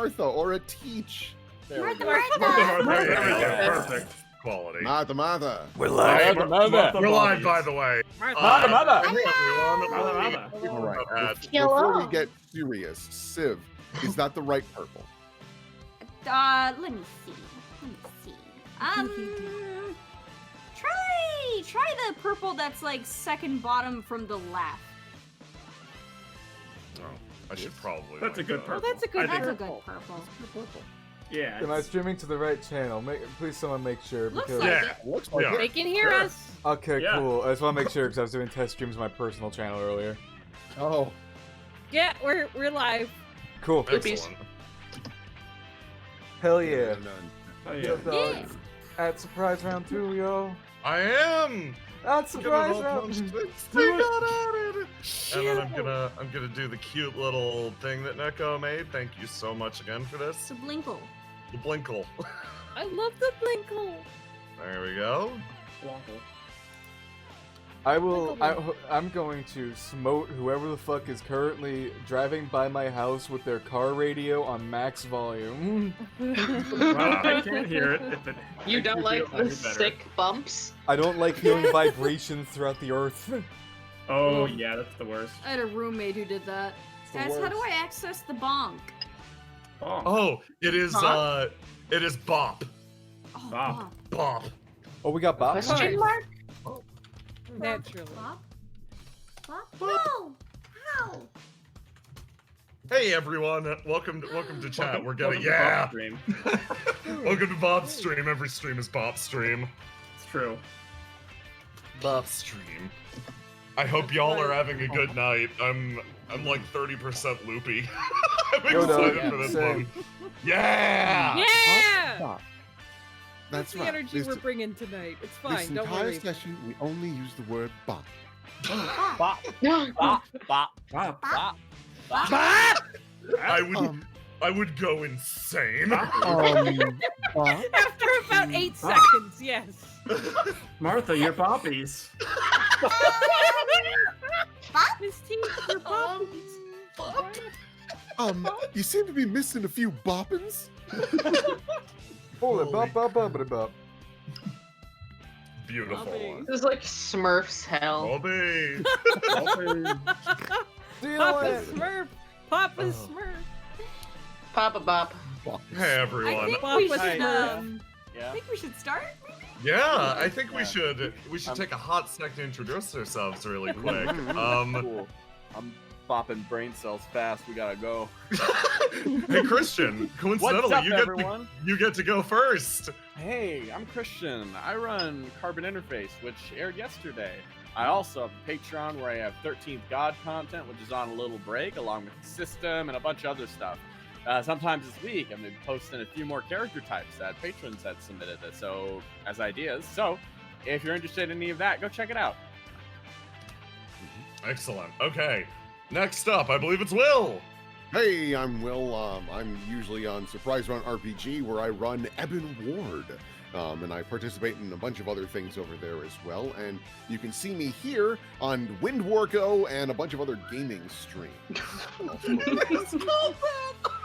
Martha or a Teach. Martha. Perfect. Quality. Martha. We're live. We're live, by the way. Martha. All right. Before we get serious, Civ, is that the right purple? Let me see. Try the purple that's like second bottom from the left. Oh, I should probably. That's a good purple. That's a good purple. Yeah. Am I streaming to the right channel? Please someone make sure. Looks Because... like Yeah. it. Looks like Yeah. They can hear us. Okay, Yeah. cool. I just want to make sure because I was doing test streams on my personal channel earlier. Oh. Yeah, we're live. Cool. Excellent. Hell yeah. Oh, yeah. Just, Yeah. At surprise round 2, yo. I am. At surprise Gonna round. And then I'm gonna do the cute little thing that Neko made. Thank you so much again for this. It's a blinkle. The blinkle. I love the blinkle. There we go. I'm going to smote whoever the fuck is currently driving by my house with their car radio on max volume. Well, I can't hear it. You don't like the sick bumps? I don't like hearing vibrations throughout the earth. Oh, yeah, that's the worst. I had a roommate who did that. the Guys, how do worst. I access the bonk? Oh, it is Bop. Oh, Bop. Bop. Oh, we got Bob. Question mark? Naturally. Bop? No! How? Hey everyone, welcome to chat. We're Welcome getting to Bob's stream. Welcome to Bob's stream. Every stream is Bob's stream. It's true. Bob's stream. I hope y'all are having a good night. I'm like 30% loopy. I'm Yo, excited dog, for this same. one. Yeah! Yeah! Bop. That's the energy we're bringing tonight. It's This fine, don't entire worry. session, we only use the word bop. Bop. Bop. Bop. Bop. Bop. I would go insane. Bop? After about 8 seconds, yes. Martha, you're Boppies. Miss T, your puppies. You seem to be missing a few boppins. Hold it, bop, bop, bop, bop, bop. Beautiful. Bobby. This is like Smurfs hell. Bobby. Deal Papa it. Smurf. Papa Smurf. Papa Bop. Hey I everyone. think Papa we should, Smurf. I Yeah. think we should start. Yeah, I think we should take a hot sec to introduce ourselves really quick. Cool. I'm bopping brain cells fast. We gotta go. Hey Christian, coincidentally, What's up, everyone? you get to go first. Hey, I'm Christian. I run Carbon Interface, which aired yesterday. I also have a Patreon where I have 13th God content, which is on a little break, along with the system and a bunch of other stuff. Sometimes this week, I'm going to be posting a few more character types that patrons had submitted as ideas. So, if you're interested in any of that, go check it out. Excellent. Okay, next up, I believe it's Will. Hey, I'm Will. I'm usually on Surprise Run RPG, where I run Ebon Ward. And I participate in a bunch of other things over there as well. And you can see me here on Windwarko and a bunch of other gaming streams.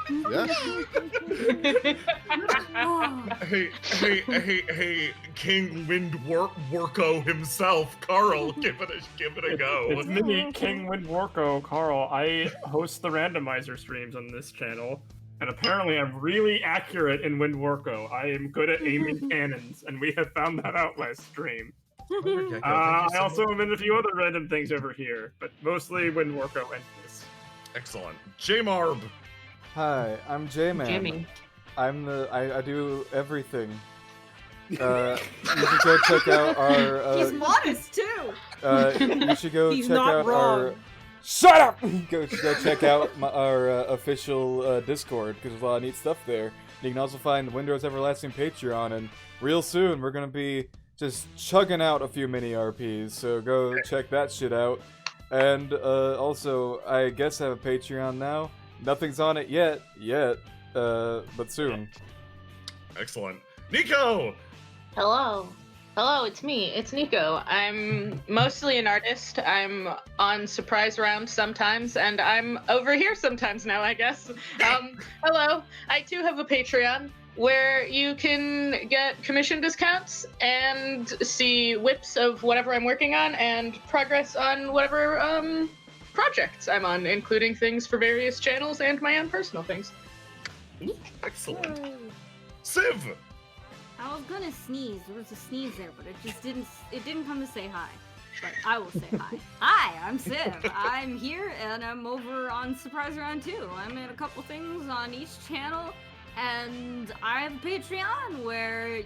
Yeah. Hey, King Windwarko himself, Carl, give it a go. It's me, King Windwarko, Carl. I host the randomizer streams on this channel. And apparently I'm really accurate in Windwarko. I am good at aiming cannons, and we have found that out last stream. I also am in a few other random things over here, but mostly Windwarko and this. Excellent. J-Marb. Hi, I'm J-Man. Jimmy. I do everything. You should go check out our. He's modest too. You should go He's check not out wrong. our. Shut up! Go check out our official Discord because there's a lot of neat stuff there. You can also find Windrow's Everlasting Patreon, and real soon we're gonna be just chugging out a few mini RPs. So go check that shit out. And also, I guess I have a Patreon now. Nothing's on it yet, but soon. Excellent. Nico. Hello. Hello, it's me. It's Nico. I'm mostly an artist. I'm on Surprise Round sometimes, and I'm over here sometimes now, I guess. Hello. I too have a Patreon where you can get commission discounts and see whips of whatever I'm working on and progress on whatever projects I'm on, including things for various channels and my own personal things. Excellent. Civ! I was gonna sneeze. There was a sneeze there, but it just didn't. It didn't come to say hi. But I will say hi. Hi, I'm Civ. I'm here, and I'm over on Surprise Round 2. I'm in a couple things on each channel, and I have a Patreon where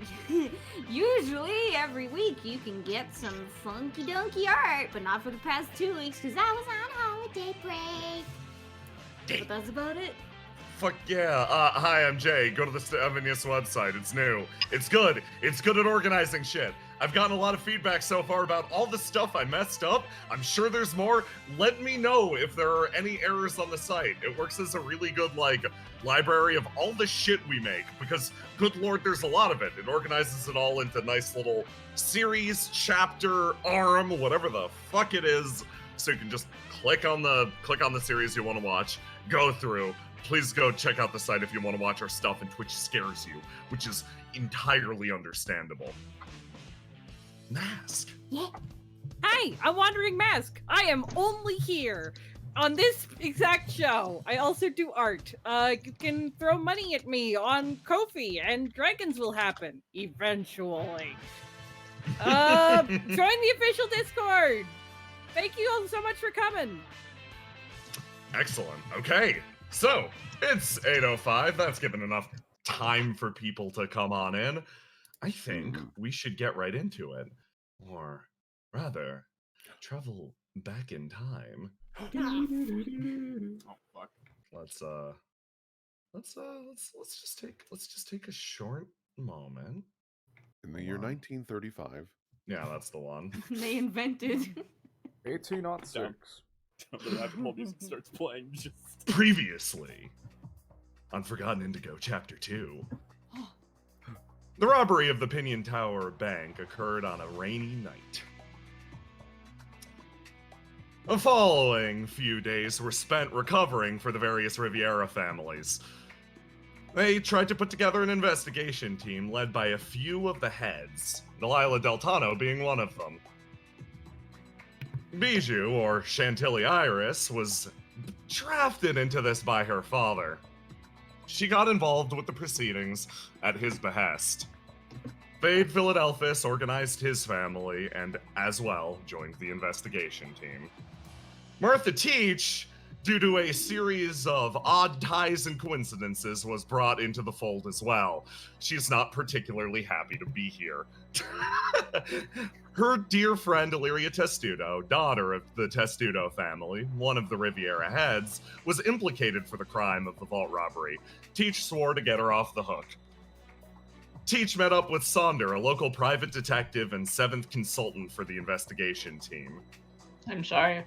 usually every week you can get some funky donkey art, but not for the past 2 weeks because I was on holiday break. But that's about it. Fuck yeah. Hi, I'm Jay. Go to the Stabbyness website. It's new. It's good. It's good at organizing shit. I've gotten a lot of feedback so far about all the stuff I messed up. I'm sure there's more. Let me know if there are any errors on the site. It works as a really good, library of all the shit we make, because, good lord, there's a lot of it. It organizes it all into nice little series, chapter, arm, whatever the fuck it is, so you can just click on the series you want to watch, go through. Please go check out the site if you want to watch our stuff and Twitch scares you, which is entirely understandable. Mask. Yeah. Hi, I'm Wandering Mask. I am only here on this exact show. I also do art. You can throw money at me on Ko-fi, and dragons will happen eventually. Join the official Discord. Thank you all so much for coming. Excellent. Okay. So, it's 8:05. That's given enough time for people to come on in. I think we should get right into it. Or, rather, travel back in time. Oh fuck. Let's just take a short moment. In the year 1935. Yeah, that's the one. They invented. 1806. The rabbit hole music starts playing. Just Previously, on Forgotten Indigo Chapter 2. The robbery of the Pinion Tower Bank occurred on a rainy night. The following few days were spent recovering for the various Riviera families. They tried to put together an investigation team led by a few of the heads, Delilah Deltano being one of them. Bijou, or Chantilly Iris, was drafted into this by her father. She got involved with the proceedings at his behest. Fade Philadelphus organized his family and, as well, joined the investigation team. Martha Teach, due to a series of odd ties and coincidences, was brought into the fold as well. She's not particularly happy to be here. Her dear friend Illyria Testudo, daughter of the Testudo family, one of the Riviera heads, was implicated for the crime of the vault robbery. Teach swore to get her off the hook. Teach met up with Sonder, a local private detective and 7th consultant for the investigation team. I'm sorry.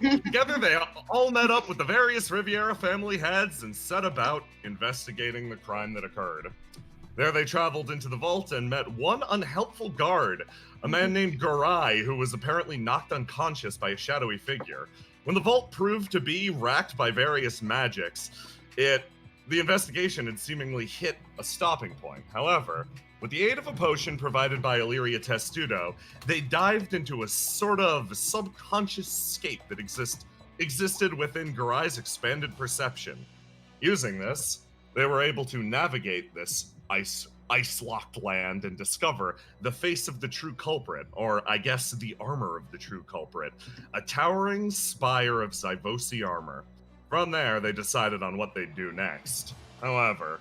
Together, they all met up with the various Riviera family heads and set about investigating the crime that occurred. There they traveled into the vault and met one unhelpful guard, a man named Garai, who was apparently knocked unconscious by a shadowy figure. When the vault proved to be racked by various magics, the investigation had seemingly hit a stopping point. However, with the aid of a potion provided by Illyria Testudo, they dived into a sort of subconscious scape that existed within Garai's expanded perception. Using this, they were able to navigate this ice-locked land and discover the face of the true culprit, or I guess the armor of the true culprit, a towering spire of Zyvosi armor. From there, they decided on what they'd do next. However,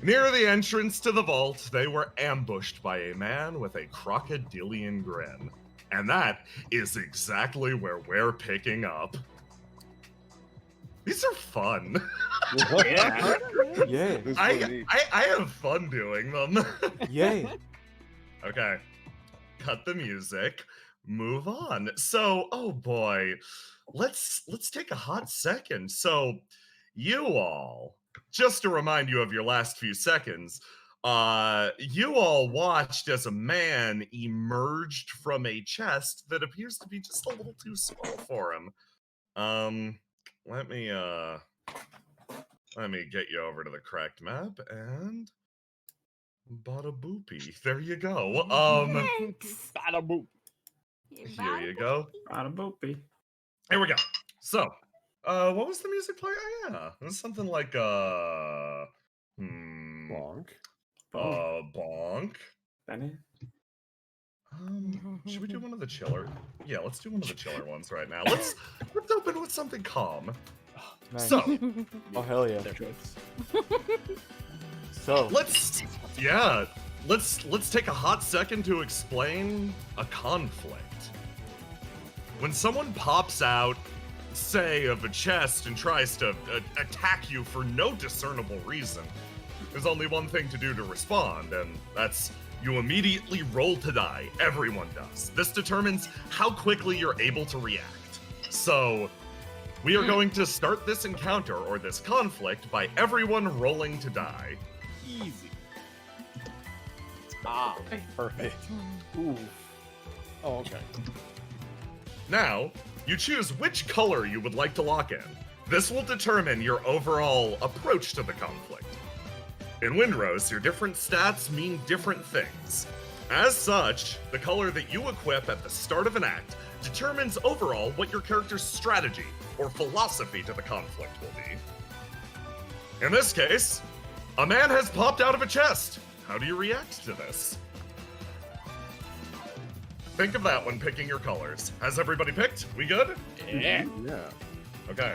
near the entrance to the vault, they were ambushed by a man with a crocodilian grin. And that is exactly where we're picking up. These are fun. Yeah. Yeah. This is so neat. I have fun doing them. Yay. Okay. Cut the music. Move on. So, oh boy. Let's take a hot second. So, you all, just to remind you of your last few seconds, you all watched as a man emerged from a chest that appears to be just a little too small for him. Let me get you over to the correct map and bada boopy. There you go. Thanks. Bada boop. Here you go. Bada boopy. Here we go. So, what was the music play? Oh yeah, it was something like Bonk. bonk. Benny? Should we do one of the chiller? Yeah, let's do one of the chiller ones right now. Let's open with something calm. Nice. So, Oh hell yeah. Their choice. So let's take a hot second to explain a conflict. When someone pops out, say, of a chest and tries to attack you for no discernible reason, there's only one thing to do to respond, and that's you immediately roll to die. Everyone does. This determines how quickly you're able to react. So, we are going to start this encounter, or this conflict, by everyone rolling to die. Easy. Ah, perfect. ooh. Oh, okay. Now, you choose which color you would like to lock in. This will determine your overall approach to the conflict. In Windrose, your different stats mean different things. As such, the color that you equip at the start of an act determines overall what your character's strategy or philosophy to the conflict will be. In this case, a man has popped out of a chest. How do you react to this? Think of that when picking your colors. Has everybody picked? We good? Yeah. Yeah. Okay.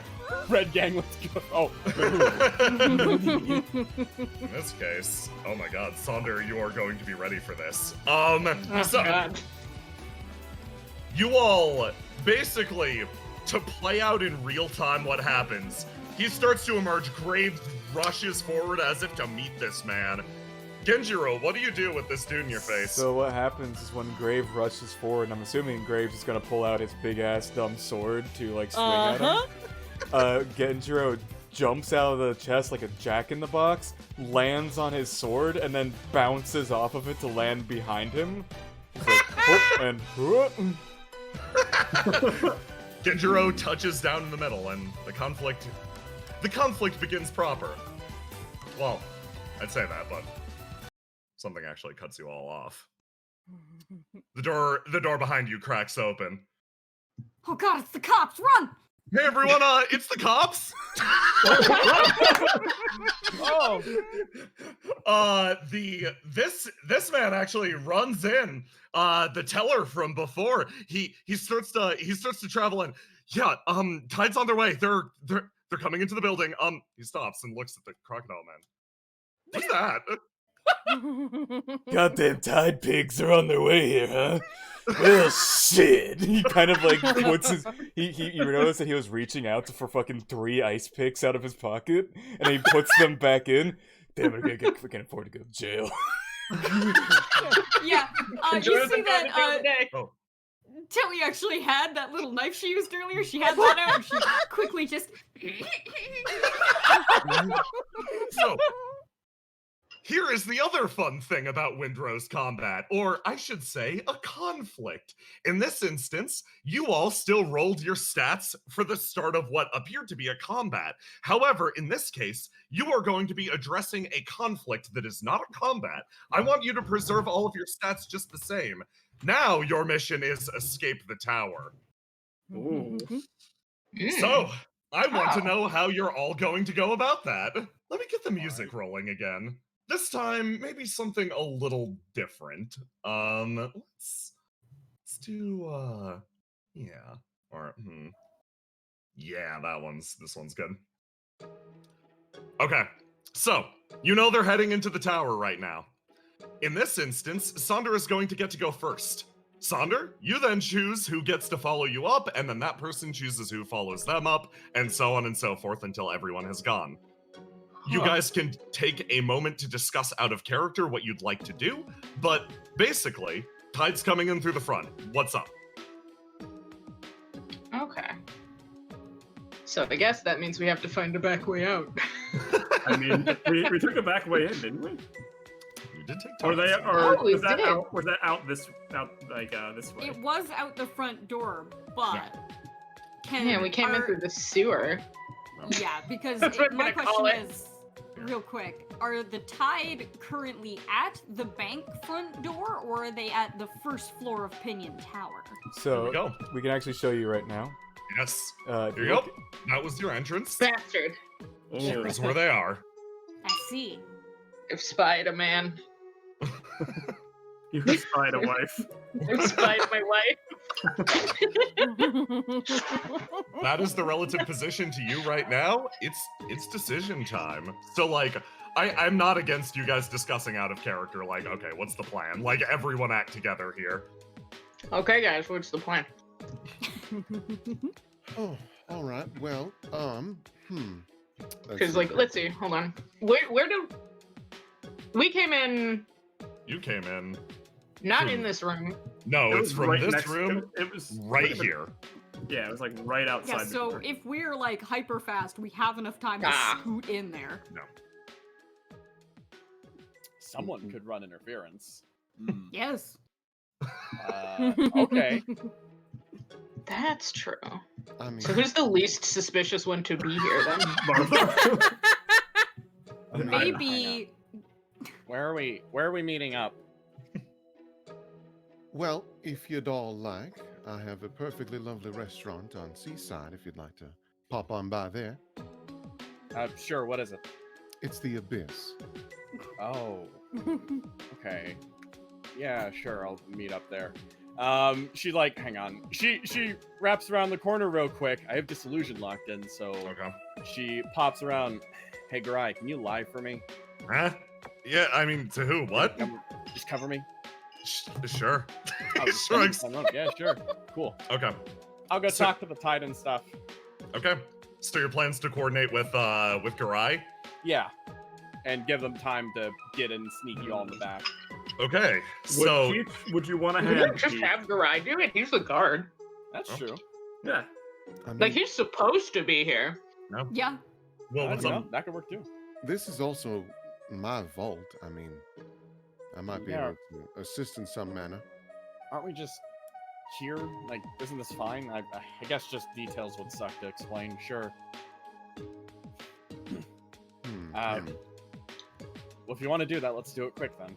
Red gang, let's go. Oh. In this case, oh my god, Sonder, you are going to be ready for this. So, God. you all, basically, to play out in real time what happens, he starts to emerge, Graves rushes forward as if to meet this man. Genjirou, what do you do with this dude in your face? So what happens is when Grave rushes forward, and I'm assuming Graves is gonna pull out his big ass dumb sword to like swing at him. Genjirou jumps out of the chest like a jack-in-the-box, lands on his sword, and then bounces off of it to land behind him. He's like, oh, and Genjirou touches down in the middle, and the conflict begins proper. Well, I'd say that, but something actually cuts you all off. The door behind you cracks open. Oh god, it's the cops! Run! Hey everyone, it's the cops. Oh. This man actually runs in. The teller from before. He starts to travel in. Yeah, Tide's on their way. They're coming into the building. He stops and looks at the crocodile man. What's that? goddamn tide pigs are on their way here, huh? Well, shit. He kind of like puts his. You notice that he was reaching out for fucking 3 ice picks out of his pocket, and he puts them back in. Damn, we can't afford to go to jail. Yeah, you see that, Oh. Tilly actually had that little knife she used earlier. She had that out, and she quickly just... So, here is the other fun thing about Windrose combat, or I should say, a conflict. In this instance, you all still rolled your stats for the start of what appeared to be a combat. However, in this case, you are going to be addressing a conflict that is not a combat. I want you to preserve all of your stats just the same. Now your mission is escape the tower. Ooh. So, I want to know how you're all going to go about that. Let me get the music rolling again. This time, maybe something a little different. Let's do, yeah. Or, yeah, this one's good. Okay, so, you know they're heading into the tower right now. In this instance, Sonder is going to get to go first. Sonder, you then choose who gets to follow you up, and then that person chooses who follows them up, and so on and so forth until everyone has gone. You guys can take a moment to discuss out of character what you'd like to do, but basically, Tide's coming in through the front. What's up? Okay. So I guess that means we have to find a back way out. I mean, we took a back way in, didn't we? did take Or time. they, to see or Oh, was it that did. out? Was that out this way? It was out the front door, but Yeah. Yeah, we came in through the sewer. Yeah, because That's what I'm my gonna call question it. is, real quick, are the Tide currently at the bank front door, or are they at the first floor of Pinion Tower? There we So go. we can actually show you right now. Yes. If Here you you look- go. That was your entrance. Bastard. Here's where they are. I see. I've spied a man. You spied a wife. I've spied my wife. That is the relative position to you right now. It's decision time. So like, I'm not against you guys discussing out of character. Like, okay, what's the plan? Like, everyone act together here. Okay, guys, what's the plan? Oh, all right. Well, Because, like, let's see. Hold on. Where do we came in? You came in. Not in this room. No, It it's was from right this next- room It was right here. Yeah, it was like right outside. Yeah, the so door. if we're like hyper fast, we have enough time to Ah. scoot in there. Someone could run interference. Yes. Okay. That's true. I mean, So who's the least suspicious one to be here then? Martha. I mean, Maybe. Where are we meeting up? well, if you'd all like, I have a perfectly lovely restaurant on Seaside if you'd like to pop on by there. Sure, what is it? It's the Abyss. Oh, okay. Yeah, sure, I'll meet up there. She like, hang on. She wraps around the corner real quick. I have Disillusion locked in, so Okay. she pops around. Hey, Garai, can you lie for me? Huh? Yeah, I mean, to who? What? Just cover me. Sure. Oh, just Sure. cover me. Yeah, sure. Cool. Okay. I'll go So- talk to the Tide and stuff. Okay. So your plans to coordinate with Garai? Yeah. And give them time to get in sneaky all in the back. Okay. So Would you want to We don't have just Keith? have Garai do it. He's the guard. That's Oh. true. Yeah. I mean, Like, he's supposed to be here. Yeah. well, I with don't know. some, That could work too. this is also my vault. I mean, I might be Yeah. able to assist in some manner. Aren't we just here? Like, isn't this fine? I guess just details would suck to explain. Sure. Hmm. Well, if you want to do that, let's do it quick then.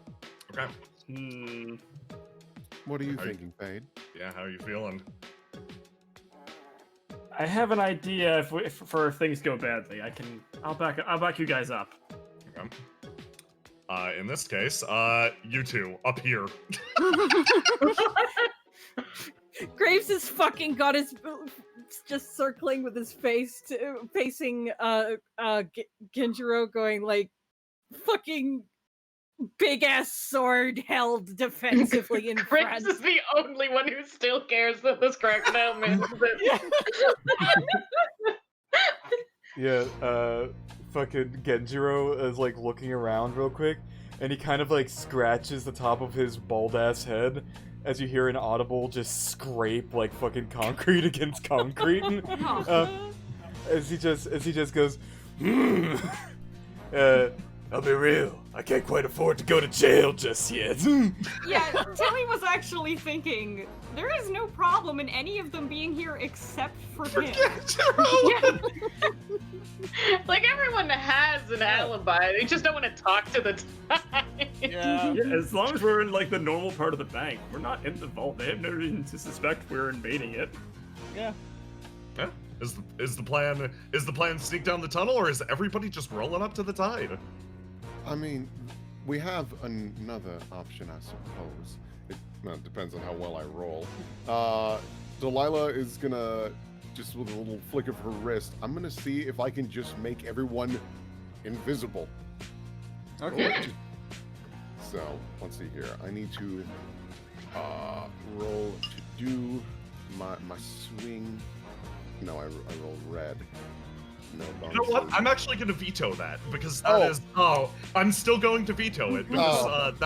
okay. Hmm. What are you Are you- thinking, Fade? Yeah, how are you feeling? I have an idea if things go badly. I'll back you guys up. Okay. In this case, you two up here. Graves has fucking got his just circling with his face facing Genjirou, going like fucking big ass sword held defensively in Chris front. is the only one who still cares that this crocodile man is it. Yeah, fucking Genjiro is like looking around real quick, and he kind of like scratches the top of his bald ass head as you hear an audible just scrape like fucking concrete against concrete. As he just goes, I'll be real, I can't quite afford to go to jail just yet. Yeah, Tilly was actually thinking, there is no problem in any of them being here except for him. Yeah. Like, everyone has an alibi. They just don't want to talk to the time. Yeah. Yeah, as long as we're in like the normal part of the bank, we're not in the vault. They have no reason to suspect we're invading it. Yeah. Yeah. Is the plan to sneak down the tunnel, or is everybody just rolling up to the Tide? I mean, we have another option, I suppose. It depends on how well I roll. Delilah is gonna, just with a little flick of her wrist, I'm gonna see if I can just make everyone invisible. Okay. So, let's see here. I need to roll to do my swing. No, I rolled red. No bonus. You know what? I'm actually going to veto that because that is. Oh, I'm still going to veto it because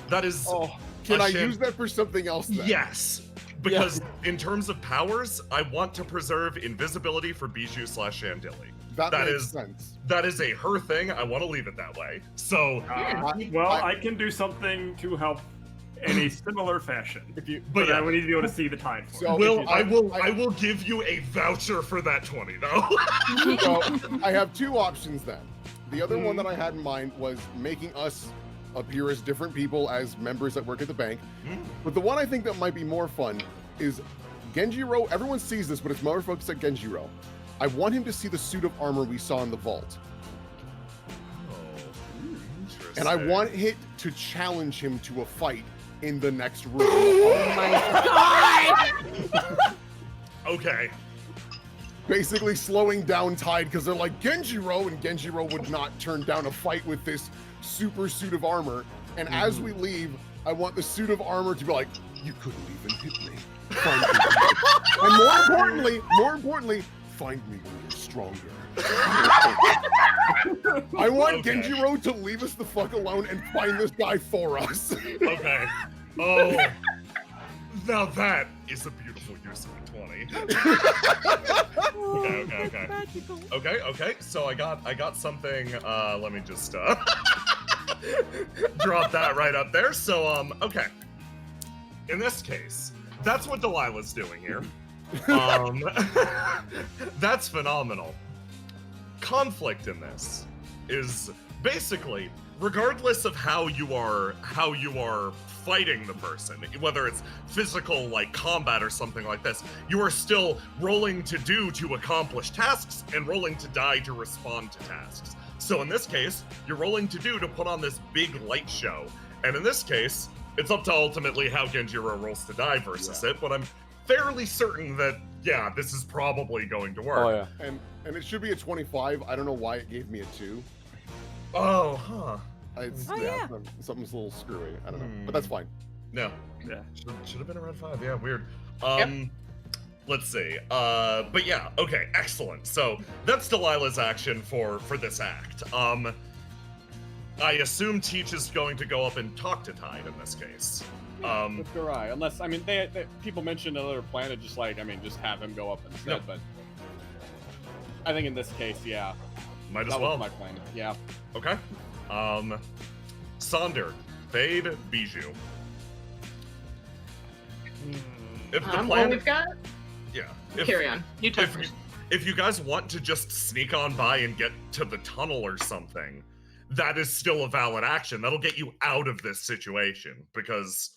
that is. Oh, can I sham- use that for something else then? Yes, because in terms of powers, I want to preserve invisibility for Bijou / Chandili. That makes is sense. That is a her thing. I want to leave it that way. So, I can do something to help in a similar fashion. But yeah. I would need to be able to see the tide. For So, it. I will give you a voucher for that 20 though. So I have two options then. The other one that I had in mind was making us appear as different people as members that work at the bank. But the one I think that might be more fun is Genjirou. Everyone sees this, but it's more focused at Genjirou. I want him to see the suit of armor we saw in the vault. And I want it to challenge him to a fight in the next room. Oh my god! Okay. Basically slowing down Tide because they're like Genjirou, and Genjirou would not turn down a fight with this super suit of armor. And as we leave, I want the suit of armor to be like, you couldn't even hit me. Find me. And more importantly, find me when you're stronger. I want Genjirou to leave us the fuck alone and find this guy for us. Okay. Oh. Now that is a beautiful use of a 20. Okay. So I got something. Let me just drop that right up there. So okay. In this case, that's what Delilah's doing here. That's phenomenal. Conflict in this is basically, regardless of how you are fighting the person, whether it's physical like combat or something like this, you are still rolling to accomplish tasks and rolling to die to respond to tasks. So in this case, you're rolling to put on this big light show. And in this case, it's up to ultimately how Genjirou rolls to die versus it, but I'm fairly certain that, yeah, this is probably going to work. Oh, yeah. And it should be a 25. I don't know why it gave me a 2. Oh, huh. Something's a little screwy. I don't know, but that's fine. No. Yeah. Should have been around 5. Yeah, weird. Yep. Let's see. But yeah, okay, excellent. So that's Delilah's action for this act. I assume Teach is going to go up and talk to Tide in this case. With Garai, unless, I mean, they people mentioned another plan to just have him go up instead, Yep. but I think in this case, yeah. Might as That well. was my plan, yeah. Okay. Sonder, Fade, Bijou. If the plan, Well, we've got. yeah. Carry on. You talk first. If you guys want to just sneak on by and get to the tunnel or something, that is still a valid action. That'll get you out of this situation because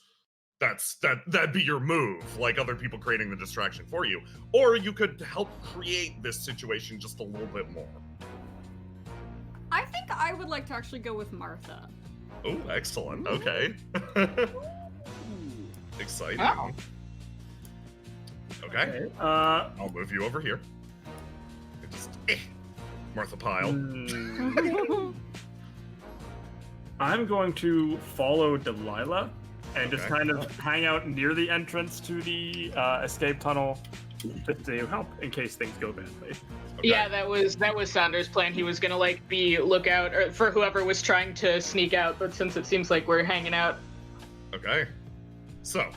that'd be your move, like other people creating the distraction for you. Or you could help create this situation just a little bit more. I think I would like to actually go with Martha. Oh, excellent. Okay. Exciting. Oh. Okay. I'll move you over here. Just Martha Pyle. I'm going to follow Delilah and just Okay. kind of hang out near the entrance to the escape tunnel just to help in case things go badly. Okay. Yeah, that was Saunders' plan. He was gonna be lookout or for whoever was trying to sneak out, but since it seems like we're hanging out, Okay. So,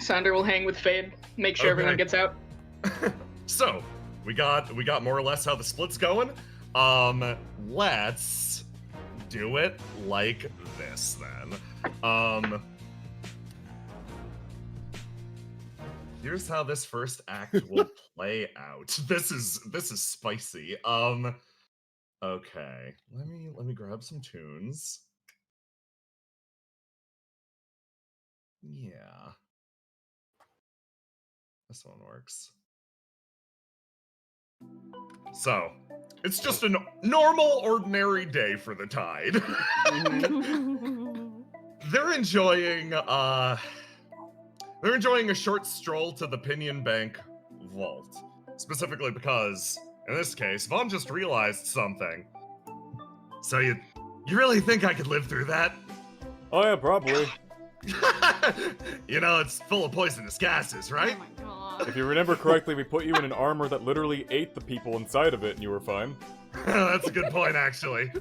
Saunder will hang with Fade, make sure everyone gets out. so we got more or less how the split's going. Let's do it like this then. Here's how this first act will play out. This is spicy. Okay. Let me grab some tunes. Yeah. This one works. So, it's just a normal, ordinary day for the Tide. They're enjoying a short stroll to the Pinion Bank vault. Specifically because, in this case, Vaughn just realized something. So you really think I could live through that? Oh yeah, probably. You know, it's full of poisonous gases, right? Oh my god. If you remember correctly, we put you in an armor that literally ate the people inside of it, and you were fine. That's a good point, actually.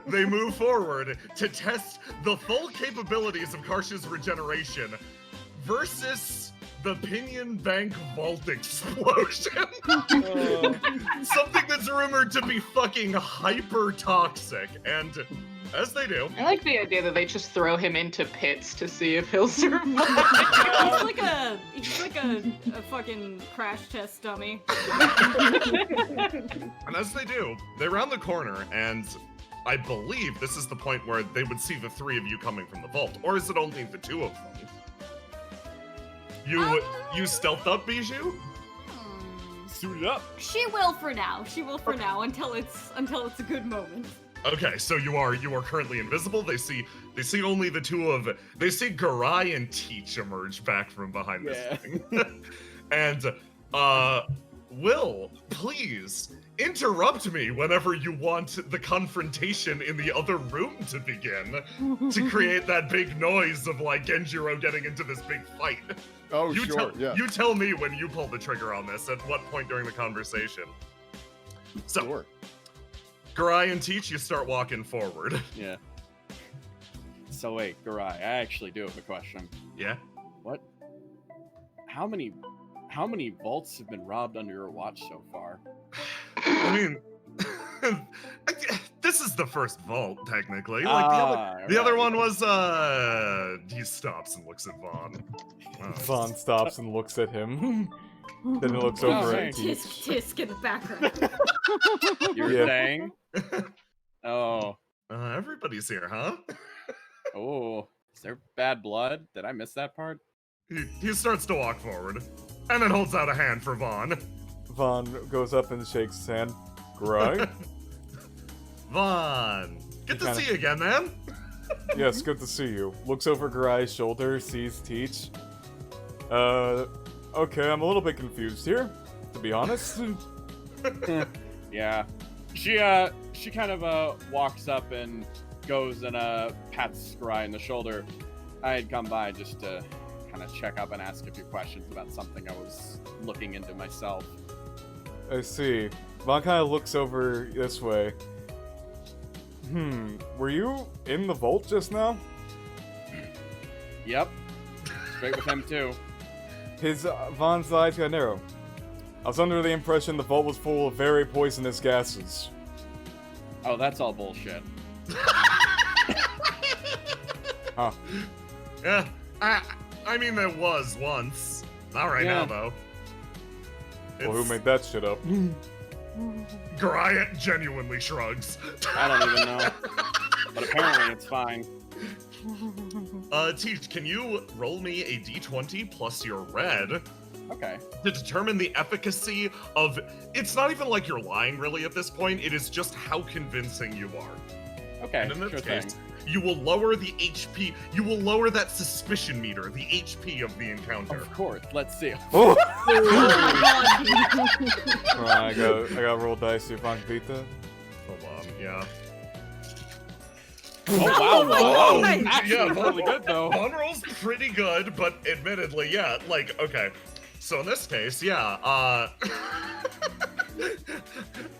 They move forward to test the full capabilities of Karsh's regeneration versus the Pinion Bank Vault explosion. Something that's rumored to be fucking hyper toxic, and as they do. I like the idea that they just throw him into pits to see if he'll survive. he's like a fucking crash test dummy. And as they do, they round the corner, and I believe this is the point where they would see the three of you coming from the vault, or is it only the two of them? You stealth up, Bijou? Suit it up. She will for now. She will for now until it's a good moment. Okay, so you are currentwill invisible. They see only the two of they see Garai and Teach emerge back from behind this thing. And Will, please interrupt me whenever you want the confrontation in the other room to begin to create that big noise of like Genjirou getting into this big fight. Oh, sure, yeah. You tell me when you pull the trigger on this, at what point during the conversation. So, Sure. Garai and Teach, you start walking forward. Yeah. So wait, Garai, I actually do have a question. Yeah? What? How many vaults have been robbed under your watch so far? I mean, this is the first vault, technically. Like the other one was, he stops and looks at Vaughn. Vaughn stops and looks at him. Then he looks over at Teach. Tisk in the background. You're saying? Oh. Everybody's here, huh? Oh. Is there bad blood? Did I miss that part? He starts to walk forward, and then holds out a hand for Vaughn. Vaughn goes up and shakes his hand. Right? Vaughn, good to see you again, man. Yes, good to see you. Looks over Garai's shoulder, sees Teach. Okay, I'm a little bit confused here, to be honest. Yeah. She kind of walks up and goes and pats Garai on the shoulder. I had come by just to kind of check up and ask a few questions about something I was looking into myself. I see. Vaughn kind of looks over this way. Were you in the vault just now? Yep. Straight with him too. Vaughn's eyes got narrow. I was under the impression the vault was full of very poisonous gases. Oh, that's all bullshit. Huh. Yeah, I mean there was once. Not right now, though. Well, who made that shit up? Garai genuinely shrugs. I don't even know. But apparently it's fine. Teach, can you roll me a d20 plus your red? Okay. To determine the efficacy of... It's not even like you're lying, really, at this point. It is just how convincing you are. Okay, And in this sure case, thing. you will lower the HP... You will lower that suspicion meter, the HP of the encounter. Of course, let's see. Oh! Alright, I gotta roll dice, see if I can beat that. Hold on, yeah. Oh, wow. Whoa. Nice. Actually, Yeah, really good, though. Vaughn rolls pretty good, but admittedly, yeah, like, okay. So in this case, yeah,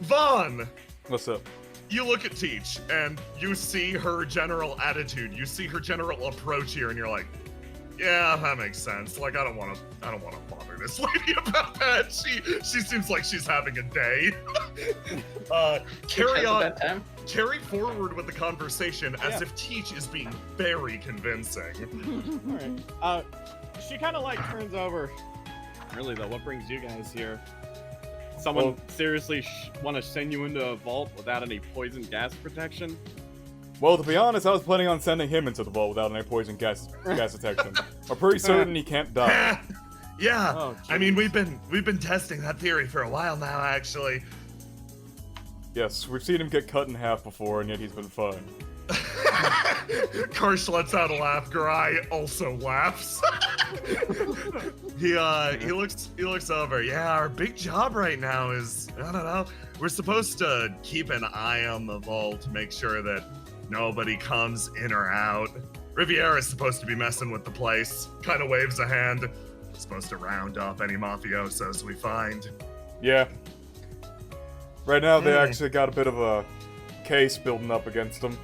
Vaughn! What's up? You look at Teach, and you see her general attitude, you see her general approach here, and you're like, yeah, that makes sense. Like, I don't wanna bother this lady about that. She seems like she's having a day. Carry forward with the conversation as if Teach is being very convincing. Alright. She kind of like turns over. Really though, what brings you guys here? Someone seriously want to send you into a vault without any poison gas protection? Well, to be honest, I was planning on sending him into the vault without any poison gas detection. I'm pretty certain he can't die. Yeah, Oh, I mean we've been testing that theory for a while now, actually. Yes, we've seen him get cut in half before, and yet he's been fine. Karsh lets out a laugh. Garai also laughs. He looks over. Yeah, our big job right now is, I don't know, we're supposed to keep an eye on the vault, make sure that nobody comes in or out. Riviera's supposed to be messing with the place. Kind of waves a hand. Supposed to round up any mafiosos we find. Yeah. Right now, they actually got a bit of a case building up against them.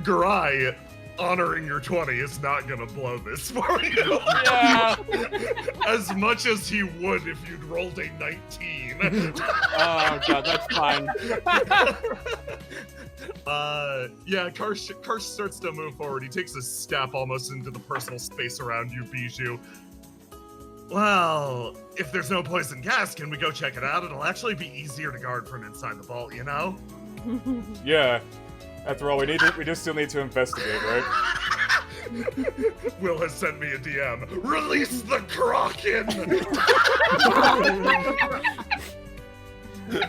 Garai, honoring your 20 is not gonna blow this for you. Yeah. As much as he would if you'd rolled a 19. Oh god, that's fine. Yeah, Karsh starts to move forward. He takes a step almost into the personal space around you, Bijou. Well, if there's no poison gas, can we go check it out? It'll actually be easier to guard from inside the vault, you know? Yeah. After all, we just still need to investigate, right? Will has sent me a DM. Release the Kraken!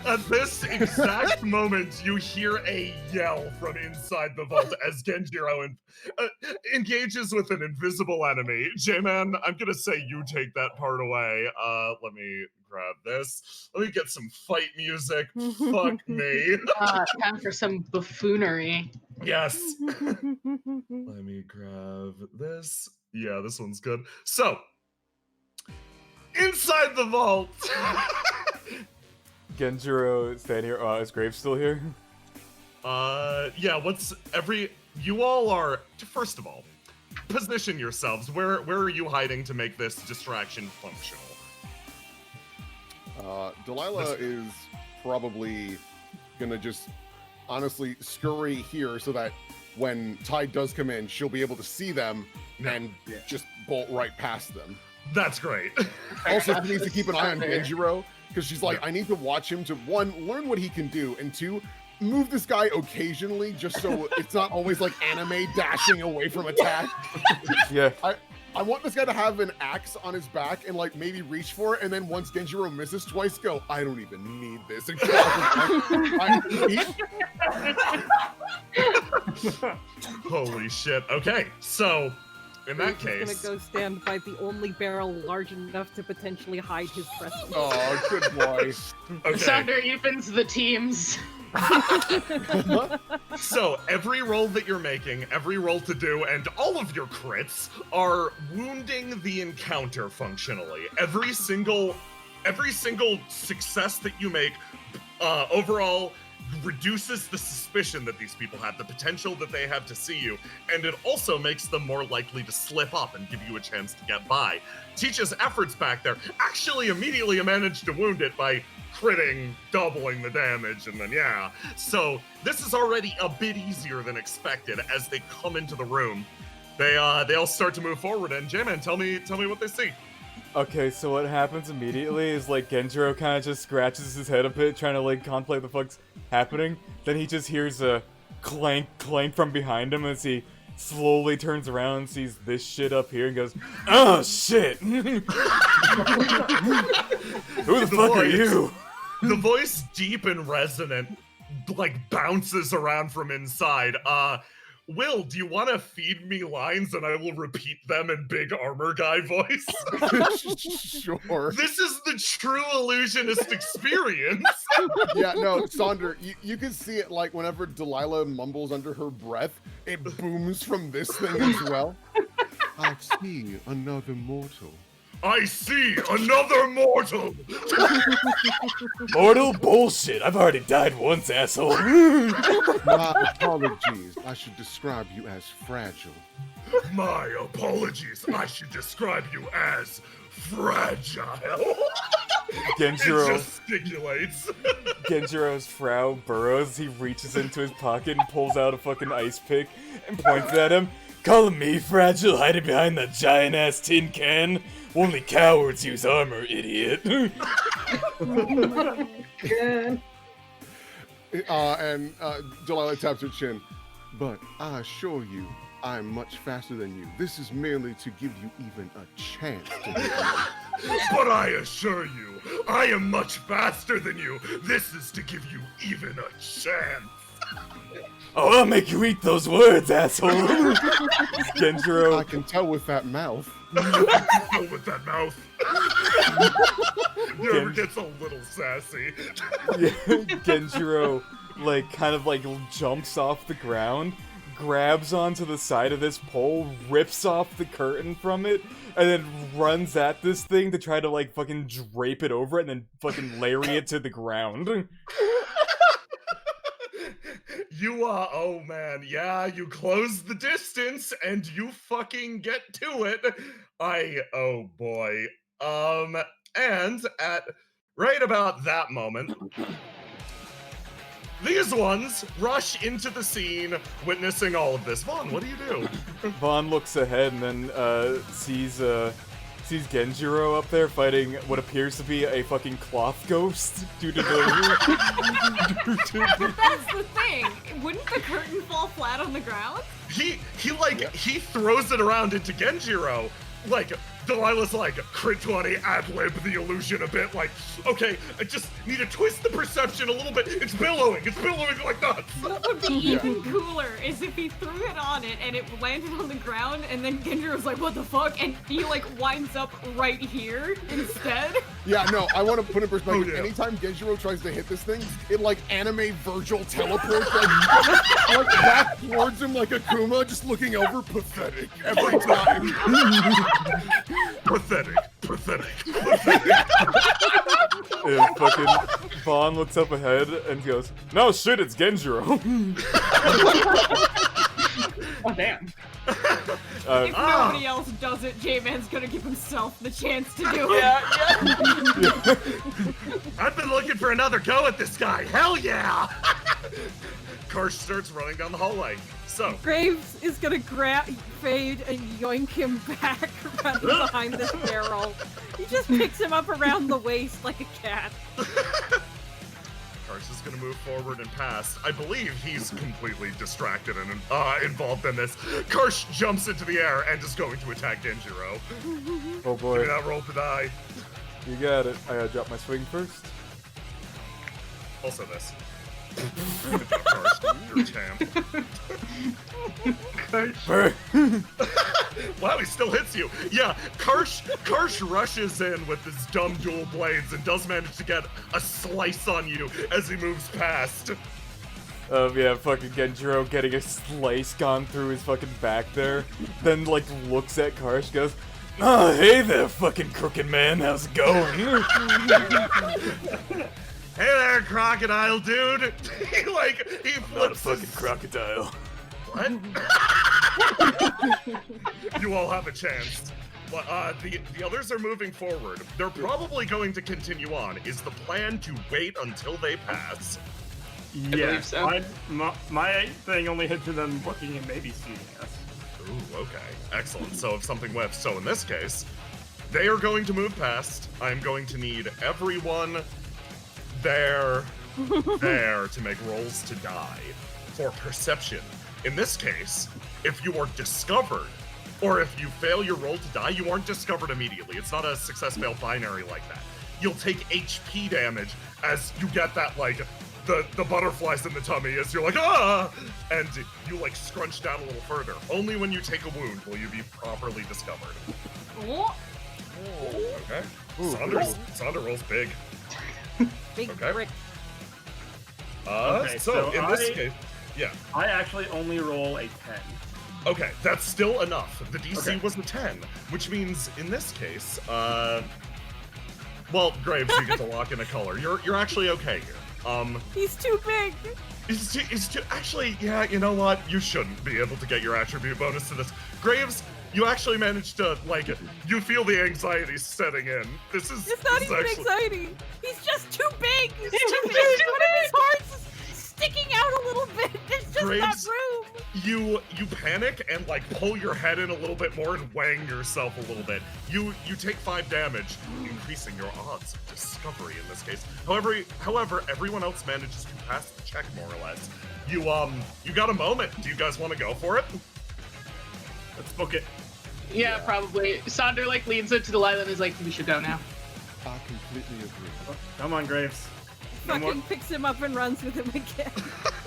At this exact moment, you hear a yell from inside the vault as Genjirou engages with an invisible enemy. J-Man, I'm gonna say you take that part away. Let me grab this. Let me get some fight music. Fuck me. Time for some buffoonery. Yes. Let me grab this. Yeah, this one's good. So, inside the vault. Genjiro standing here. Is Graves still here? Yeah, you all are, first of all, position yourselves. Where are you hiding to make this distraction functional? Delilah is probably gonna just honestly scurry here so that when Tide does come in, she'll be able to see them and just bolt right past them. That's great. Also, she needs to keep an eye on Genjiro, because she's like, I need to watch him to, one, learn what he can do, and two, move this guy occasionally just so it's not always like anime dashing away from attack. Yeah. I want this guy to have an axe on his back and like maybe reach for it, and then once Genjiro misses twice, go, I don't even need this. And Holy shit. Okay, so in that case, He's gonna go stand by the only barrel large enough to potentially hide his presence. oh, good boy. okay. Sander evens the teams. So every roll that you're making, every roll to do, and all of your crits are wounding the encounter functionally. Every single success that you make, overall reduces the suspicion that these people have, the potential that they have to see you, and it also makes them more likely to slip up and give you a chance to get by. Teach's efforts back there actually immediately managed to wound it by critting, doubling the damage, and then yeah. So this is already a bit easier than expected. As they come into the room, they all start to move forward. And J-Man, tell me what they see. Okay, so what happens immediately is like Genjiro kind of just scratches his head a bit, trying to like contemplate the fuck's happening. Then he just hears a clank from behind him as he slowly turns around and sees this shit up here and goes, "Oh shit! Who the fuck are you?" The voice, deep and resonant, like bounces around from inside. Will, do you want to feed me lines and I will repeat them in big armor guy voice? Sure. This is the true illusionist experience. Yeah, no, Sander, you can see it like whenever Delilah mumbles under her breath, it booms from this thing as well. I see another mortal. I see another mortal. Mortal bullshit. I've already died once, asshole. My apologies. I should describe you as fragile. My apologies. I should describe you as fragile. Genjiro. It gesticulates. Genjiro's frown burrows. He reaches into his pocket and pulls out a fucking ice pick and points at him. Calling me fragile, hiding behind that giant ass tin can. Only cowards use armor, idiot. And Delilah taps her chin. But I assure you, I'm much faster than you. This is merely to give you even a chance to hit me. But I assure you, I am much faster than you. This is to give you even a chance. Oh, I'll make you eat those words, asshole. Genjiro. I can tell with that mouth. With that mouth. Never gets a little sassy. Yeah, Genjiro, like, kind of like jumps off the ground, grabs onto the side of this pole, rips off the curtain from it, and then runs at this thing to try to, like, fucking drape it over it and then fucking lariat it to the ground. Oh man, yeah, you close the distance and you fucking get to it. Oh boy. And at right about that moment, these ones rush into the scene, witnessing all of this. Vaughn, what do you do? Vaughn looks ahead and then sees Genjirou up there fighting what appears to be a fucking cloth ghost due to the... But that's the thing. Wouldn't the curtain fall flat on the ground? He throws it around into Genjirou. Like, Delilah's like, crit 20, ad-lib the illusion a bit, like, okay, I just need to twist the perception a little bit. It's billowing like nuts. What would be even cooler is if he threw it on it and it landed on the ground and then Genjirou's like, what the fuck? And he like winds up right here instead. Yeah, no, I want to put in perspective. Oh, yeah. Anytime Genjirou tries to hit this thing, it like anime Virgil teleports like back towards him like Akuma, just looking over, pathetic every time. Pathetic. And fucking Vaughn looks up ahead and goes, no shit, it's Genjirou. Oh, damn. If nobody else does it, J-Man's gonna give himself the chance to do it. Yeah. I've been looking for another go at this guy. Hell yeah! Karsh starts running down the hallway. So Graves is gonna grab Fade and yoink him back around behind this barrel. He just picks him up around the waist like a cat. Karsh is gonna move forward and past. I believe he's completely distracted and involved in this. Karsh jumps into the air and is going to attack Genjirou. Oh boy. Give me that roll to die. You got it. I gotta drop my swing first. Also this. Good job, Karsh. You're a champ. Wow, he still hits you. Yeah, Karsh rushes in with his dumb dual blades and does manage to get a slice on you as he moves past. Yeah, fucking Genjirou getting a slice gone through his fucking back there. Then, like, looks at Karsh, goes, oh, hey there, fucking crooked man, how's it going? Hey there, crocodile dude. He flips fucking crocodile. What? You all have a chance. But the others are moving forward. They're probably going to continue on. Is the plan to wait until they pass? Yeah, so. my thing only hit to them looking and maybe seeing us. Ooh, okay. Excellent. So if something whiffs, so in this case, they are going to move past. I'm going to need everyone there to make rolls to die for perception. In this case, if you are discovered, or if you fail your roll to die, you aren't discovered immediately. It's not a success-fail binary like that. You'll take HP damage as you get that, like, the butterflies in the tummy as you're like, ah! And you, like, scrunch down a little further. Only when you take a wound will you be properly discovered. Oh. Okay. Sonder rolls big. Big Okay. brick. Okay, so in this case, yeah. I actually only roll a 10. Okay, that's still enough. The DC Okay. was a 10, which means in this case, well, Graves, you get to lock in a color. You're actually okay here. He's too big. It's too, actually, yeah, you know what? You shouldn't be able to get your attribute bonus to this. Graves, you actually managed to, like, you feel the anxiety setting in. It's not even anxiety. He's just too big. He's too big. One of his hearts is sticking out a little bit. There's just Graves, not room. You panic and, like, pull your head in a little bit more and wang yourself a little bit. You take 5 damage, increasing your odds of discovery in this case. However, everyone else manages to pass the check more or less. You got a moment. Do you guys want to go for it? Let's book it. Yeah, probably. Sonder like leans into Delilah and is like, we should go now. I completely agree. Oh, come on, Graves. No more- Fucking picks him up and runs with him again.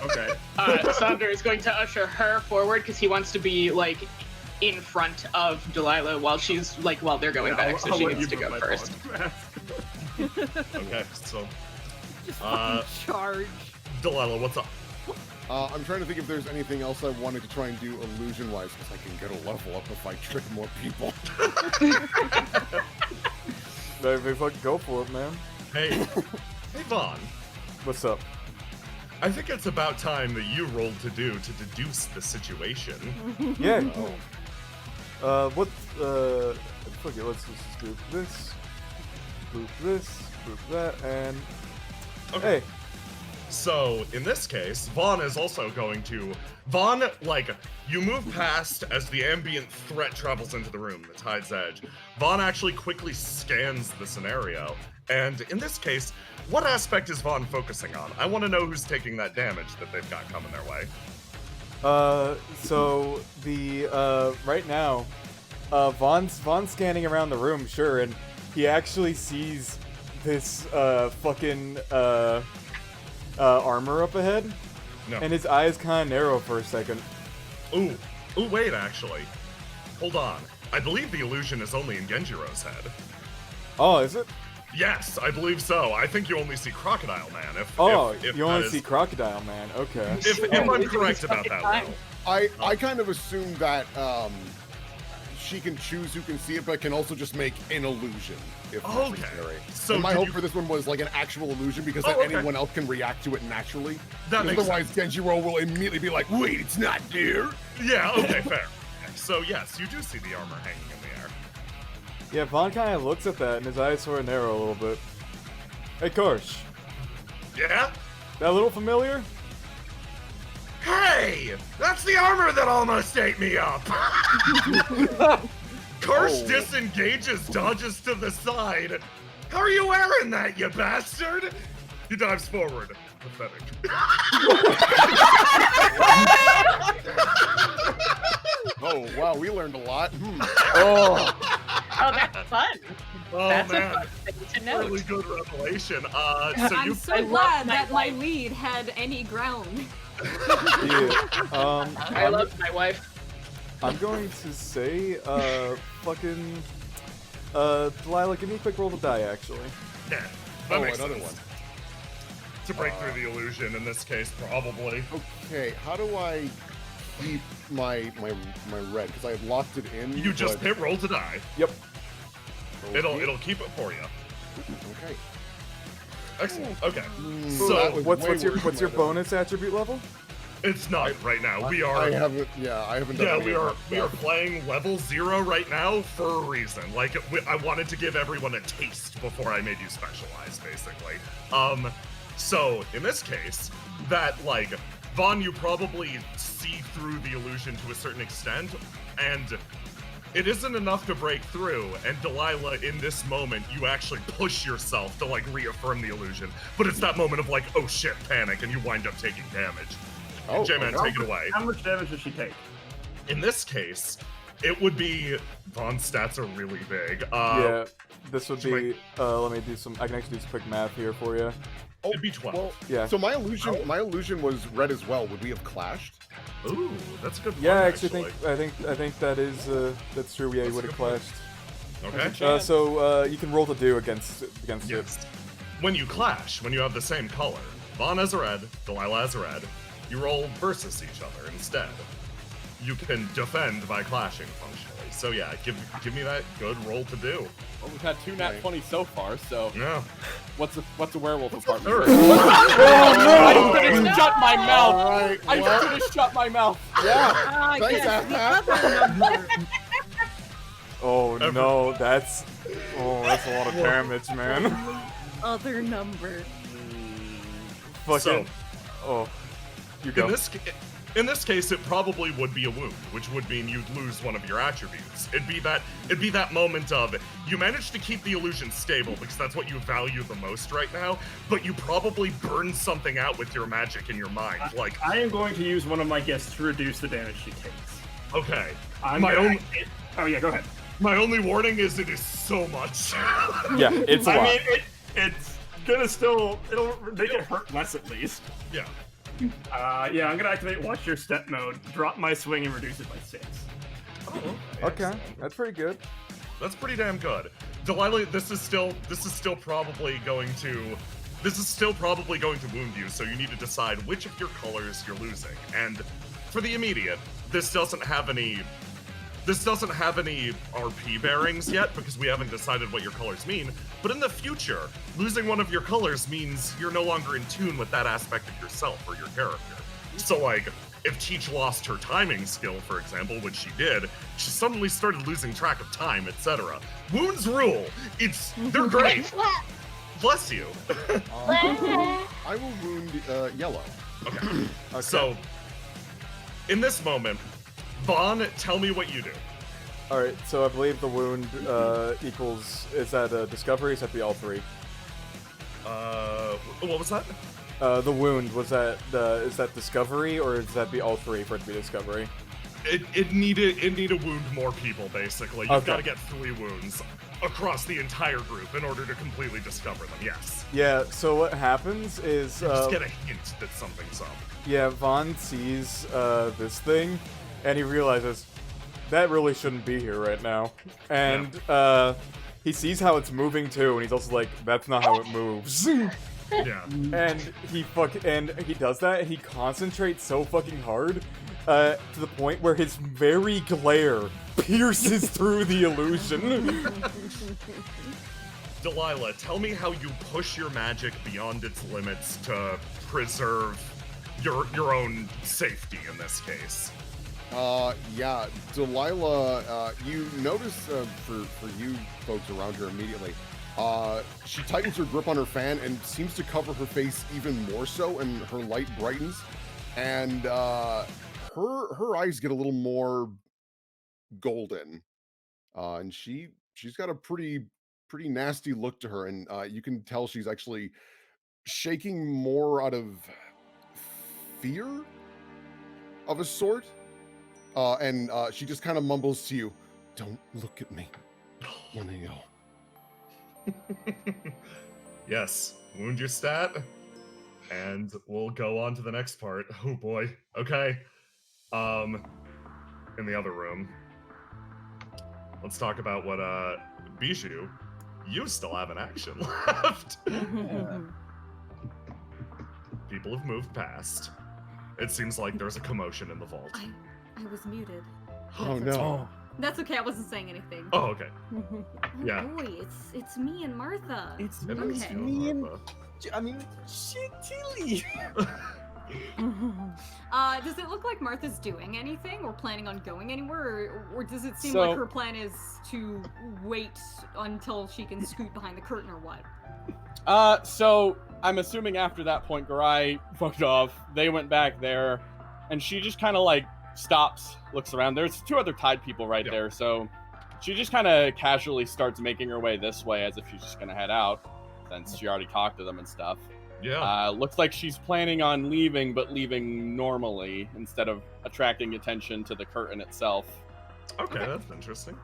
Okay. Sonder is going to usher her forward because he wants to be like in front of Delilah while they're going back, so I'll she let needs gets you to go move my first. phone. Okay, so Just fucking charge. Delilah, what's up? I'm trying to think if there's anything else I wanted to try and do illusion-wise, because I can get a level up if I trick more people. Maybe fucking go for it, man. Hey Vaughn. What's up? I think it's about time that you rolled to deduce the situation. Yeah. Fuck it, let's just group this, group that, and... Okay. Hey. So, in this case, Vaughn is also going to... Vaughn, like, you move past as the ambient threat travels into the room, the tide's edge. Vaughn actually quickly scans the scenario, and in this case, what aspect is Vaughn focusing on? I want to know who's taking that damage that they've got coming their way. So, the, right now, Vaughn's scanning around the room, sure, and he actually sees this, fucking, armor up ahead, No. and his eyes kind of narrow for a second. Ooh, wait, actually. Hold on. I believe the illusion is only in Genjirou's head. Oh, is it? Yes, I believe so. I think you only see Crocodile Man. If You only see Crocodile Man, okay. If I'm correct about that, Will. I kind of assume that she can choose who can see it, but can also just make an illusion if necessary. So and my did hope you- for this one was like an actual illusion, because then anyone else can react to it naturally. That makes Otherwise, Genjirou will immediately be like, "Wait, it's not there." Yeah, okay, fair. So yes, you do see the armor hanging in the air. Yeah, Vaughn kind of looks at that, and his eyes sort of narrow a little bit. Hey, Karsh, Yeah? that a little familiar? Hey! That's the armor that almost ate me up! Karsh disengages, dodges to the side. How are you wearing that, you bastard? He dives forward. Pathetic. Oh wow, we learned a lot. Oh, Oh, that's fun. Oh That's a man, fun thing to note. really good revelation. So I'm you so I love glad my that my wife. lead had any ground. yeah. I love my wife. I'm going to say, Delilah, give me a quick roll to die, actually. Yeah, that Oh, makes another sense. one. To break through the illusion in this case, probably. Okay, how do I keep my red? Because I had locked it in. You just but- hit roll to die. Yep. It'll keep it for you. Okay. Excellent. Okay. So that So was What's way your worse what's than your I thought. bonus attribute level? it's not right now. We are. I haven't. Yeah, I haven't done. Yeah, any we of are. that We are stuff. playing level 0 right now for a reason. Like, I wanted to give everyone a taste before I made you specialize, basically. So in this case, that like Vaughn, you probably see through the illusion to a certain extent, and it isn't enough to break through. And Delilah, in this moment, you actually push yourself to like reaffirm the illusion. But it's that moment of like, oh shit, panic, and you wind up taking damage. Oh, J-Man, okay. take it away. How much damage does she take? In this case, it would be Vaughn's stats are really big. Yeah, this would should be. Let me do some. I can actually do some quick math here for you. It'd be 12. Well, Yeah. so my illusion was red as well. Would we have clashed? Ooh, that's a good one. Yeah, I actually think that is that's true. Yeah, you That's would a have good clashed. Okay. So you can roll to do against it. Yes. When you clash, when you have the same color, Vaughn has a red, Delilah has a red, you roll versus each other instead. You can defend by clashing functionally. So yeah, give me that good roll to do. Well, we've had 2 nat 20 so far, so Yeah. what's a werewolf apartment? Third. I finished shut my mouth. All right. I well, finished shut my mouth. yeah. Thanks, Yes, the Ash. other number. Oh no, that's a lot of damage, man. Other number. Fucking. So, Oh, you go. in this case, it probably would be a wound, which would mean you'd lose one of your attributes. It'd be that moment of you managed to keep the illusion stable because that's what you value the most right now, but you probably burned something out with your magic in your mind. Like, I am going to use one of my gifts to reduce the damage she takes. okay, Oh yeah, go ahead. my only warning is it is so much. Yeah, it's a lot. I mean, it's gonna it'll make it hurt less at least. Yeah. Yeah, I'm gonna activate Watch Your Step mode, drop my swing, and reduce it by 6. Oh, Okay, that's pretty good. That's pretty damn good. Delilah, this is still probably going to this is still probably going to wound you, so you need to decide which of your colors you're losing. And for the immediate, this doesn't have any RP bearings yet, because we haven't decided what your colors mean. But in the future, losing one of your colors means you're no longer in tune with that aspect of yourself or your character. So, like, if Teach lost her timing skill, for example, which she did, she suddenly started losing track of time, etc. Wounds rule. They're great. Bless you. I will wound yellow. Okay. So, in this moment, Vaughn, tell me what you do. Alright, so I believe the wound equals... Is that discovery? Is that be all three? What was that? The wound, was that... is that discovery, or is that be all three for it to be discovery? It need to wound more people, basically. You've Okay. got to get 3 wounds across the entire group in order to completely discover them, yes. Yeah, so what happens is... You just get a hint that something's up. Yeah, Vaughn sees this thing, and he realizes that really shouldn't be here right now. And he sees how it's moving too, and he's also like, "That's not how it moves." Yeah. And he does that, and he concentrates so fucking hard to the point where his very glare pierces through the illusion. Delilah, tell me how you push your magic beyond its limits to preserve your own safety in this case. Yeah, Delilah, you notice, for you folks around her immediately, she tightens her grip on her fan and seems to cover her face even more so, and her light brightens, and her eyes get a little more golden, and she's got a pretty nasty look to her, and you can tell she's actually shaking more out of fear of a sort. And she just kind of mumbles to you, "Don't look at me, Indigo." Yes, wound your stat, and we'll go on to the next part. Oh boy. Okay. In the other room, let's talk about what Bijou, you still have an action left. People have moved past. It seems like there's a commotion in the vault. I was muted. Oh no. That's okay, I wasn't saying anything. Oh, okay. Oh Yeah. boy, it's me and Martha. It's It Okay. is you, me and Martha. I mean, shit, Tilly. Does it look like Martha's doing anything or planning on going anywhere, or does it seem So- like her plan is to wait until she can scoot behind the curtain or what? So I'm assuming after that point, Garai fucked off. They went back there, and she just kind of like stops, looks around. There's 2 other Tide people right there, so she just kind of casually starts making her way this way as if she's just gonna head out, since she already talked to them and stuff. Yeah. Looks like she's planning on leaving, but leaving normally instead of attracting attention to the curtain itself. Okay, that's interesting.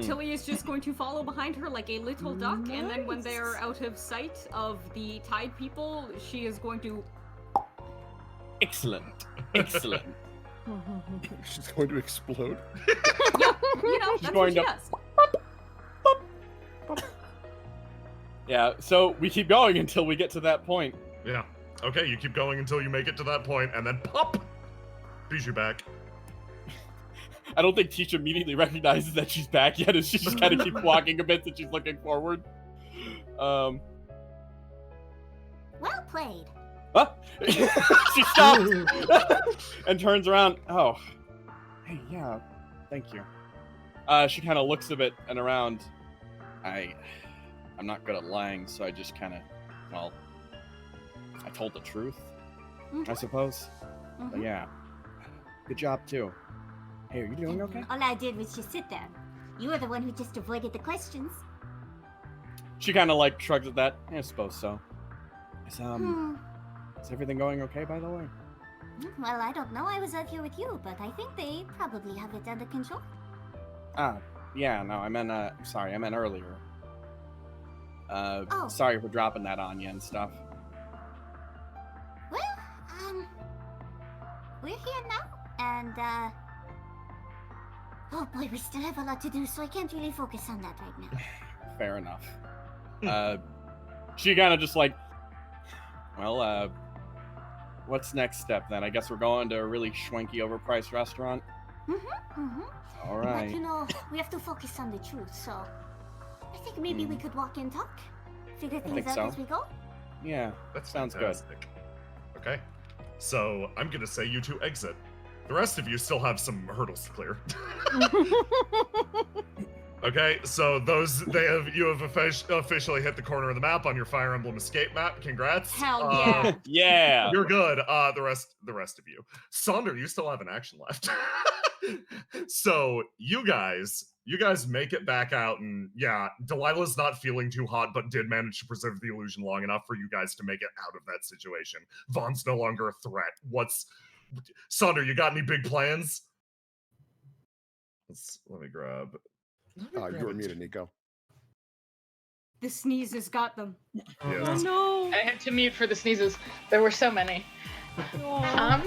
Tilly is just going to follow behind her like a little duck, and then when they're out of sight of the Tide people, she is going to... Excellent. Excellent. She's going to explode. You know, She's that's going what she to- does. Yeah, so we keep going until we get to that point. Yeah. Okay, you keep going until you make it to that point, and then pop! Bijou back. I don't think Teach immediately recognizes that she's back yet, as she just kind of keeps walking a bit and she's looking forward. Well played. Huh? She stops and turns around. Oh, hey, yeah, thank you. She kind of looks a bit and around. I'm not good at lying, so I just kind of, well, I told the truth, I suppose. But yeah, good job too. Hey, are you doing okay? All I did was just sit there. You were the one who just avoided the questions. She kind of like shrugs at that. I suppose so. Is everything going okay, by the way? Well, I don't know. I was out here with you, but I think they probably have it under control. Yeah, no, I meant, sorry, I meant earlier. Oh. Sorry for dropping that on you and stuff. Well, we're here now, and, oh boy, we still have a lot to do, so I can't really focus on that right now. Fair enough. she kind of just like, well, what's next step then? I guess we're going to a really schwanky, overpriced restaurant. All right. But you know, we have to focus on the truth, so I think maybe we could walk and talk, figure things think out so. as we go. Yeah, That sounds fantastic. Okay. So I'm gonna say you two exit. The rest of you still have some hurdles to clear. Okay, so you have officially hit the corner of the map on your Fire Emblem Escape map. Congrats. Hell yeah. Yeah. You're good. The rest of you. Sonder, you still have an action left. So you guys make it back out, and yeah, Delilah's not feeling too hot, but did manage to preserve the illusion long enough for you guys to make it out of that situation. Vaughn's no longer a threat. Sonder, you got any big plans? Let me grab. You're muted, Nico. The sneezes got them. Yeah. Oh I had to mute for the sneezes. There were so many. no.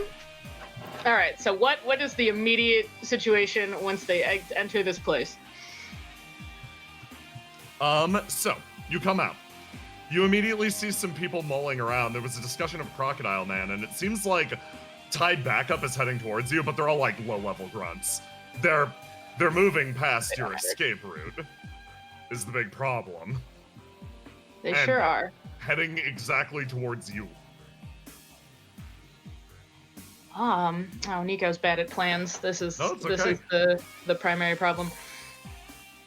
All right. So what is the immediate situation once they enter this place? So you come out. You immediately see some people mulling around. There was a discussion of Crocodile Man, and it seems like Tide Backup is heading towards you, but they're all like low-level grunts. They're moving past your escape route. Is the big problem. They And sure are. heading exactly towards you. Oh, Nico's bad at plans. This is No, it's this okay. is the primary problem.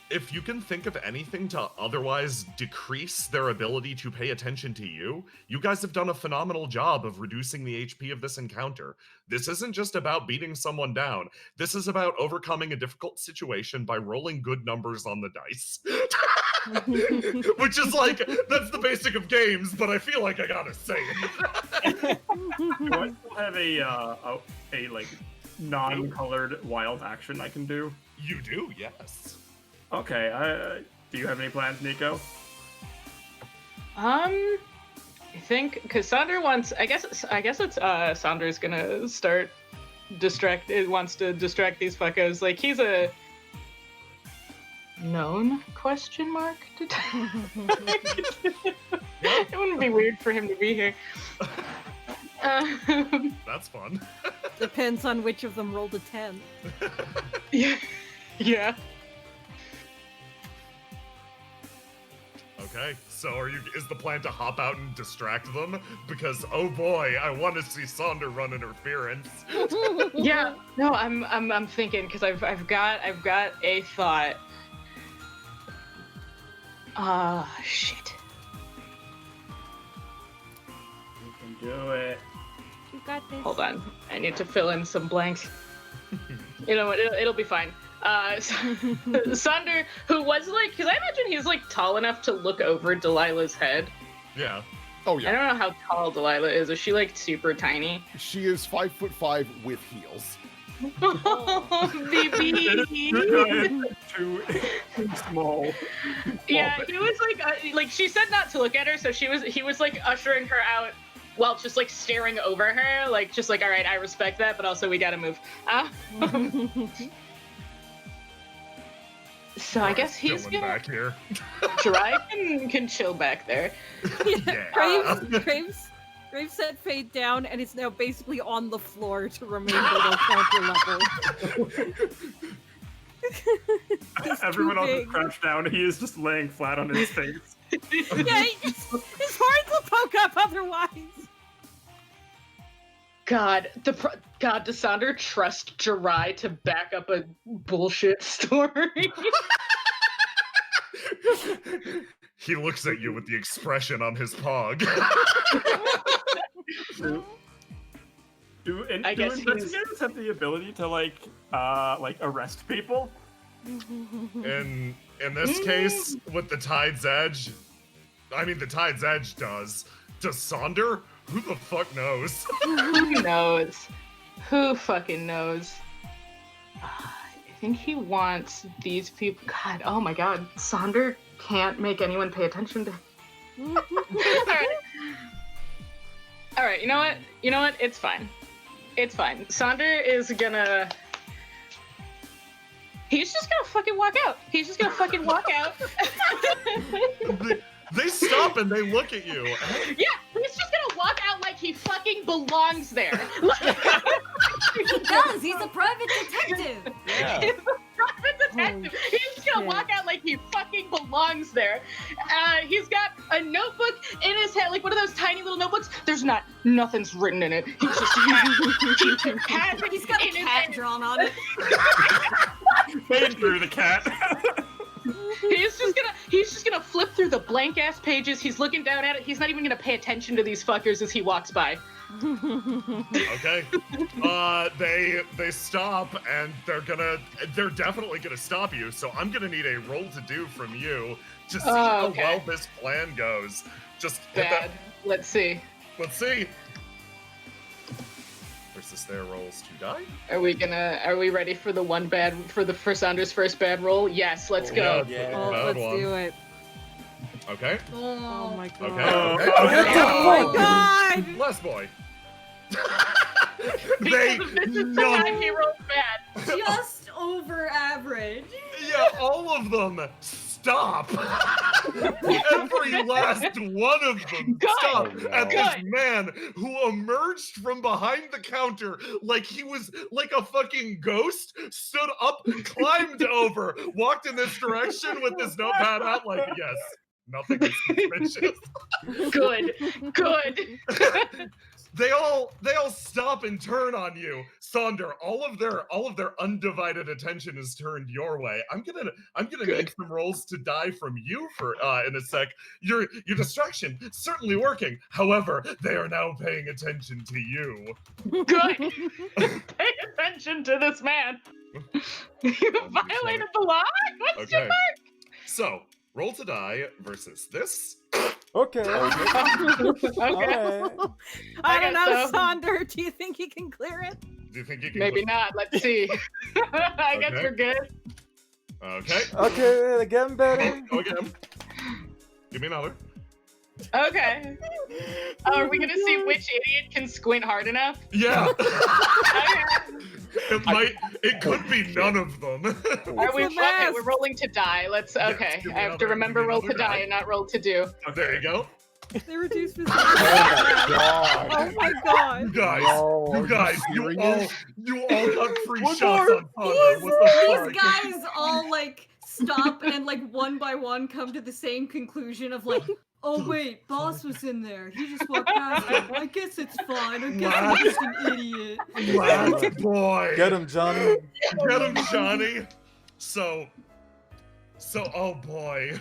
If you can think of anything to otherwise decrease their ability to pay attention to you, you guys have done a phenomenal job of reducing the HP of this encounter. This isn't just about beating someone down. This is about overcoming a difficult situation by rolling good numbers on the dice. Which is like, that's the basic of games, but I feel like I gotta say it. Do I still have a like non-colored wild action I can do? You do, yes. Okay. Do you have any plans, Nico? I think because Sonder wants. I guess it's Sonder's gonna start wants to distract these fuckos. Like he's a known question mark. It wouldn't be weird for him to be here. That's fun. Depends on which of them rolled a 10. Yeah. Okay, so is the plan to hop out and distract them? Because oh boy, I want to see Sonder run interference. Yeah. No, I'm thinking because I've got a thought. Shit. You can do it. You got this. Hold on. I need to fill in some blanks. You know what? It'll be fine. Sonder, who was like, because I imagine he's like tall enough to look over Delilah's head. Yeah. Oh I yeah. don't know how tall Delilah is. Is she like super tiny? She is 5'5" with heels. Oh, baby. Too small. Yeah, he was like she said not to look at her, so he was like ushering her out while just like staring over her, like just like, all right, I respect that, but also we gotta move. So I guess he's Chilling gonna back here. Jirai can chill back there. Yeah. Graves set Fade down and is now basically on the floor to remain below counter level. He's Everyone too else is big. crouched down. He is just laying flat on his face. Yeah, his horns will poke up otherwise. God, does Sonder trust Jirai to back up a bullshit story? He looks at you with the expression on his pog. Do I guess he's- investigators have the ability to like arrest people? In this case, with the Tide's Edge, I mean the Tide's Edge does. Does Sonder? Who the fuck knows? Who knows? Who fucking knows? I think he wants these people. God, oh my God, Sonder can't make anyone pay attention to. All right. You know what? It's fine. Sonder is gonna. He's just gonna fucking walk out. They stop and they look at you. Yeah, he's just gonna walk out like he fucking belongs there. He does. He's a private detective. Yeah. He's a private detective. He's just gonna walk out like he fucking belongs there. He's got a notebook in his head, like one of those tiny little notebooks. There's nothing's written in it. He just has it. He's got a in his cat head. drawn on it. Fade through the cat. He's just gonna flip through the blank ass pages. He's looking down at it. He's not even gonna pay attention to these fuckers as he walks by. Okay. They stop and they're definitely gonna stop you. So I'm gonna need a roll to do from you to see how well this plan goes. Just hit that. Bad. Let's see. Let's see. Versus their rolls to die. Are we ready for for Sandra's first bad roll? Yes, let's go. Yeah. Oh, Bad let's one. do it. Okay. Oh my god. Okay. Oh my god! Last boy. Because of this is the time he rolled bad. Just over average. Yeah, all of them stop. Every last one of them stop at this man who emerged from behind the counter like he was like a fucking ghost, stood up, climbed over, walked in this direction with his notepad out like, yes, nothing is suspicious. Good. They all stop and turn on you, Sonder. All of their undivided attention is turned your way. I'm gonna make some rolls to die from you for in a sec. Your distraction certainly working. However, they are now paying attention to you. Good. Pay attention to this man. You violated the law? Question mark? So roll to die versus this. Okay. Okay. Alright. I don't know, so- Sonder. Do you think he can clear it? Do you think you can? Maybe not. Let's see. I guess Okay. we're good. Okay. Okay, getting better. Go again. Give me another. Okay. Are we gonna see which idiot can squint hard enough? Yeah. Okay. It could be none of them. Are we? It's a Okay, mess. we're rolling to die. Let's. Okay, give me I have to another- remember give me roll to another die die. and not roll to do. There you go. They reduced his. Oh my god. Oh my god. You guys, No, you guys, you all got free One shots more. on Thunder. What the These fuck? guys all like stop and like one by one come to the same conclusion of like, oh wait, boss was in there. He just walked past him. I guess it's fine. I guess I'm just an idiot. Last boy. Get him, Johnny. Get him, Johnny. So, oh boy.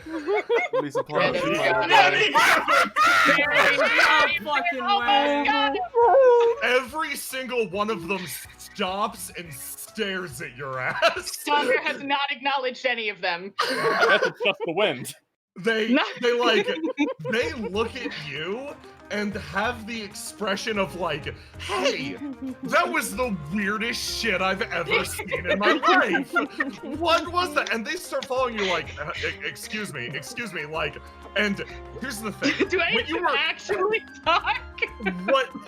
Lisa Park. Get him, Johnny. Oh, fucking way. Every single one of them stops and stares at your ass. Sonder has not acknowledged any of them. That's just the wind. They look at you and have the expression of like, hey, that was the weirdest shit I've ever seen in my life. What was that? And they start following you like, excuse me, like, and here's the thing. Do I When you were- actually talk?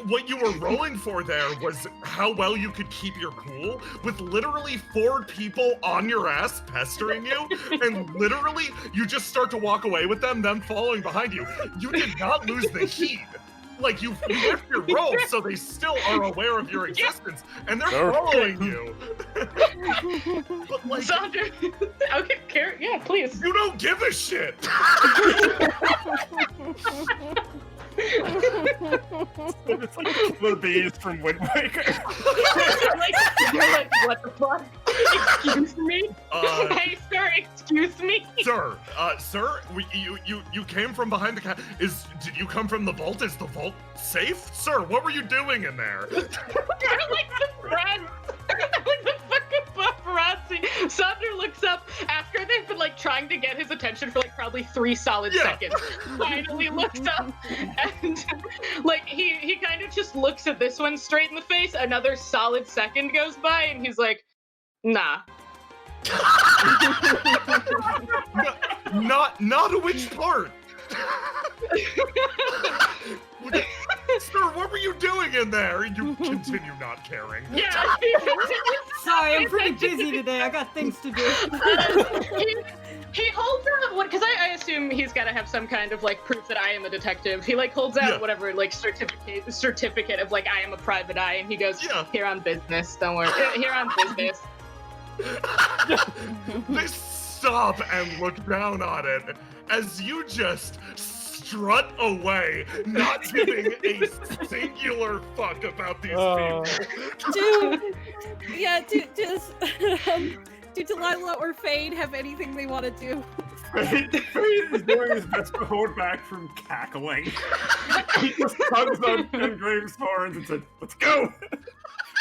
What you were rolling for there was how well you could keep your cool with literally 4 people on your ass pestering you, and literally you just start to walk away with them following behind you. You did not lose the heat. Like you left your role, so they still are aware of your existence, and they're following you. But like, Sonder. Okay, yeah, please. you don't give a shit. It's like the bees from Wind Waker. You're like, what the fuck? Excuse me? Hey, sir, excuse me? Sir, you came from behind the did you come from the vault? Is the vault safe? Sir, what were you doing in there? You're like the friends. Like the fucking paparazzi. Sonder looks up after they've been like trying to get his attention for like probably 3 solid seconds. Finally looks up and like he kind of just looks at this one straight in the face. Another solid second goes by and he's like, nah. Not a which part? Sir, what were you doing in there? And you continue not caring. Yeah. Sorry, I'm pretty busy today. I got things to do. He holds out because I assume he's got to have some kind of like proof that I am a detective. He like holds out whatever like certificate of like I am a private eye, and he goes, "Here on business. Don't worry. Here on business." They stop and look down on it as you just strut away, not giving a singular fuck about these people. Do Delilah or Fade have anything they want to do? Fade is doing his best to hold back from cackling. He just tugs on Graves' horns and said, "Let's go!"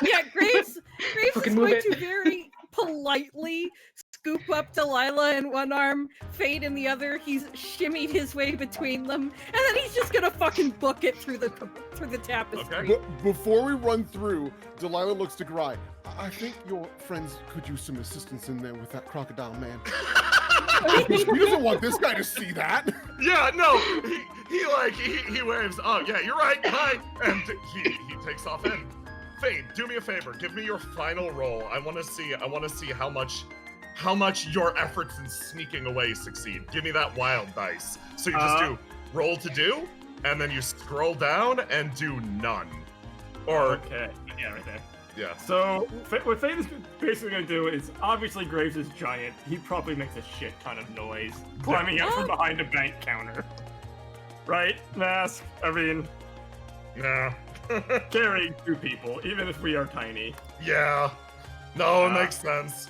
Yeah, Graves is move going it. to very politely scoop up Delilah in one arm, Fade in the other. He's shimmied his way between them, and then he's just gonna fucking book it through the tapestry. Before we run through, Delilah looks to Gry. I think your friends could use some assistance in there with that crocodile man. He doesn't want this guy to see that. Yeah, no, he waves. Oh yeah, you're right. Bye. And he takes off in. Fade, do me a favor. Give me your final roll. I want to see how much your efforts in sneaking away succeed. Give me that wild dice. So you just do roll to do, and then you scroll down and do none. Or okay, yeah, right there. Yeah. So what Fade is basically going to do is, obviously Graves is giant. He probably makes a shit ton of noise climbing out from behind a bank counter. Right, Mask? I mean, yeah. Carrying 2 people, even if we are tiny. Yeah. No, it makes sense.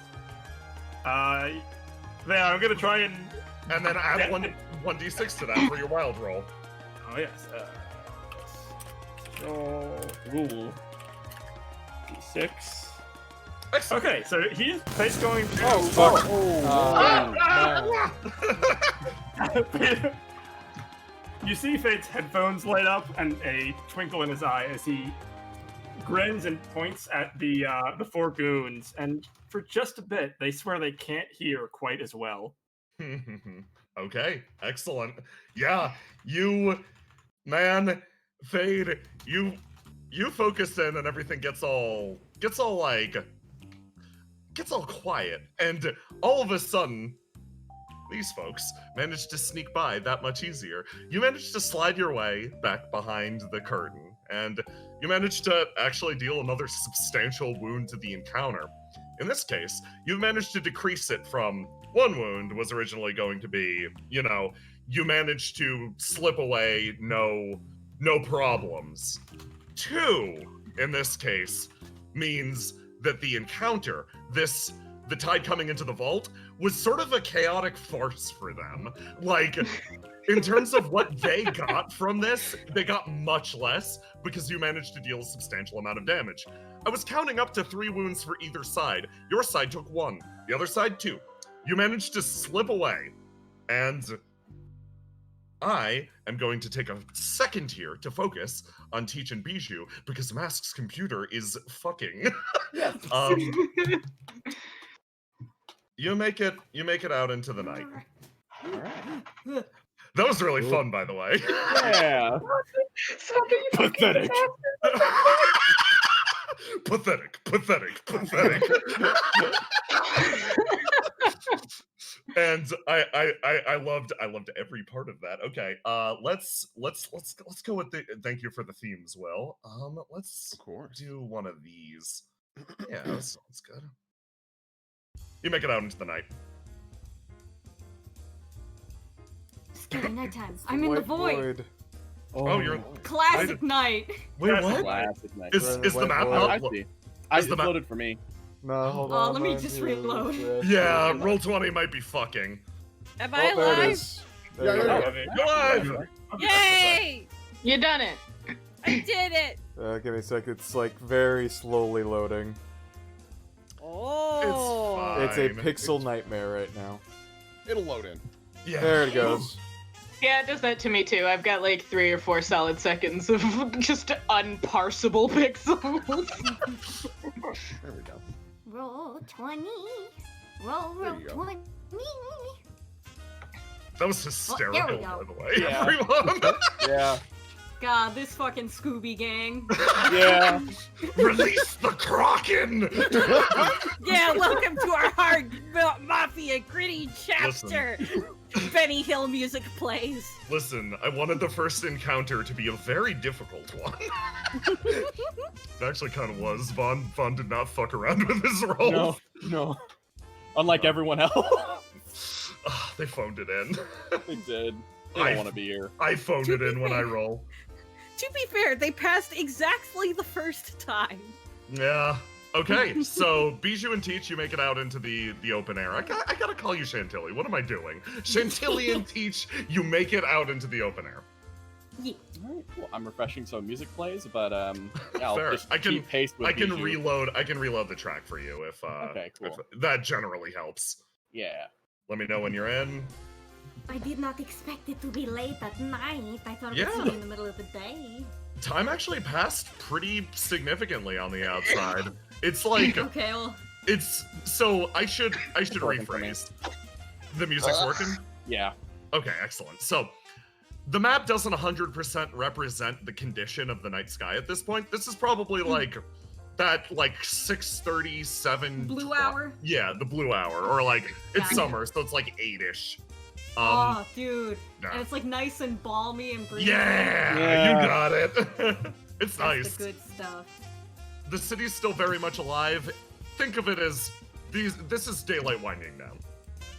Yeah, I'm gonna try and then add 1d6 to that for your wild roll. Oh yes. Rule. D6. Excellent. Okay, so he's going to. You see Fate's headphones light up and a twinkle in his eye as he grins and points at the 4 goons, and for just a bit, they swear they can't hear quite as well. Okay, excellent. Yeah, Fade, you focus in and everything gets all quiet, and all of a sudden, these folks managed to sneak by that much easier. You managed to slide your way back behind the curtain, and you managed to actually deal another substantial wound to the encounter. In this case, you've managed to decrease it from 1 wound was originally going to be, you managed to slip away, no problems. 2, in this case, means that the encounter, the tide coming into the vault, was sort of a chaotic farce for them. Like, in terms of what they got from this, they got much less because you managed to deal a substantial amount of damage. I was counting up to 3 wounds for either side. Your side took 1, the other side 2. You managed to slip away, and I am going to take a second here to focus on Teach and Bijou because Mask's computer is fucking. You make it out into the night. Alright. That was really fun, by the way. Yeah. Pathetic. pathetic. And I loved every part of that. Okay, let's go with the thank you for the theme as well. Let's of course do one of these. Yeah, that sounds good. You make it out into the night. Scary nighttime. I'm in the void. Oh, you're Classic night. Wait, what? Classic night. Is the map Oh, I up? see. It's loaded for me. No, hold on. Let me just reload. Yeah, roll 20 might be fucking. Am I There it alive? is. Yeah, There you yeah, go. yeah. You're alive! Yay! You done it. I did it! Give me a sec. It's like very slowly loading. Oh! It's It's a fine. pixel nightmare right now. It'll load in. Yeah. There it goes. Yeah, it does that to me too. I've got like 3 or 4 solid seconds of just unparsable pixels. There we go. Roll 20. Roll There you go. 20. That was hysterical, go. by the way. Yeah. Everyone. Yeah. God, this fucking Scooby gang. Yeah. Release the Kraken! Yeah, welcome to our hard mafia gritty chapter. Benny Hill music plays. Listen, I wanted the first encounter to be a very difficult one. It actually kind of was. Vaughn did not fuck around with his roll. No. Unlike everyone else. They phoned it in. They did. They don't want to be here. I phoned it in when I roll. To be fair, they passed exactly the first time. Yeah. Okay, so Bijou and Teach, you make it out into the open air. I gotta call you Chantilly. What am I doing? Chantilly and Teach, you make it out into the open air. Yeah. Alright, cool. I'm refreshing so music plays, but yeah, I'll Fair. just I can- keep pace with I can Bijou. reload the track for you if Okay, cool. if that generally helps. Yeah. Let me know when you're in. I did not expect it to be late at night. I thought it Yeah. would be in the middle of the day. Time actually passed pretty significantly on the outside. It's like Okay, well, it's so I should Working for me. rephrase. The music's working? Yeah. Okay, excellent. So the map doesn't 100% represent the condition of the night sky at this point. This is probably like that 6:37 blue hour. Yeah, the blue hour, or like it's Gotcha. summer, so it's like 8ish. Oh, dude. nah. And it's like nice and balmy and breezy. Yeah, Yeah. you got it. It's That's nice. the good stuff. The city's still very much alive. Think of it as this is daylight winding down.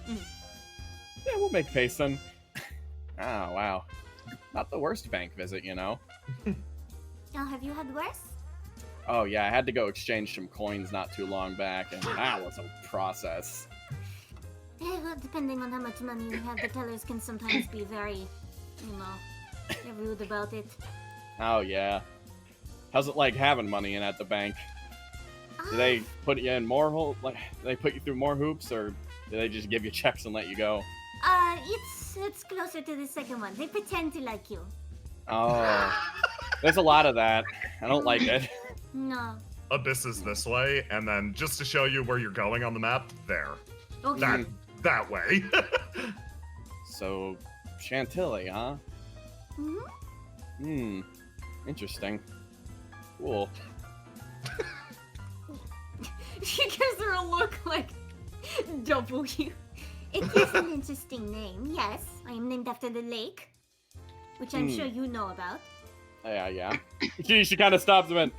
Yeah, we'll make pace then. Oh, wow. Not the worst bank visit, you know? Now, have you had worse? Oh, yeah, I had to go exchange some coins not too long back, and that was a process. Well, depending on how much money you have, the tellers can sometimes be very, they're rude about it. Oh, yeah. How's it like having money in at the bank? Do they put you in more do they put you through more hoops, or do they just give you checks and let you go? It's closer to the second one. They pretend to like you. Oh. There's a lot of that. I don't like it. No. Abyss is this way, and then just to show you where you're going on the map, there. Okay. That way. So, Chantilly, huh? Mhm. Interesting. Cool. She gives her a look like W. It is an interesting name, yes. I am named after the lake, which I'm sure you know about. Yeah. She kind of stops and went,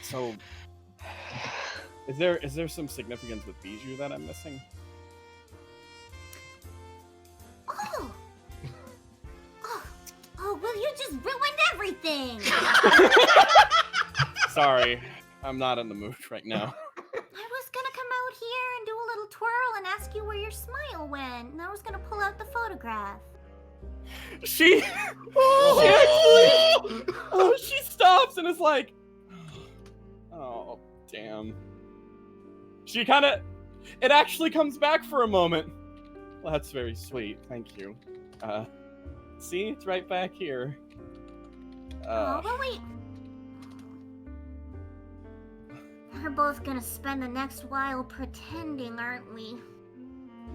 so, is there some significance with Bijou that I'm missing? Oh, well, you just ruined everything! Sorry, I'm not in the mood right now. I was gonna come out here and do a little twirl and ask you where your smile went, and I was gonna pull out the photograph. She stops and is like, oh, damn. She kind of, it actually comes back for a moment. Well, that's very sweet, thank you. See, it's right back here. Oh, but wait. We're both gonna spend the next while pretending, aren't we?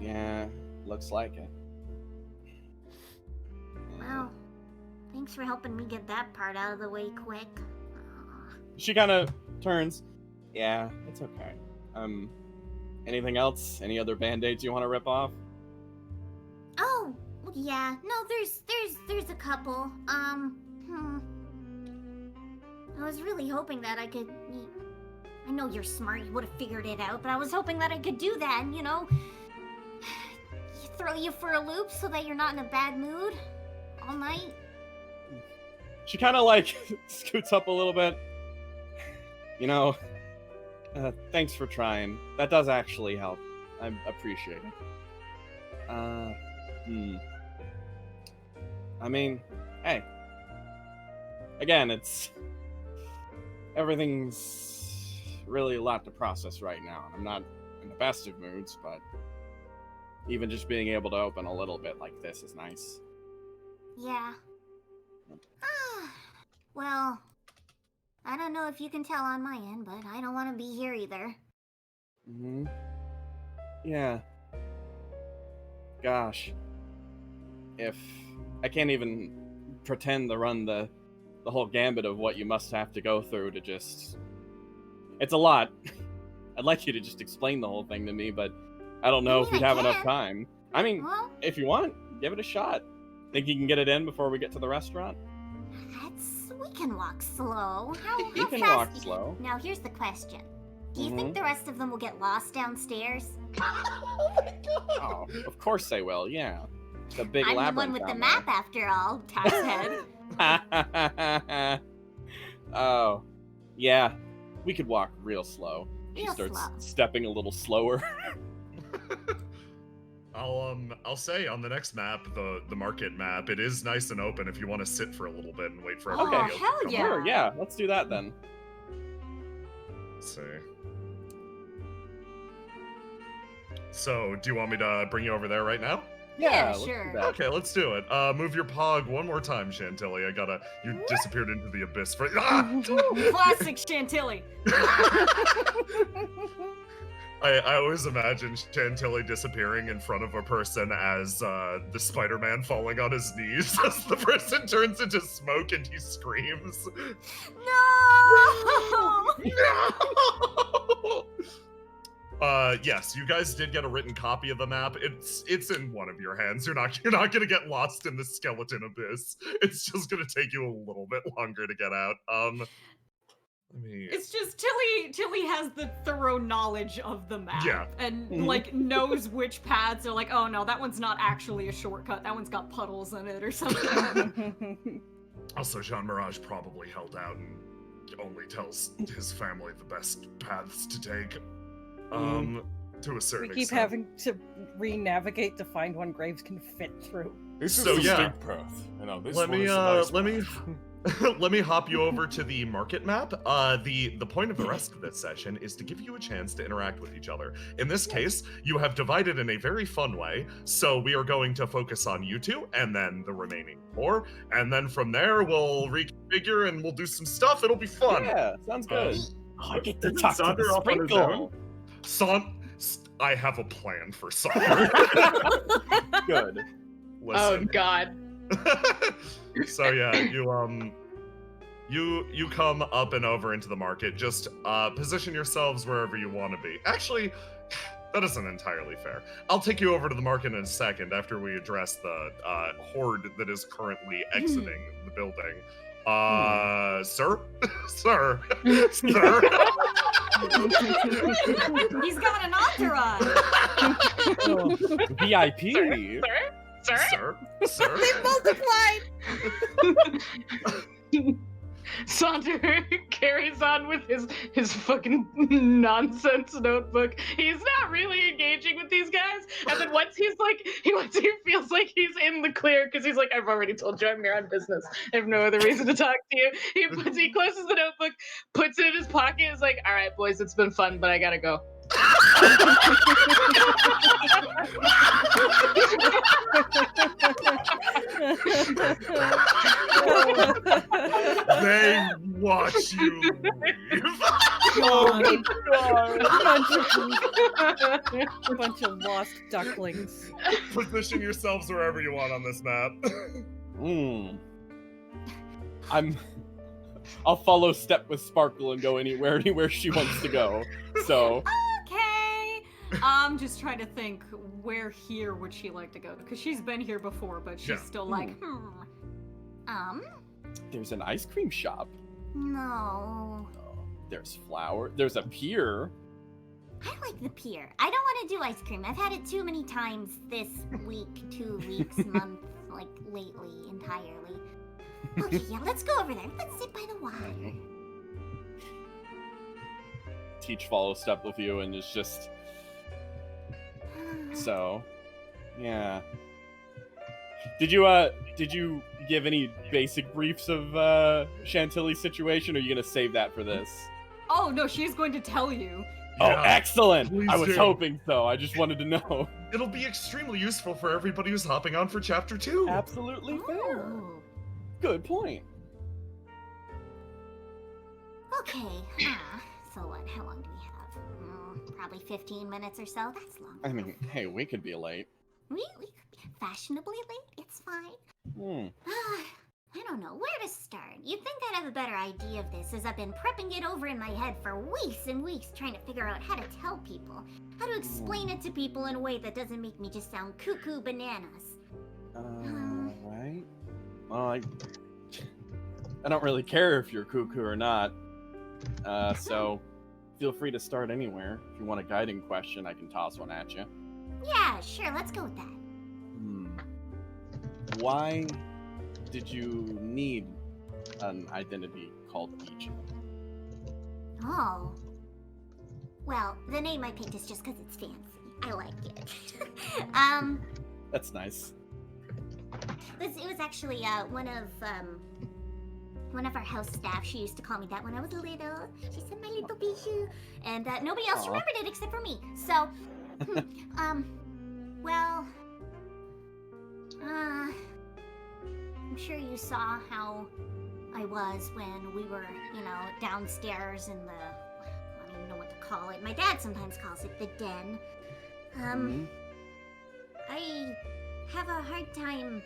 Yeah, looks like it. Well, thanks for helping me get that part out of the way quick. She kind of turns. Yeah, it's okay. Anything else? Any other band-aids you want to rip off? Oh, yeah. No, there's a couple. I was really hoping that I could. I know you're smart. You would have figured it out, but I was hoping that I could do that. And, throw you for a loop so that you're not in a bad mood all night. She kind of scoots up a little bit. Thanks for trying. That does actually help. I appreciate it. I mean, hey. Again, everything's really a lot to process right now. I'm not in the best of moods, but even just being able to open a little bit like this is nice. Yeah. Well, I don't know if you can tell on my end, but I don't want to be here either. Yeah. Gosh. If I can't even pretend to run the whole gambit of what you must have to go through to just... It's a lot. I'd like you to just explain the whole thing to me, but I don't know if we'd have enough time. I mean, Well, if you want, give it a shot. Think you can get it in before we get to the restaurant? we can walk slow. How You can fast? walk slow. Now here's the question. Do you Mhm. think the rest of them will get lost downstairs? Oh, of course they will, yeah. The big I'm the labyrinth one with the down map, after all. Tax head. there. Oh, yeah. We could walk real slow. She Real starts slow. stepping a little slower. I'll say on the next map, the market map, it is nice and open if you want to sit for a little bit and wait for Oh, everybody else hell to come yeah. up. Sure, yeah. Let's do that then. Let's see. So, do you want me to bring you over there right now? Yeah, let's do sure. that. Okay, let's do it. Move your pog one more time, Chantilly. You disappeared into the abyss for. Ah! Classic Chantilly. I always imagine Chantilly disappearing in front of a person as the Spider-Man falling on his knees as the person turns into smoke and he screams. No! No! Yes, you guys did get a written copy of the map. It's in one of your hands. You're not gonna get lost in the skeleton abyss. It's just gonna take you a little bit longer to get out. Let me. It's just Tilly has the thorough knowledge of the map. Yeah. And Mhm. like knows which paths are like, oh no, that one's not actually a shortcut. That one's got puddles in it or something. Also, Jean Mirage probably held out and only tells his family the best paths to take. To a certain We keep extent. having to re-navigate to find one Graves can fit through. This is So, the yeah. stink path. You know, this Let one me, is the nice let me- path. Let me hop you over to the market map. The point of the rest of this session is to give you a chance to interact with each other. In this case, you have divided in a very fun way. So we are going to focus on you two and then the remaining four. And then from there, we'll reconfigure and we'll do some stuff. It'll be fun. Yeah, sounds good. I get to talk to Sonder the off on his sprinkle. I have a plan for Sonder. Good. Oh Listen. God. So yeah, you come up and over into the market. Just position yourselves wherever you want to be. Actually, that isn't entirely fair. I'll take you over to the market in a second after we address the horde that is currently exiting the building. Sir? Sir? Sir? He's got an entourage. VIP. Sir? Sir? Sir? Multiplied! Saunter carries on with his fucking nonsense notebook. He's not really engaging with these guys. And then once he feels like he's in the clear, because he's like, I've already told you I'm here on business. I have no other reason to talk to you. He closes the notebook, puts it in his pocket, is like, all right, boys, it's been fun, but I gotta go. They watch you leave. A bunch of lost ducklings. Position yourselves wherever you want on this map. I'll follow step with Sparkle and go anywhere she wants to go. So Okay. I'm just trying to think where here would she like to go to? Because she's been here before, but she's Yeah. still like, there's an ice cream shop. No. There's flour. There's a pier. I like the pier. I don't want to do ice cream. I've had it too many times this week, 2 weeks, month, like lately, entirely. Okay, yeah, let's go over there. Let's sit by the water. Teach follow step with you and it's just so yeah. Did you give any basic briefs of Chantilly's situation, or are you gonna save that for this? oh no, she's going to tell you. Oh, Yeah, excellent! please I was do. hoping so. I just wanted to know. It'll be extremely useful for everybody who's hopping on for chapter 2. Absolutely fair. Oh, Good point. okay. So what? How long do we have? Probably 15 minutes or so. That's long. I mean, hey, we could be late. We could be fashionably late. It's fine. I don't know where to start. You'd think I'd have a better idea of this, as I've been prepping it over in my head for weeks and weeks, trying to figure out how to tell people, how to explain it to people in a way that doesn't make me just sound cuckoo bananas. Right. Well, I don't really care if you're cuckoo or not. So feel free to start anywhere. If you want a guiding question, I can toss one at you. Yeah, sure, let's go with that. Why did you need an identity called Bijou? Oh. Well, the name I picked is just because it's fancy. I like it. That's nice. It was actually one of our house staff. She used to call me that when I was little. She said, "My little Bijou," and nobody else Aw. remembered it except for me. So, well, I'm sure you saw how I was when we were, downstairs in the, I don't even know what to call it. My dad sometimes calls it the den. I have a hard time.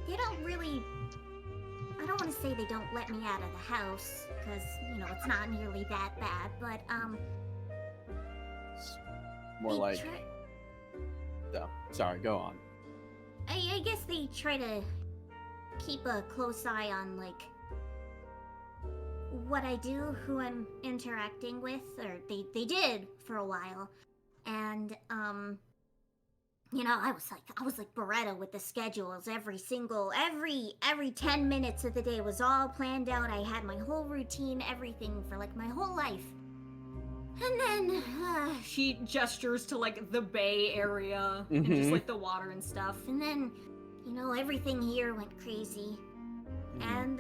They don't really, I don't want to say they don't let me out of the house, because, it's not nearly that bad, but, More they like... Sorry, go on. I guess they try to keep a close eye on, what I do, who I'm interacting with, or they did for a while. And, I was like Beretta with the schedules. Every 10 minutes of the day was all planned out. I had my whole routine, everything for my whole life. And then, She gestures to the bay area and just the water and stuff. and then, everything here went crazy. And,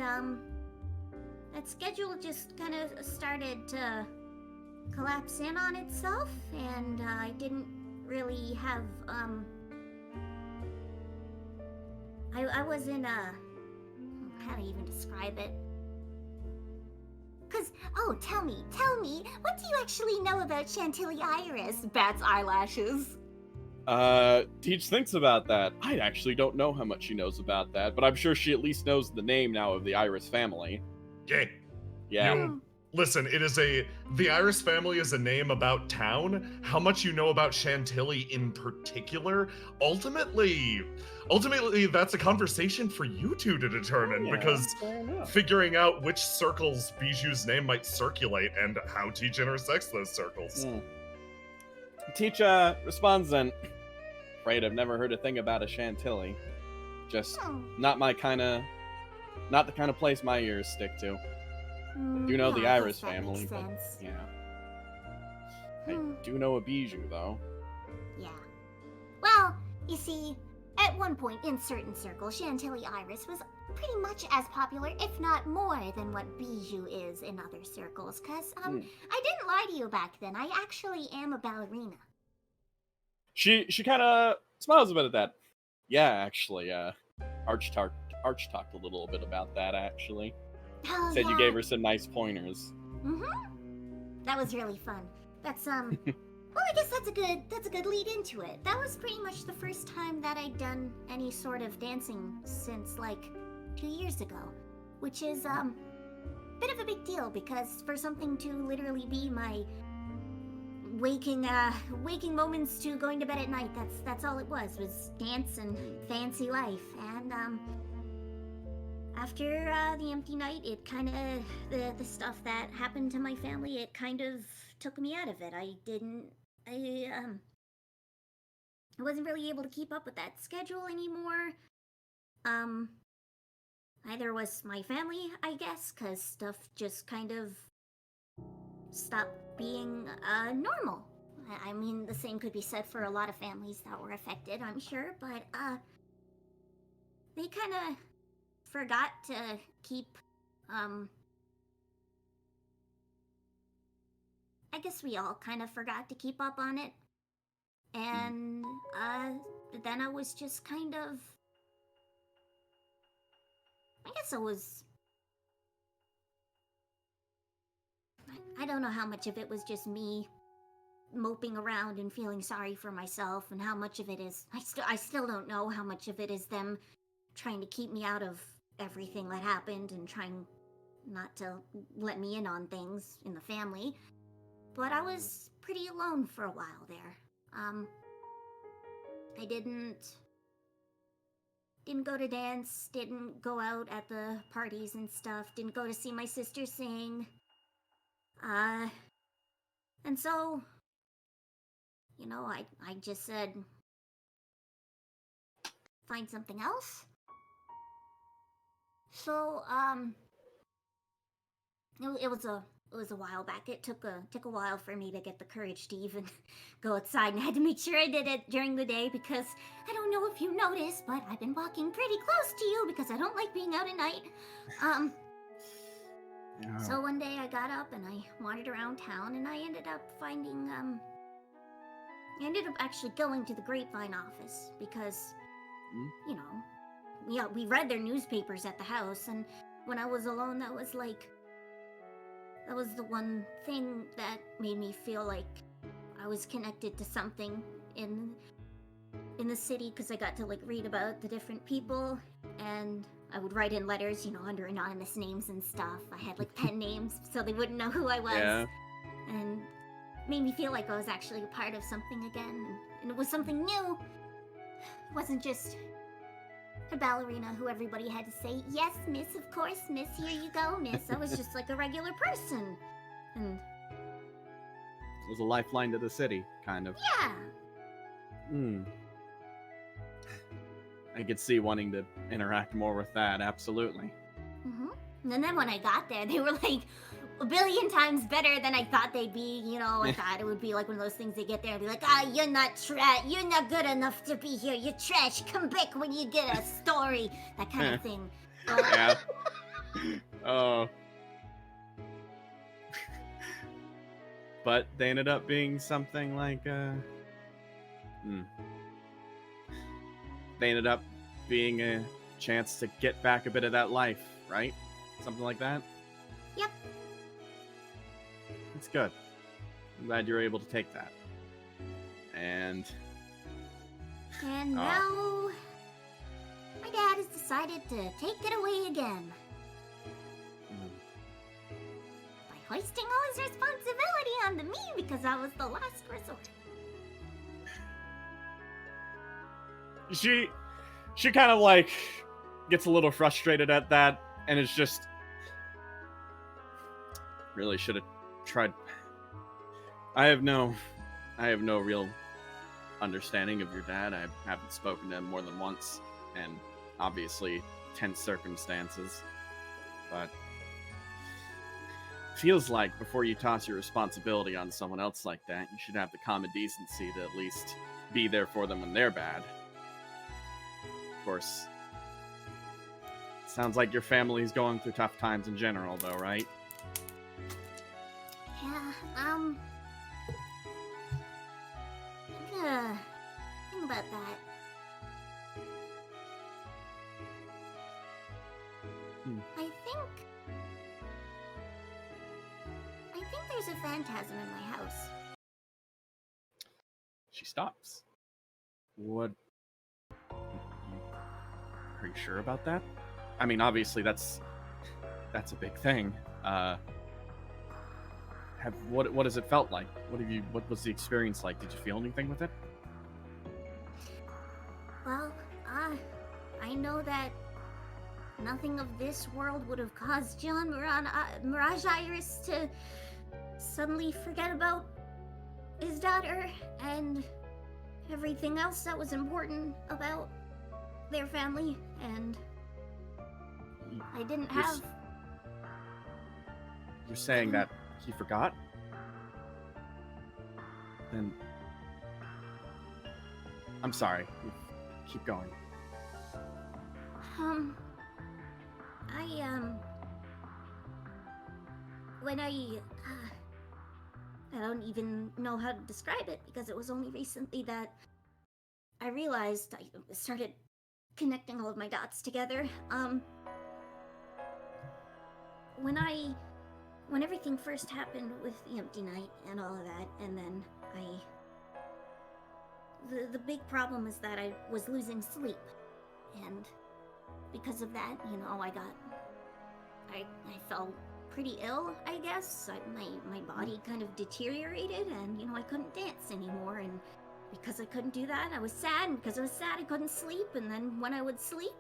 that schedule just kind of started to collapse in on itself, and I didn't really have, I was in a, how do I even describe it? Tell me, what do you actually know about Chantilly Iris? Bats eyelashes. Teach thinks about that. I actually don't know how much she knows about that, but I'm sure she at least knows the name now of the Iris family. Yeah. Yeah. Listen, the Iris family is a name about town. How much you know about Chantilly in particular, ultimately, that's a conversation for you two to determine, because figuring out which circles Bijou's name might circulate and how Teach intersects those circles. Teach responds then, "Afraid I've never heard a thing about a Chantilly. Just not the kind of place my ears stick to. Do know the Iris family, but yeah. I do know a Bijou, though." Yeah. Well, you see, at one point in certain circles, Chantilly Iris was pretty much as popular, if not more, than what Bijou is in other circles. Cause, I didn't lie to you back then. I actually am a ballerina. She kind of smiles a bit at that. Yeah, actually, Arch talked a little bit about that, actually. Oh, Said yeah. you gave her some nice pointers. That was really fun. That's, well, I guess that's a good lead into it. That was pretty much the first time that I'd done any sort of dancing since, 2 years ago. Which is, bit of a big deal, because for something to literally be my waking moments to going to bed at night, that's all it was dance and fancy life. And, after the empty night, it kind of, the stuff that happened to my family, it kind of took me out of it. I wasn't really able to keep up with that schedule anymore. Either was my family, I guess, because stuff just kind of stopped being normal. I mean, the same could be said for a lot of families that were affected, I'm sure, but they kind of forgot to keep, I guess we all kind of forgot to keep up on it. And, then I was just kind of, I guess I don't know how much of it was just me moping around and feeling sorry for myself, and how much of it is, I still don't know how much of it is them trying to keep me out of everything that happened and trying not to let me in on things in the family. But I was pretty alone for a while there. I didn't go to dance, didn't go out at the parties and stuff, didn't go to see my sister sing. And so, you know, I just said, find something else. So, it was a while back. It took a while for me to get the courage to even go outside, and I had to make sure I did it during the day because I don't know if you noticed, but I've been walking pretty close to you because I don't like being out at night. So one day I got up and I wandered around town, and I ended up finding I ended up actually going to the Grapevine office because, you know, yeah, we read their newspapers at the house, and when I was alone, that was the one thing that made me feel like I was connected to something in the city, because I got to like read about the different people, and I would write in letters, you know, under anonymous names and stuff. I had like pen names so they wouldn't know who I was. Yeah. And made me feel like I was actually a part of something again, and it was something new. It wasn't just a ballerina who everybody had to say, yes, miss, of course, miss, here you go, miss. I was just like a regular person. And It was a lifeline to the city, kind of. yeah. I could see wanting to interact more with that, absolutely. And then when I got there, they were like a billion times better than I thought they'd be. You know, I thought it would be like one of those things they get there and be like, you're not you're not good enough to be here. You're trash. Come back when you get a story. That kind of thing. Yeah. Oh. But they ended up being something like, They ended up being a chance to get back a bit of that life, right? Something like that? Yep. It's good. I'm glad you were able to take that. And now my dad has decided to take it away again. By hoisting all his responsibility onto me because I was the last resort. She kind of like gets a little frustrated at that, and it's just really should have tried. I have no real understanding of your dad. I haven't spoken to him more than once, and obviously tense circumstances. But feels like before you toss your responsibility on someone else like that, you should have the common decency to at least be there for them when they're bad. Of course, sounds like your family's going through tough times in general, though, right? Yeah, I'm gonna think about that. I think there's a phantasm in my house. She stops. What? Are you sure about that? I mean, obviously that's a big thing. What has it felt like? What was the experience like? Did you feel anything with it? Well, I know that nothing of this world would have caused John Mirage Iris to suddenly forget about his daughter and everything else that was important about their family, and I didn't have... You're saying that he forgot? Then... I'm sorry. Keep going. When I don't even know how to describe it because it was only recently that I realized I started connecting all of my dots together. When everything first happened with the Empty Night and all of that, and then the big problem is that I was losing sleep, and because of that, I fell pretty ill, I guess. My body kind of deteriorated, and I couldn't dance anymore. And because I couldn't do that, I was sad. And because I was sad, I couldn't sleep. And then when I would sleep,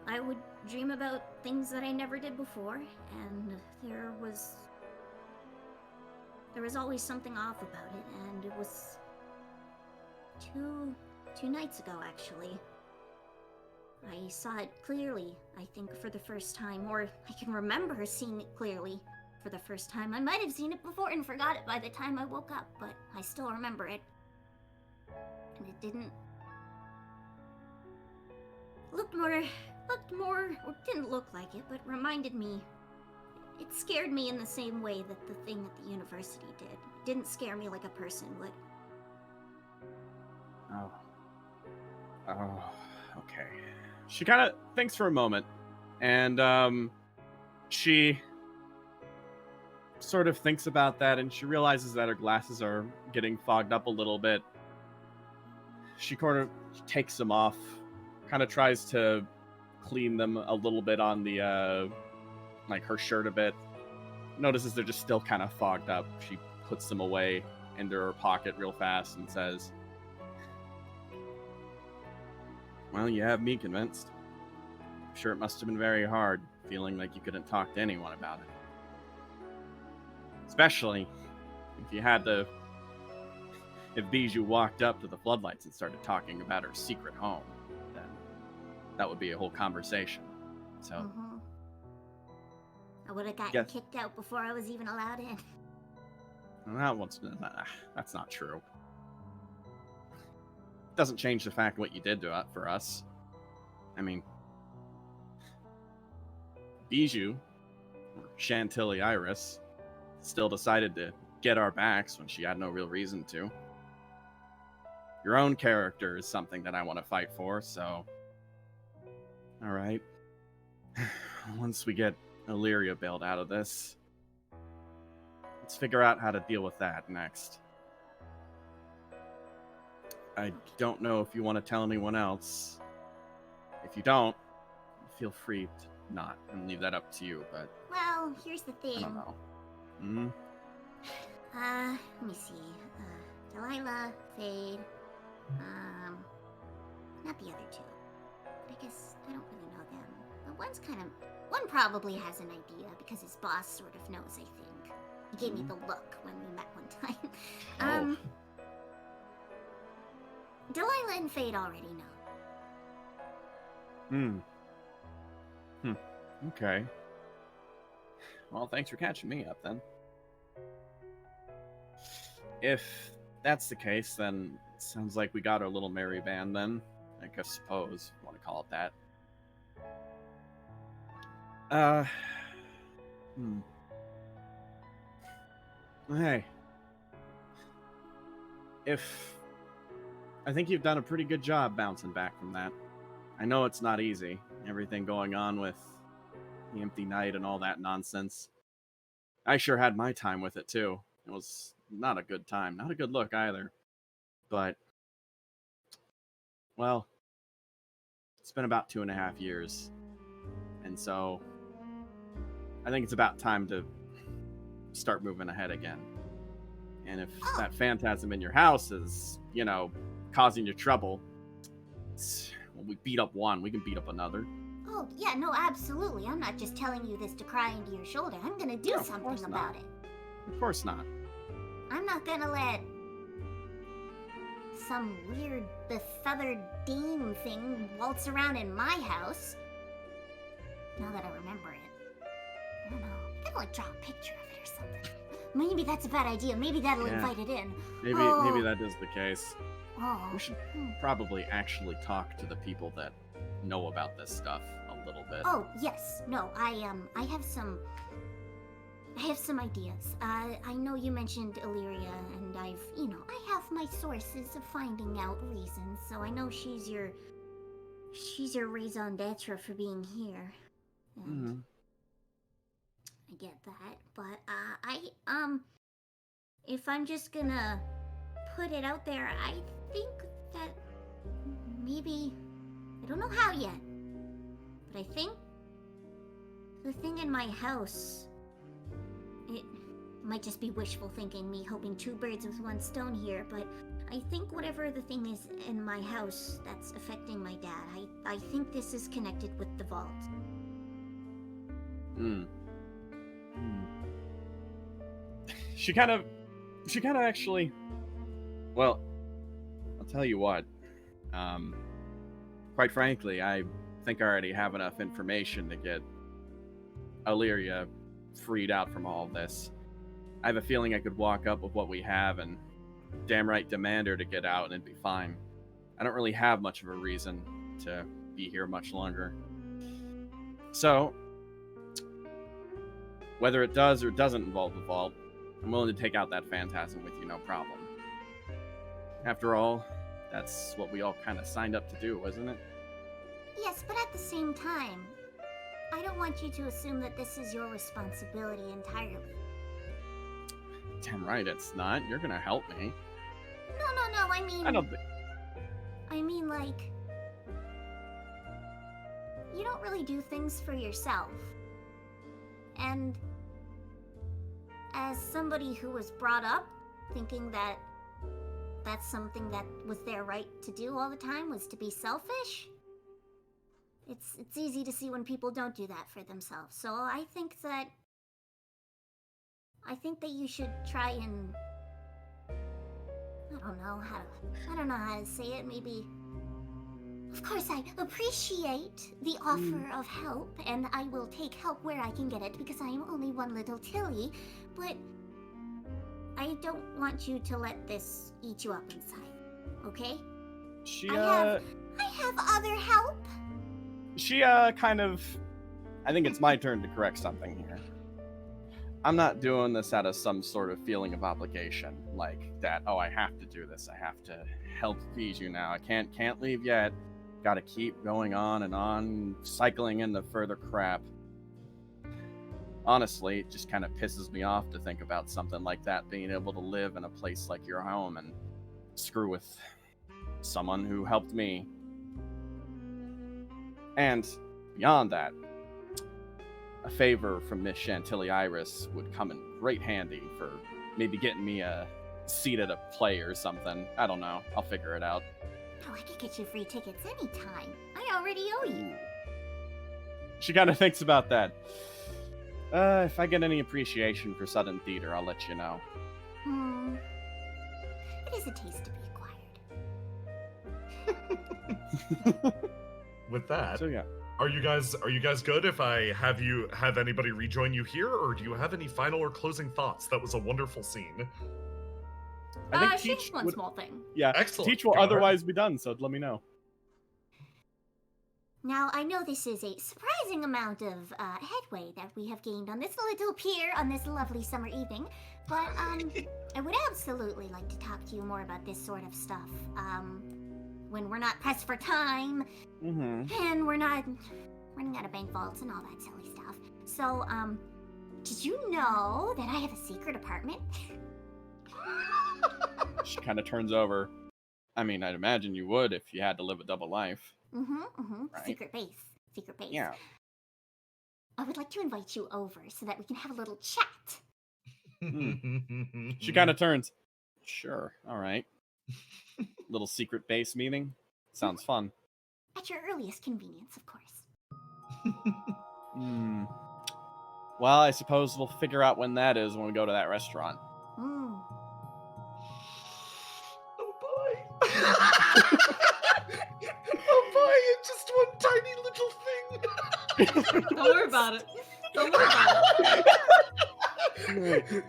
I would dream about things that I never did before. And there was always something off about it. And it was two nights ago, actually. I saw it clearly, I think, for the first time, or I can remember seeing it clearly for the first time. I might have seen it before and forgot it by the time I woke up, but I still remember it. And it didn't look like it, but reminded me. It scared me in the same way that the thing at the university did. It didn't scare me like a person would. Oh, okay. She kind of thinks for a moment, and she sort of thinks about that, and she realizes that her glasses are getting fogged up a little bit. She kind of takes them off, kind of tries to clean them a little bit on the, like her shirt a bit. Notices they're just still kind of fogged up. She puts them away into her pocket real fast and says, "Well, you have me convinced. I'm sure it must have been very hard, feeling like you couldn't talk to anyone about it. Especially if Bijou walked up to the floodlights and started talking about her secret home, then that would be a whole conversation. So, I would have gotten kicked out before I was even allowed in. That's not true. Doesn't change the fact what you did for us. I mean, Bijou, or Chantilly Iris, still decided to get our backs when she had no real reason to. Your own character is something that I want to fight for, so... Alright. Once we get Illyria bailed out of this, let's figure out how to deal with that next. I don't know if you want to tell anyone else. If you don't, feel free to not and leave that up to you, but... Well, here's the thing. I don't know. Let me see. Delilah, Fade, not the other two. But I guess I don't really know them. But one probably has an idea because his boss sort of knows, I think. He gave me the look when we met one time. Delilah and Fade already know. Okay. Well, thanks for catching me up, then. If that's the case, then it sounds like we got our little merry band, then. I suppose, if you want to call it that. Hey. I think you've done a pretty good job bouncing back from that. I know it's not easy. Everything going on with the empty night and all that nonsense. I sure had my time with it, too. It was not a good time. Not a good look, either. But, well, it's been about 2.5 years. And so, I think it's about time to start moving ahead again. And if that phantasm in your house is, causing you trouble, well, we beat up one, we can beat up another. Oh, yeah, no, absolutely. I'm not just telling you this to cry into your shoulder. I'm gonna do something about it. Of course not. I'm not gonna let some weird befeathered dame thing waltz around in my house. Now that I remember it. I don't know. I gotta, draw a picture of it or something. Maybe that's a bad idea. Maybe that'll invite it in. Maybe that is the case. Oh. We should probably actually talk to the people that know about this stuff a little bit. Oh, yes. No, I have some ideas. I know you mentioned Illyria, and I have my sources of finding out reasons, so I know she's your raison d'etre for being here. And I get that, but if I'm just gonna put it out there, I think that maybe, I don't know how yet, But I think the thing in my house, it might just be wishful thinking, me hoping two birds with one stone here, but I think whatever the thing is in my house that's affecting my dad, I think this is connected with the vault. She kind of actually, well, I'll tell you what, quite frankly, I think I already have enough information to get Illyria freed out from all of this. I have a feeling I could walk up with what we have and damn right demand her to get out and it'd be fine. I don't really have much of a reason to be here much longer. So, whether it does or doesn't involve the vault, I'm willing to take out that phantasm with you, no problem. After all, that's what we all kind of signed up to do, wasn't it? Yes, but at the same time, I don't want you to assume that this is your responsibility entirely. Damn right it's not. You're gonna help me. No, I mean... I don't think... I mean, like... You don't really do things for yourself. And... as somebody who was brought up thinking that that's something that was their right to do all the time, was to be selfish, it's easy to see when people don't do that for themselves. So I think that you should try and I don't know how to say it. Maybe, of course, I appreciate the offer of help, and I will take help where I can get it because I am only one little Tilly, but I don't want you to let this eat you up inside, okay? I have other help. She kind of... I think it's my turn to correct something here. I'm not doing this out of some sort of feeling of obligation, like that, oh, I have to do this, I have to help feed you now, I can't leave yet, gotta keep going on, cycling in the further crap. Honestly, it just kind of pisses me off to think about something like that, being able to live in a place like your home and screw with someone who helped me. And beyond that, a favor from Miss Chantilly Iris would come in great handy for maybe getting me a seat at a play or something. I don't know. I'll figure it out. Oh, I could get you free tickets anytime. I already owe you. She kind of thinks about that. If I get any appreciation for Sudden Theater, I'll let you know. It is a taste to be acquired. With that, So yeah. are you guys good if I have anybody rejoin you here, or do you have any final or closing thoughts? That was a wonderful scene. I think she Teach has one would... small thing. Yeah, Excellent. Teach will Go ahead. otherwise be done, so let me know. Now, I know this is a surprising amount of headway that we have gained on this little pier on this lovely summer evening, but I would absolutely like to talk to you more about this sort of stuff. When we're not pressed for time, and we're not running out of bank vaults and all that silly stuff. So, did you know that I have a secret apartment? She kind of turns over. I mean, I'd imagine you would if you had to live a double life. Right. Secret base. Yeah. I would like to invite you over so that we can have a little chat. She kind of turns. Sure, all right. Little secret base meeting? Sounds fun. At your earliest convenience, of course. Well, I suppose we'll figure out when that is when we go to that restaurant. Oh boy. Oh boy, it's just one tiny little thing. Don't worry about it. Don't worry about it.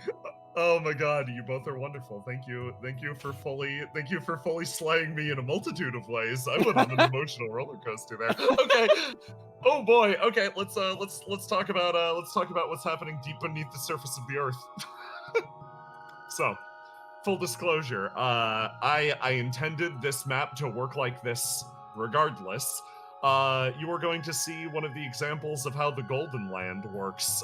Oh my god, you both are wonderful. Thank you for fully slaying me in a multitude of ways. I went on an emotional roller coaster there. Okay. Oh boy. Okay, let's talk about what's happening deep beneath the surface of the earth. So, full disclosure, I intended this map to work like this regardless. You are going to see one of the examples of how the Golden Land works.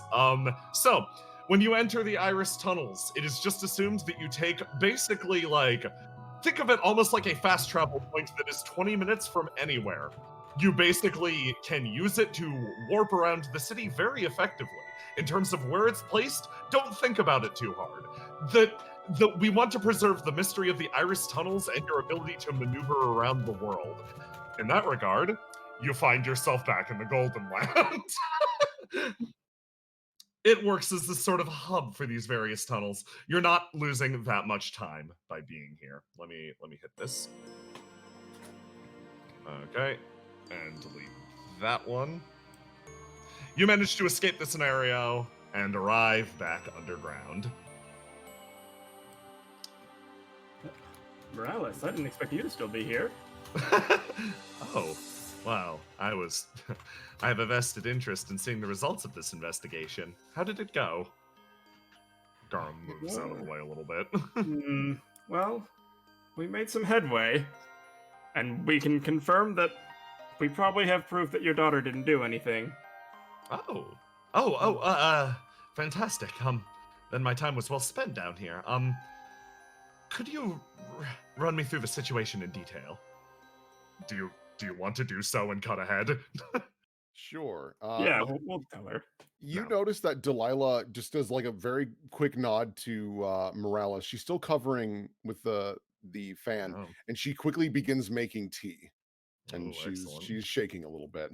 So, when you enter the Iris tunnels, it is just assumed that you take basically think of it almost like a fast travel point that is 20 minutes from anywhere. you basically can use it to warp around the city very effectively. In terms of where it's placed, don't think about it too hard. We want to preserve the mystery of the iris tunnels and your ability to maneuver around the world. In that regard, you find yourself back in the Golden Land. It works as this sort of hub for these various tunnels. You're not losing that much time by being here. Let me hit this. Okay, and delete that one. You manage to escape the scenario and arrive back underground. Morales, I didn't expect you to still be here. Oh, wow. I have a vested interest in seeing the results of this investigation. How did it go? Garum moves out of the way a little bit. Well, we made some headway, and we can confirm that we probably have proof that your daughter didn't do anything. Fantastic. Then my time was well spent down here. Could you run me through the situation in detail? Do you want to do so and cut ahead? Sure. Yeah, we'll tell her. You notice that Delilah just does like a very quick nod to Morales. She's still covering with the fan, and she quickly begins making tea. And she's shaking a little bit.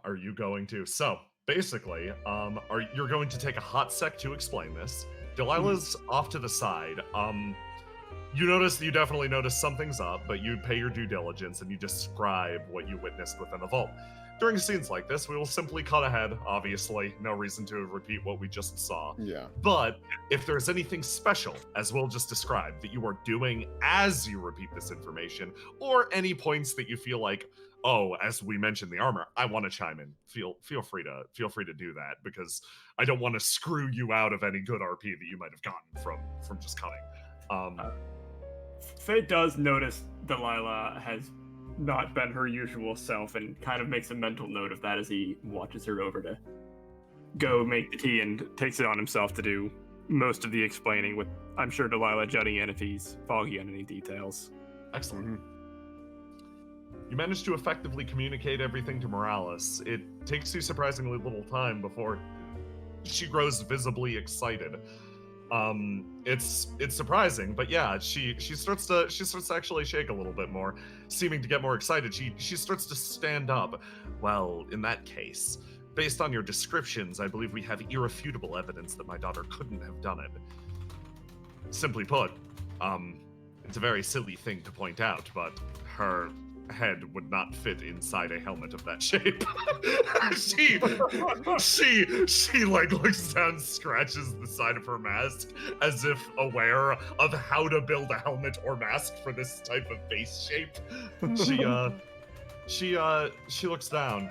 Are you going to? So basically, you're going to take a hot sec to explain this. Delilah's off to the side. You definitely notice something's up, but you pay your due diligence and you describe what you witnessed within the vault. During scenes like this, we will simply cut ahead, obviously. No reason to repeat what we just saw. Yeah. But if there's anything special, as we'll just describe, that you are doing as you repeat this information, or any points that you feel like, oh, as we mentioned the armor, I want to chime in. Feel free to do that, because I don't want to screw you out of any good RP that you might have gotten from just cutting. Faye does notice Delilah has not been her usual self and kind of makes a mental note of that as he watches her over to go make the tea and takes it on himself to do most of the explaining, with, I'm sure, Delilah jutting in if he's foggy on any details. Excellent. You manage to effectively communicate everything to Morales. It takes you surprisingly little time before she grows visibly excited. It's surprising, but yeah, she starts to actually shake a little bit more, seeming to get more excited. She starts to stand up. Well, in that case, based on your descriptions, I believe we have irrefutable evidence that my daughter couldn't have done it. Simply put, it's a very silly thing to point out, but her head would not fit inside a helmet of that shape. she like looks down, scratches the side of her mask as if aware of how to build a helmet or mask for this type of face shape. She looks down.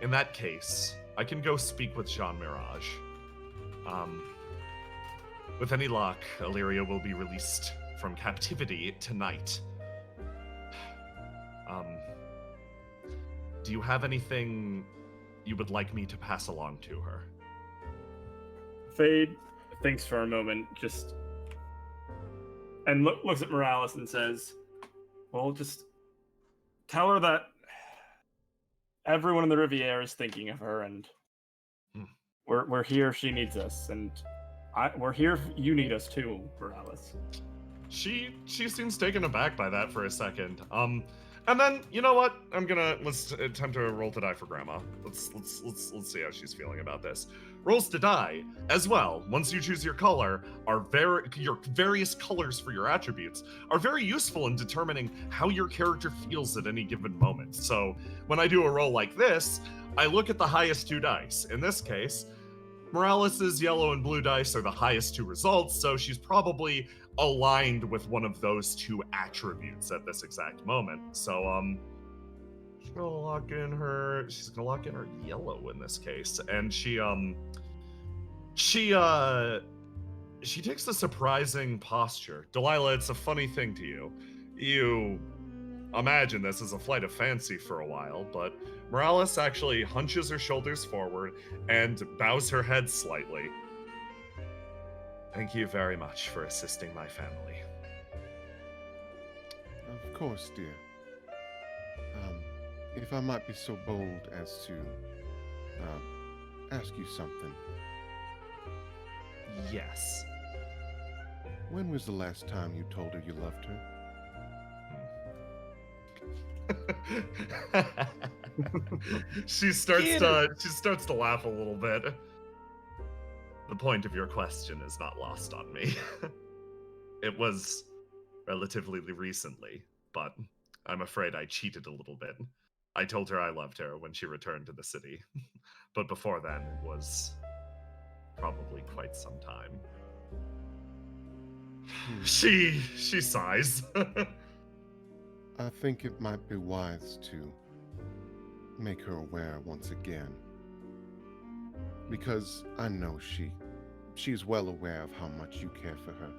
In that case, I can go speak with Jean Mirage. With any luck, Illyria will be released from captivity tonight. Do you have anything you would like me to pass along to her? Fade thinks for a moment, and looks at Morales and says, well, just tell her that everyone in the Riviera is thinking of her, and we're here if she needs us, and we're here if you need us too, Morales. She seems taken aback by that for a second. And then, you know what? Let's attempt to roll to die for Grandma. Let's see how she's feeling about this. Rolls to die as well. Once you choose your color, your various colors for your attributes are very useful in determining how your character feels at any given moment. So when I do a roll like this, I look at the highest two dice. In this case, Morales' yellow and blue dice are the highest two results, so she's probably aligned with one of those two attributes at this exact moment. So she's gonna lock in her yellow in this case, and she takes a surprising posture. Delilah, it's a funny thing to you. You imagine this as a flight of fancy for a while, but Morales actually hunches her shoulders forward and bows her head slightly. Thank you very much for assisting my family. Of course, dear. if I might be so bold as to ask you something. Yes. When was the last time you told her you loved her? She starts to laugh a little bit. The point of your question is not lost on me. It was relatively recently, but I'm afraid I cheated a little bit. I told her I loved her when she returned to the city, but before then it was probably quite some time. She sighs. I think it might be wise to make her aware once again. Because I know she's well aware of how much you care for her.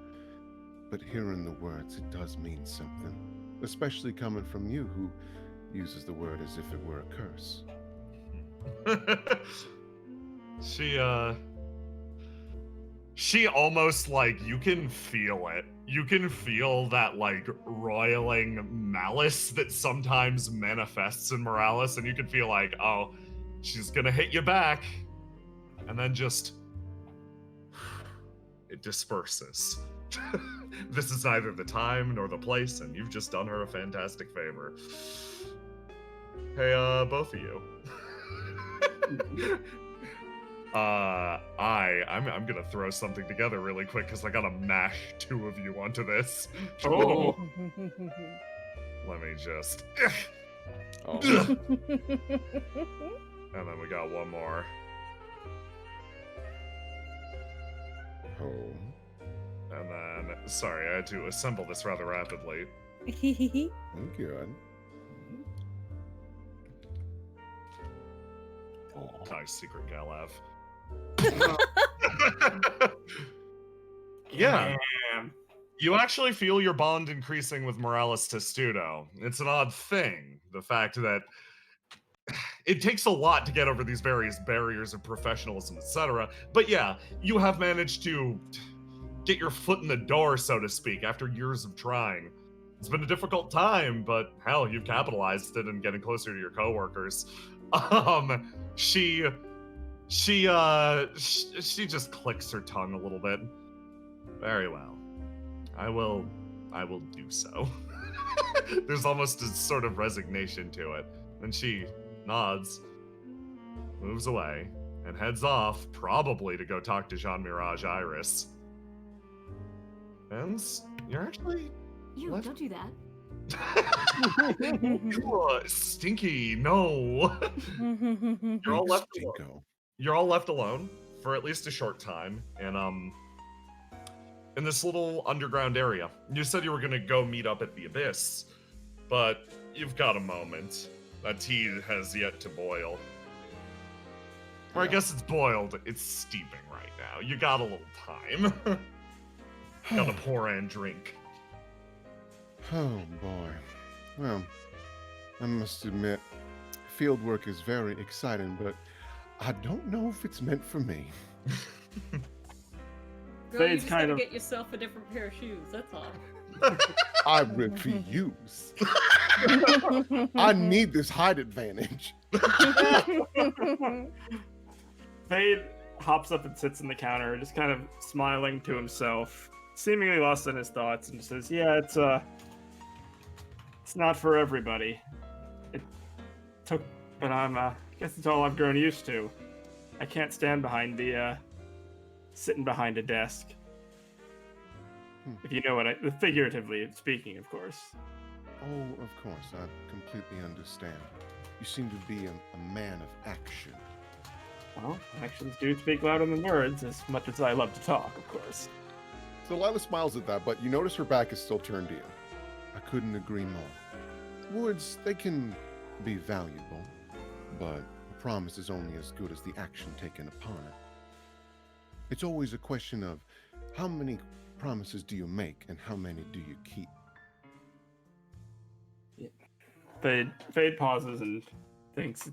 But hearing the words, it does mean something. Especially coming from you, who uses the word as if it were a curse. She almost, like, you can feel it. You can feel that, like, roiling malice that sometimes manifests in Morales, and you can feel like, oh, she's gonna hit you back. And then just, it disperses. This is neither the time nor the place, and you've just done her a fantastic favor. Hey, both of you. I'm gonna throw something together really quick because I gotta mash two of you onto this. Oh. Let me just. Oh. And then we got one more. Oh. And then, sorry, I had to assemble this rather rapidly. Good. Nice secret Galav. Yeah. Damn. You actually feel your bond increasing with Morales Testudo. It's an odd thing, the fact that it takes a lot to get over these various barriers of professionalism, etc. But yeah, you have managed to get your foot in the door, so to speak, after years of trying. It's been a difficult time, but hell, you've capitalized it and getting closer to your coworkers. She just clicks her tongue a little bit. Very well. I will do so. There's almost a sort of resignation to it. And she nods, moves away, and heads off, probably to go talk to Jean Mirage Iris. And you're actually... Ew, What? don't do that. Ew, stinky, no. You're all left alone. Stinko. You're all left alone for at least a short time, and in this little underground area. You said you were gonna go meet up at the Abyss, but you've got a moment. That tea has yet to boil. Or I Yeah. guess it's boiled. It's steeping right now. You got a little time. Gotta pour and drink. Oh boy. Well, I must admit, field work is very exciting, but I don't know if it's meant for me. Girl, you Fade's just kind gotta of- get yourself a different pair of shoes. That's all. I refuse. I need this height advantage. Fade hops up and sits in the counter, just kind of smiling to himself, seemingly lost in his thoughts, and says, "Yeah, it's not for everybody. It took, but I guess it's all I've grown used to. I can't stand behind the sitting behind a desk. If you know what figuratively speaking, of course." Oh, of course, I completely understand. You seem to be a man of action. Well, actions do speak louder than words, as much as I love to talk, of course. Delilah smiles at that, but you notice her back is still turned to you. I couldn't agree more. Words, they can be valuable, but a promise is only as good as the action taken upon it. It's always a question of how many promises do you make and how many do you keep? Fade pauses and thinks,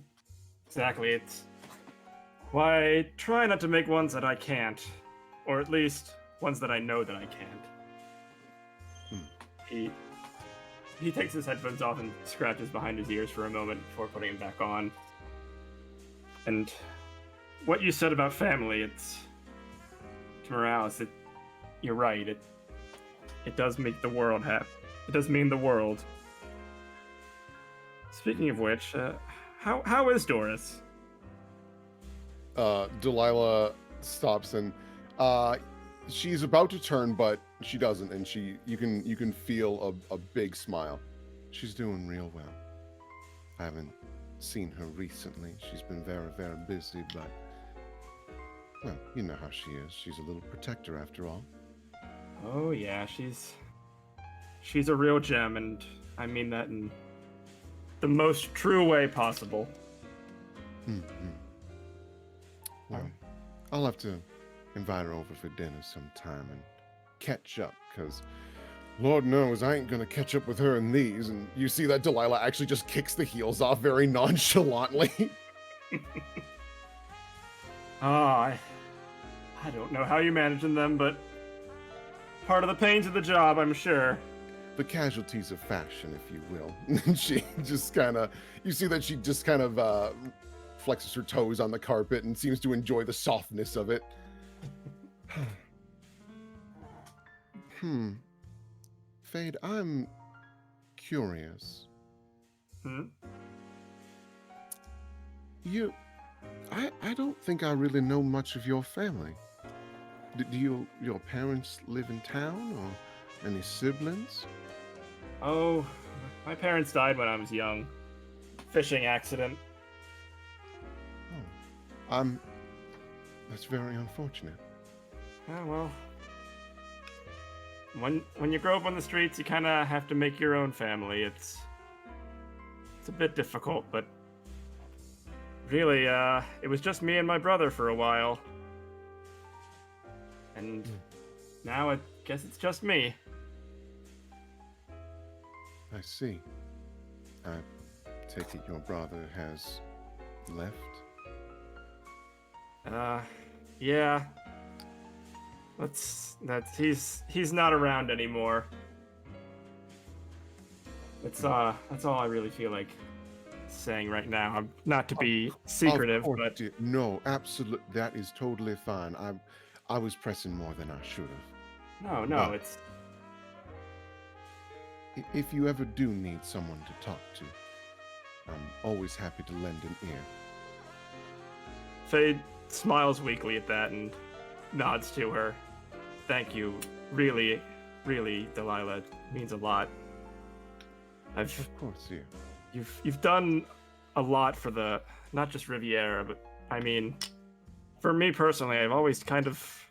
exactly, it's why try not to make ones that I can't, or at least ones that I know that I can't. Hmm. He he takes his headphones off and scratches behind his ears for a moment before putting them back on. And what you said about family, it's to Morales. You're right. It does make the world happy. It does mean the world. Speaking of which, how is Doris? Delilah stops and she's about to turn, but she doesn't, and you can feel a big smile. She's doing real well. I haven't seen her recently. She's been very, very busy, but well, you know how she is. She's a little protector after all. Oh yeah, she's a real gem, and I mean that in the most true way possible. Mm-hmm. Well, I'll have to invite her over for dinner sometime and catch up, because Lord knows I ain't gonna catch up with her in these. And you see that Delilah actually just kicks the heels off very nonchalantly. I don't know how you're managing them, but part of the pains of the job, I'm sure. The casualties of fashion, if you will. And she just kind of, you see that she just kind of flexes her toes on the carpet and seems to enjoy the softness of it. Fade, I'm curious. I don't think I really know much of your family. Do your parents live in town, or any siblings? Oh, my parents died when I was young. Fishing accident. Oh, that's very unfortunate. Yeah, well, when you grow up on the streets, you kind of have to make your own family. It's a bit difficult, but really, it was just me and my brother for a while. And now I guess it's just me. I see. I take it your brother has left? Yeah. He's not around anymore. That's all I really feel like saying right now. I'm not to be secretive, Of course, but dear. No, absolutely, that is totally fine. I was pressing more than I should have. no, it's If you ever do need someone to talk to, I'm always happy to lend an ear. Fade smiles weakly at that and nods to her. Thank you. Really, really, Delilah. It means a lot. Of course, yeah. You've done a lot for the, not just Riviera, but I mean, for me personally, I've always kind of,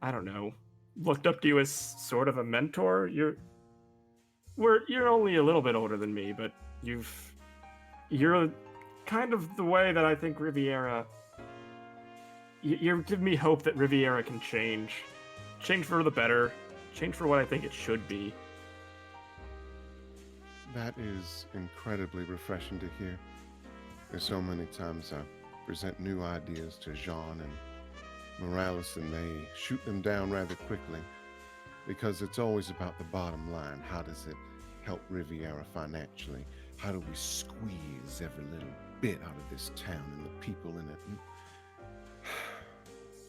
I don't know, looked up to you as sort of a mentor. You're only a little bit older than me, but you're kind of the way that I think Riviera. You give me hope that Riviera can change for the better, change for what I think it should be. That is incredibly refreshing to hear. There's so many times I present new ideas to Jean and Morales, and they shoot them down rather quickly, because it's always about the bottom line. How does it help Riviera financially? How do we squeeze every little bit out of this town and the people in it? And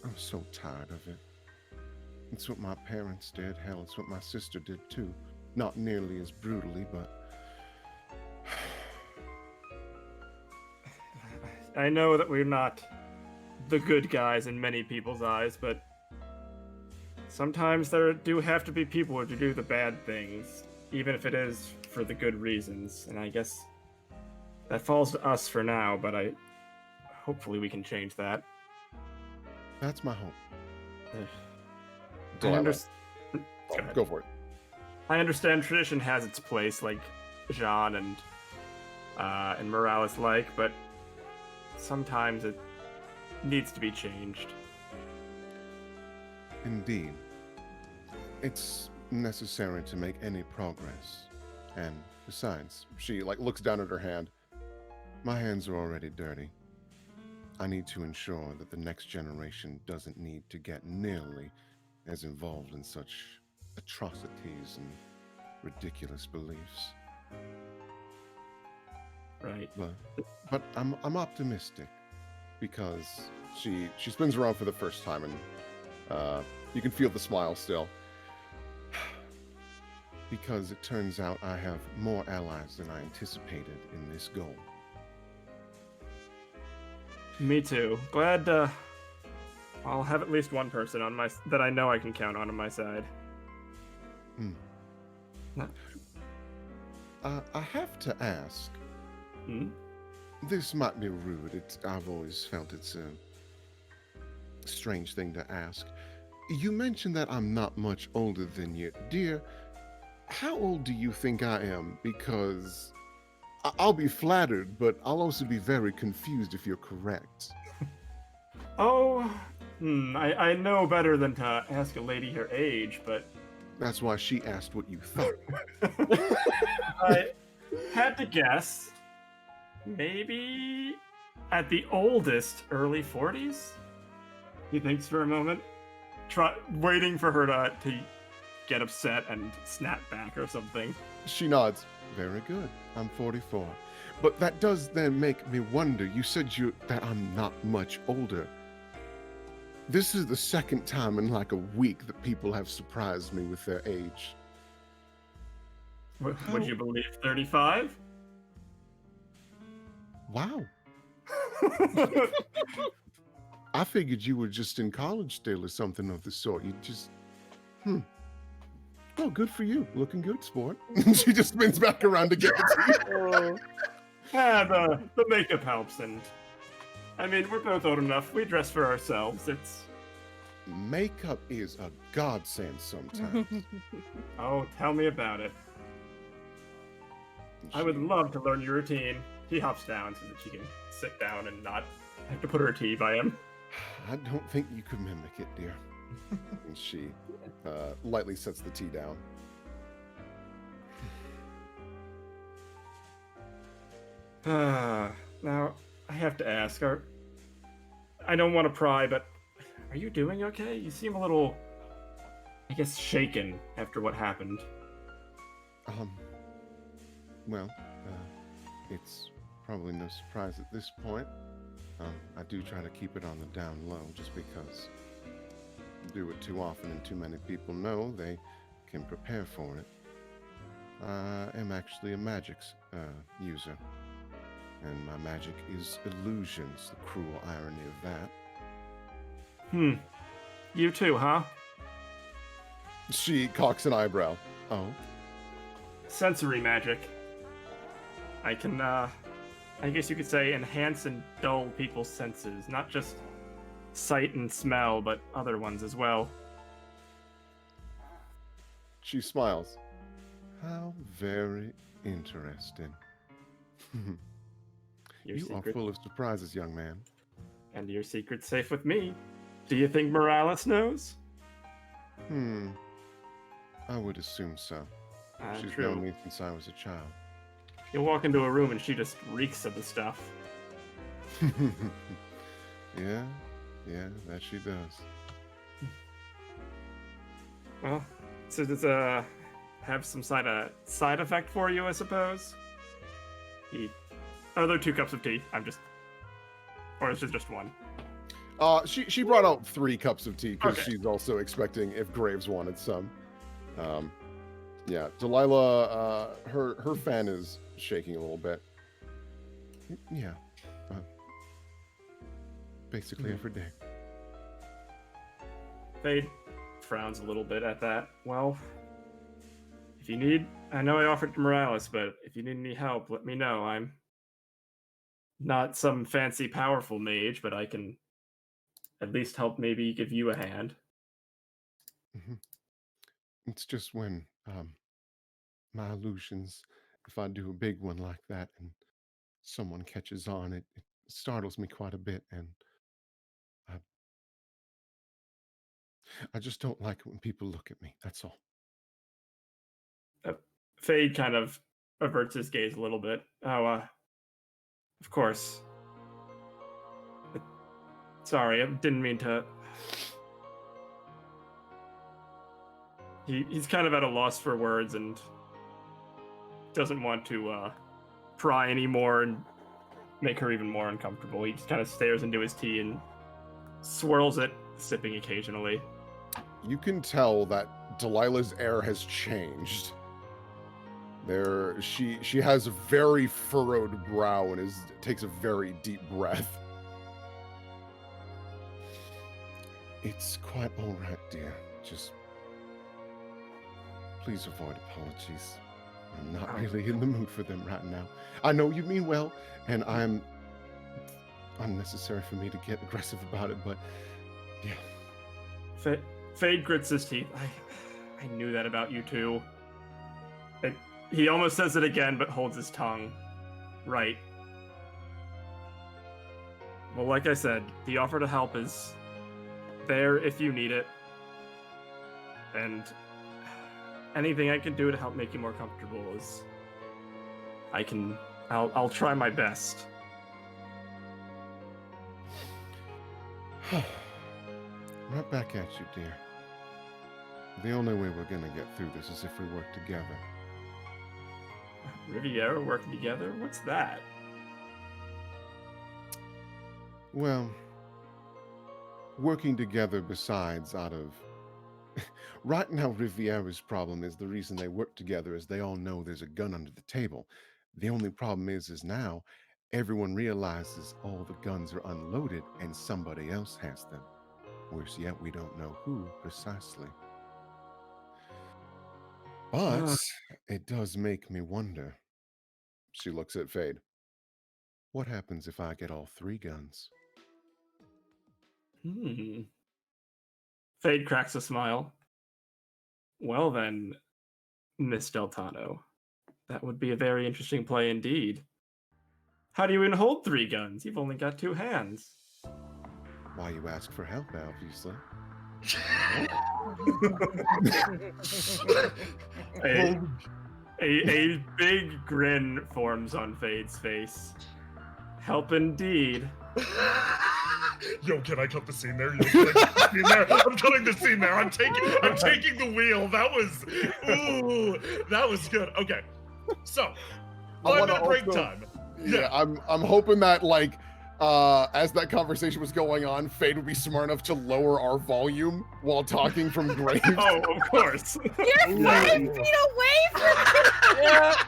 I'm so tired of it. It's what my parents did. Hell, it's what my sister did too. Not nearly as brutally, but I know that we're not the good guys in many people's eyes, but sometimes there do have to be people to do the bad things, even if it is for the good reasons. And I guess that falls to us for now, but hopefully we can change that. that's my hope. I Delilah. Go for it. I understand tradition has its place, like Jean and Morales but sometimes it needs to be changed. Indeed. It's necessary to make any progress. And besides, she looks down at her hand. My hands are already dirty. I need to ensure that the next generation doesn't need to get nearly as involved in such atrocities and ridiculous beliefs. Right. But I'm optimistic because she spins around for the first time, and you can feel the smile still. Because it turns out I have more allies than I anticipated in this goal. Me too. Glad I'll have at least one person on my that I know I can count on my side. I have to ask. This might be rude. I've always felt it's a strange thing to ask. You mentioned that I'm not much older than you. Dear, how old do you think I am? Because I'll be flattered, but I'll also be very confused if you're correct. Oh, I know better than to ask a lady her age, but... That's why she asked what you thought. I had to guess. Maybe at the oldest, early 40s? He thinks for a moment, waiting for her to get upset and snap back or something. She nods. Very good. I'm 44. But that does then make me wonder. You said that I'm not much older. This is the second time in like a week that people have surprised me with their age. Would you believe 35? Wow. I figured you were just in college still or something of the sort. You just... Oh, good for you. Looking good, sport. She just spins back around to get the tea. Yeah, the makeup helps, and... I mean, we're both old enough. We dress for ourselves. It's... Makeup is a godsend sometimes. Oh, tell me about it. I would love to learn your routine. He hops down so that she can sit down and not have to put her tea by him. I don't think you could mimic it, dear. And she lightly sets the tea down. Now, I have to ask, I don't want to pry, but are you doing okay? You seem a little, I guess, shaken after what happened. Well, it's probably no surprise at this point. I do try to keep it on the down low just because do it too often and too many people know they can prepare for it. I am actually a magic user, and my magic is illusions, the cruel irony of that. You too, huh? She cocks an eyebrow. Oh? Sensory magic. I can, I guess you could say enhance and dull people's senses, not just sight and smell, but other ones as well. She smiles. How very interesting. You are full of surprises, young man. And your secret's safe with me. Do you think Morales knows? I would assume so. She's True. known me since I was a child. You'll walk into a room and she just reeks of the stuff. Yeah, that she does. Well, so does have some side effect for you, I suppose? Are there 2 cups of tea? Or is it just one? She brought out 3 cups of tea because Okay. she's also expecting if Graves wanted some. Yeah, Delilah, her fan is shaking a little bit. Yeah, basically every day. Fade frowns a little bit at that. Well, if you need, I know I offered to Morales, but if you need any help, let me know. I'm not some fancy powerful mage, but I can at least help maybe give you a hand. It's just when my illusions, if I do a big one like that and someone catches on, it startles me quite a bit, and I just don't like it when people look at me. That's all. Fade kind of averts his gaze a little bit. Oh, of course. Sorry, I didn't mean to... He's kind of at a loss for words, and doesn't want to pry anymore and make her even more uncomfortable. He just kind of stares into his tea and swirls it, sipping occasionally. You can tell that Delilah's air has changed. She has a very furrowed brow and takes a very deep breath. It's quite all right, dear. Just please avoid apologies. I'm not really in the mood for them right now. I know you mean well, and I'm unnecessary for me to get aggressive about it, but yeah. Fade grits his teeth. I knew that about you too. He almost says it again, but holds his tongue. Right. Well, like I said, the offer to help is there if you need it. And anything I can do to help make you more comfortable is... I'll try my best. Right back at you, dear. The only way we're gonna get through this is if we work together. Riviera working together? What's that? Well, working together besides out of... Right now, Riviera's problem is the reason they work together is they all know there's a gun under the table. The only problem is now everyone realizes all the guns are unloaded and somebody else has them. Worse yet, we don't know who precisely. But it does make me wonder. She looks at Fade. What happens if I get all 3 guns? Fade cracks a smile. Well then, Miss Deltano, that would be a very interesting play indeed. How do you even hold 3 guns? You've only got 2 hands. Why you ask for help, obviously. A big grin forms on Fade's face. Help indeed. Yo, can I cut the scene there? Yo, can I cut the scene there? I'm cutting the scene there. I'm taking the wheel. That was good. Okay, so 5 minute break time. Yeah, I'm hoping that as that conversation was going on, Fade would be smart enough to lower our volume while talking from Graves. Oh, of course. You're 5 feet away from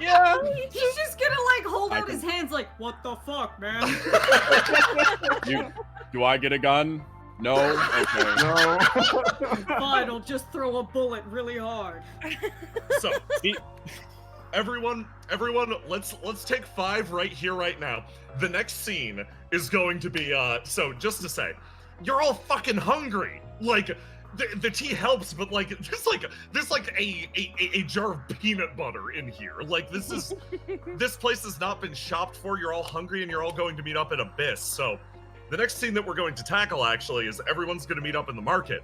Yeah. He's just gonna hold out his hands what the fuck, man? Do I get a gun? No? Okay. No. Fine, I'll just throw a bullet really hard. So, everyone, let's take 5 right here, right now. The next scene is going to be so just to say, you're all fucking hungry. The tea helps, but there's a jar of peanut butter in here. This place has not been shopped for. You're all hungry and you're all going to meet up at Abyss. So the next scene that we're going to tackle actually is everyone's going to meet up in the market.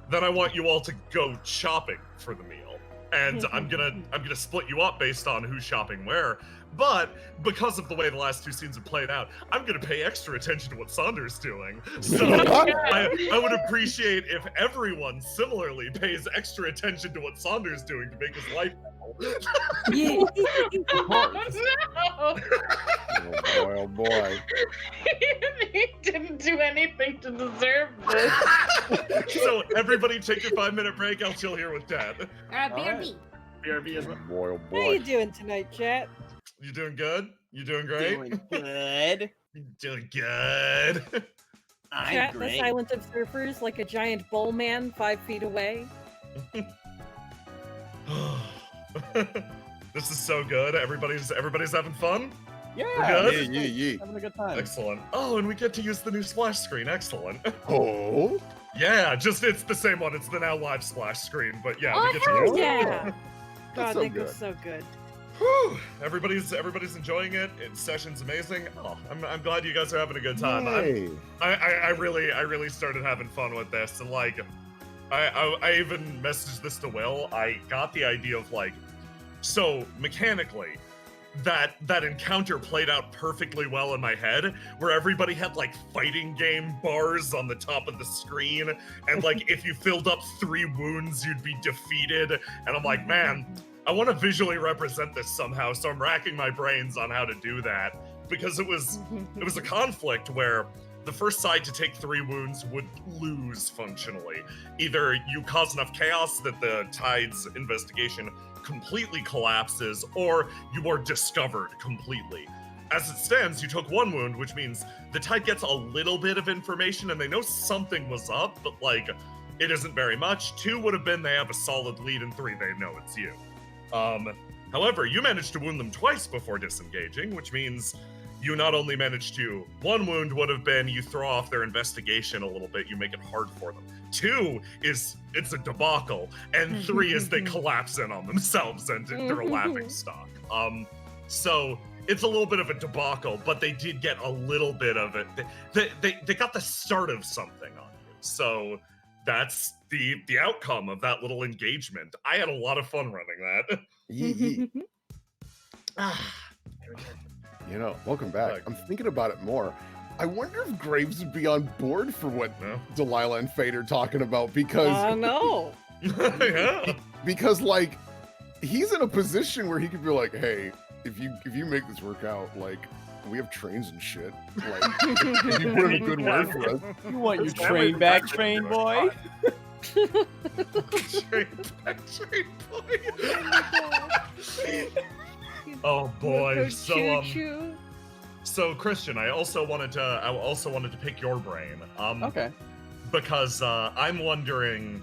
Then I want you all to go shopping for the meal. And I'm gonna split you up based on who's shopping where. But because of the way the last 2 scenes have played out, I'm gonna pay extra attention to what Saunders doing. So I would appreciate if everyone similarly pays extra attention to what Saunders doing to make his life better. No. Oh boy. He didn't do anything to deserve this. So everybody take your 5-minute break. I'll chill here with Dad. BRB. BRB as well. Boy, oh boy. How you doing tonight, chat? You doing good? You doing great? Doing good. Doing good. I'm Chat, the great. silent observers like a giant bowl man 5 feet away. This is so good. Everybody's having fun? Yeah. We're good? Yeah. Having a good time. Excellent. Oh, and we get to use the new splash screen. Excellent. Oh? Yeah, it's the same one. It's the now live splash screen, but yeah, we Oh, get to hell use it. yeah! God, so they go good. so good. Whew. Everybody's enjoying it. Session's amazing. Oh, I'm glad you guys are having a good time. Yay. I really started having fun with this, and I even messaged this to Will. I got the idea of so mechanically, that encounter played out perfectly well in my head, where everybody had fighting game bars on the top of the screen, and if you filled up 3 wounds, you'd be defeated. And I'm like, man, I want to visually represent this somehow, so I'm racking my brains on how to do that because it was a conflict where the first side to take 3 wounds would lose functionally. Either you cause enough chaos that the Tide's investigation completely collapses, or you are discovered completely. As it stands, you took 1 wound, which means the Tide gets a little bit of information and they know something was up, but like, it isn't very much. 2 would have been they have a solid lead, and 3, they know it's you. However, you managed to wound them twice before disengaging, which means you not only managed to, 1 wound would have been you throw off their investigation a little bit, you make it hard for them. 2 is it's a debacle, and 3 is they collapse in on themselves and they're a laughing stock. So it's a little bit of a debacle, but they did get a little bit of it. They got the start of something on you. So that's the outcome of that little engagement. I had a lot of fun running that. You know, welcome back. I'm thinking about it more. I wonder if Graves would be on board for what Delilah and Fate are talking about, because no. Yeah. Because like he's in a position where he could be like, hey, if you make this work out, like we have trains and shit. Like if you put in a good word for us. You want your train back, train boy? Train back, train boy. Oh boy. So Christian, I also wanted to pick your brain. Okay. Because I'm wondering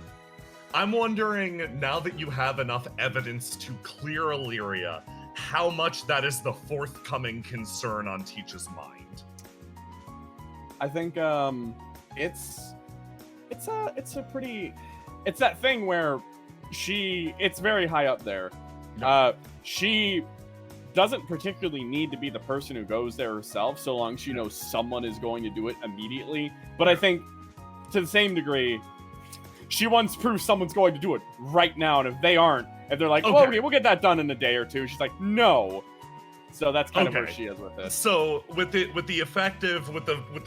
now that you have enough evidence to clear Illyria, how much that is the forthcoming concern on Teach's mind. I think it's that thing where it's very high up there. She doesn't particularly need to be the person who goes there herself, so long as she knows someone is going to do it immediately. But I think, to the same degree, she wants proof someone's going to do it right now, and if they aren't, if they're like, okay, we'll get that done in a day or 2, she's like, no. So that's kind of where she is with this. So with the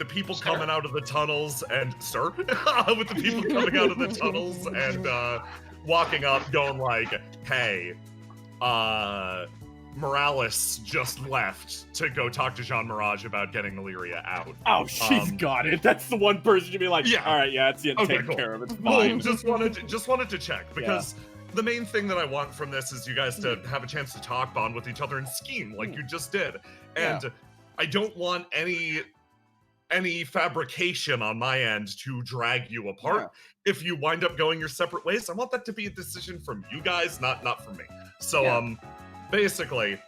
people coming out of the tunnels and with the people coming out of the tunnels and walking up, going like, hey, Morales just left to go talk to Jean Mirage about getting Illyria out. Oh, she's got it. That's the one person to be like, all right, yeah, it's taken care of. It's fine. Just wanted to check because the main thing that I want from this is you guys to have a chance to talk, bond with each other, and scheme like you just did. And I don't want any fabrication on my end to drag you apart. If you wind up going your separate ways, I want that to be a decision from you guys, not from me. So basically,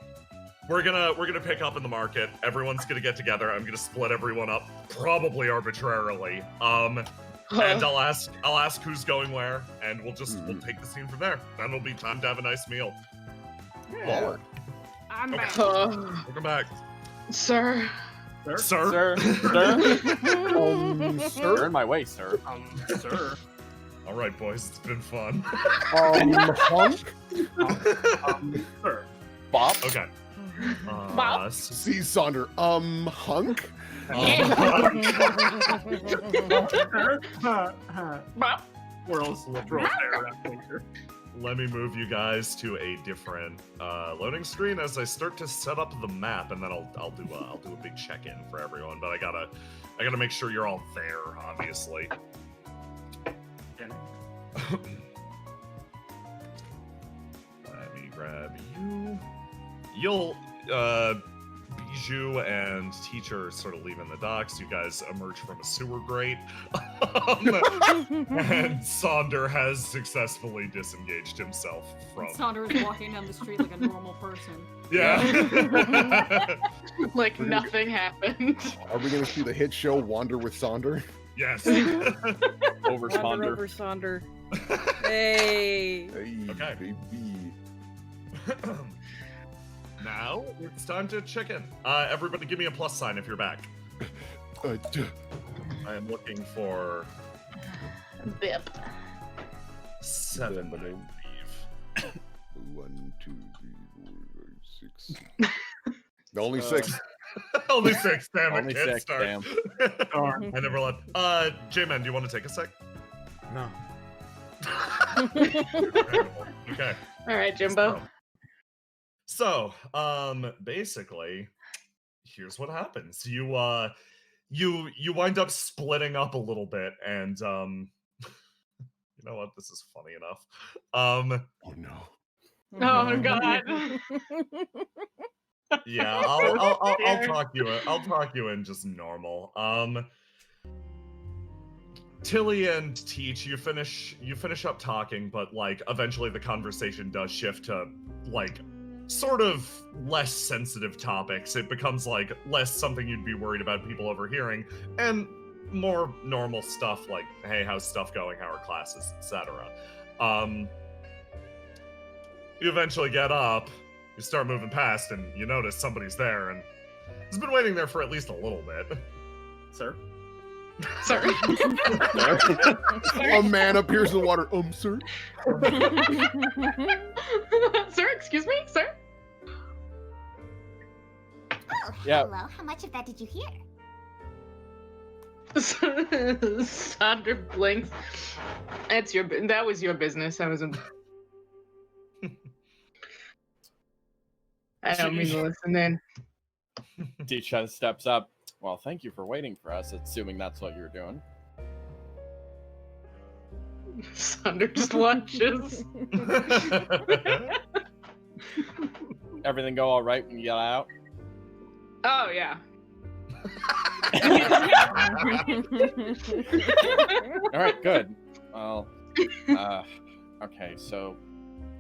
we're gonna pick up in the market. Everyone's gonna get together. I'm gonna split everyone up, probably arbitrarily. And I'll ask who's going where, and we'll take the scene from there. Then it'll be time to have a nice meal. Yeah. I'm back. Welcome back, Sir. Sir. You're in my way, sir. Sir. All right, boys, it's been fun. Hunk? Sir. Bob. Okay. Bob? See, Sonder, hunk? Bob? Where else will throw there after? Let me move you guys to a different loading screen as I start to set up the map, and then I'll do a big check-in for everyone. But I gotta make sure you're all there, obviously. Let me grab you. You'll Bijou and Teacher sort of leaving the docks. You guys emerge from a sewer grate. And Sonder has successfully disengaged himself from... Sonder is walking down the street like a normal person. Yeah. Like nothing happened. Are we going to see the hit show Wander with Sonder? Yes. Over Sonder. Over Sonder. Hey. Okay. Baby. Now it's time to check in. Everybody give me a plus sign if you're back. I am looking for... Bip. 7, I believe. 1, 2, 3, 4, 5, 6. Only 6. Only 6, damn it. Only Can't 6, start. damn. I never left. J-Man, do you want to take a sec? No. Okay. All right, Jimbo. So, basically, here's what happens. You wind up splitting up a little bit, and you know what? This is funny enough. Oh no. Oh god. Yeah, I'll talk you in just normal. Tilly and Teach, you finish up talking, but like eventually the conversation does shift to like sort of less sensitive topics. It becomes like less something you'd be worried about people overhearing, and more normal stuff like, hey, how's stuff going? How are classes, etc. You eventually get up, you start moving past, and you notice somebody's there, and has been waiting there for at least a little bit. Sir? Sir. A man appears in the water. Sir? Sir, excuse me, sir? Oh, Yeah. hello. How much of that did you hear? Sonder blinks. That was your business. I wasn't. I don't mean to listen in. Teach steps up. Well, thank you for waiting for us, assuming that's what you were doing. Sonder just watches. Everything go all right when you got out? Oh yeah. All right, good. Well, okay, so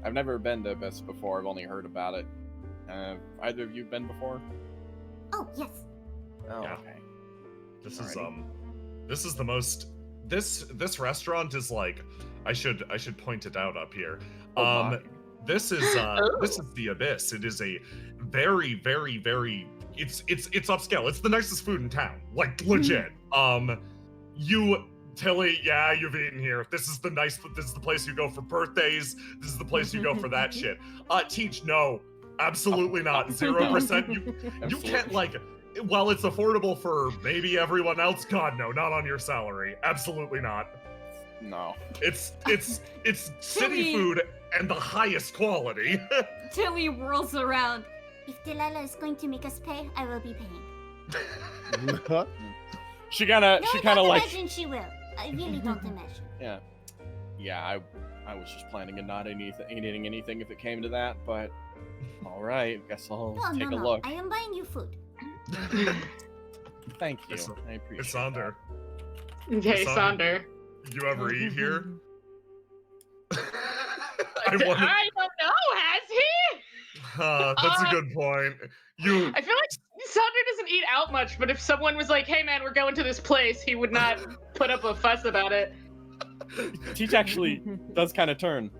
I've never been to Abyss before. I've only heard about it. Either of you been before? Oh, yes. Oh, Yeah. okay. This is the most. This restaurant is like, I should point it out up here. Oh, my. This is the Abyss. It is a very, very, very. It's upscale. It's the nicest food in town. Like legit. Tilly, yeah, you've eaten here. This is the place you go for birthdays. This is the place you go for that shit. Teach, no, absolutely not. 0%. You can't like. While it's affordable for maybe everyone else, God no, not on your salary. Absolutely not. No. It's city food and the highest quality. Tilly whirls around. If Delilah is going to make us pay, I will be paying. She No, kind don't of like. imagine she will. I really don't imagine. Yeah. I was just planning on not eating anything if it came to that, but all right. Guess I'll take a look. I am buying you food. Thank you. I It's appreciate Sonder. Hey, Sonder. You ever eat here? I don't know. Has he? That's a good point. I feel like Sonder doesn't eat out much, but if someone was like, "Hey, man, we're going to this place," he would not put up a fuss about it. that. Teach actually does kind of turn.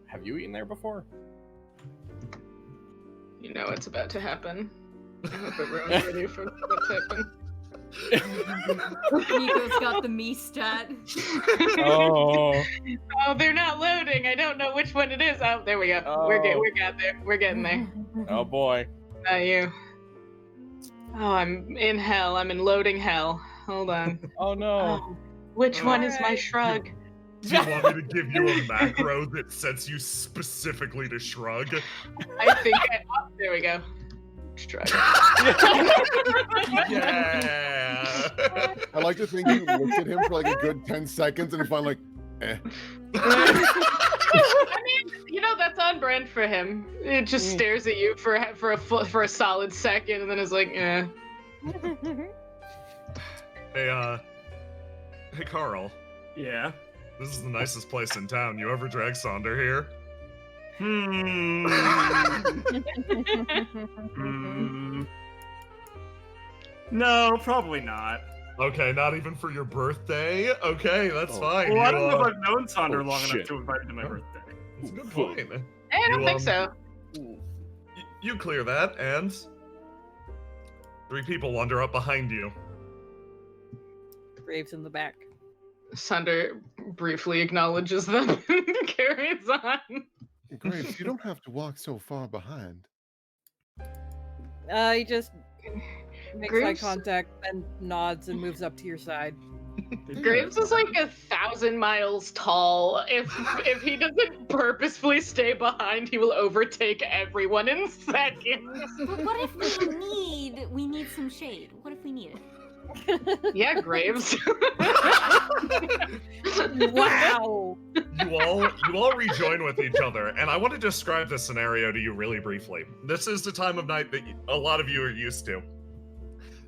Have you eaten there before? You know what's about to happen. I hope everyone's ready for what's happening. Nico's got the me stat. Oh. Oh, they're not loading. I don't know which one it is. Oh, there we go. Oh. We're there. We're getting there. Oh boy. Not you. Oh, I'm in hell. I'm in loading hell. Hold on. Oh no. Oh, which one is my shrug? Do you want me to give you a macro that sets you specifically to shrug? I think oh, there we go. Shrug. Yeah. I like to think you looked at him for like a good 10 seconds and finally like, eh. I mean, you know, that's on brand for him. It just stares at you for a solid second and then is like, eh. Hey, Carl. Yeah. This is the nicest place in town. You ever drag Sonder here? No, probably not. Okay, not even for your birthday? Okay, that's fine. Well, I You, don't know if I've known Sonder oh, long shit. enough to invite him to my birthday. That's a good point. I don't You, think so. You clear that, and 3 people wander up behind you. Graves in the back. Sunder briefly acknowledges them and carries on. Graves, you don't have to walk so far behind. He just makes eye Graves? contact and nods and moves up to your side. Graves is like 1,000 miles tall. If he doesn't purposefully stay behind, he will overtake everyone in seconds. But what if we need some shade? What if we need it? Yeah, Graves. Wow. You all rejoin with each other, and I want to describe this scenario to you really briefly. This is the time of night that a lot of you are used to.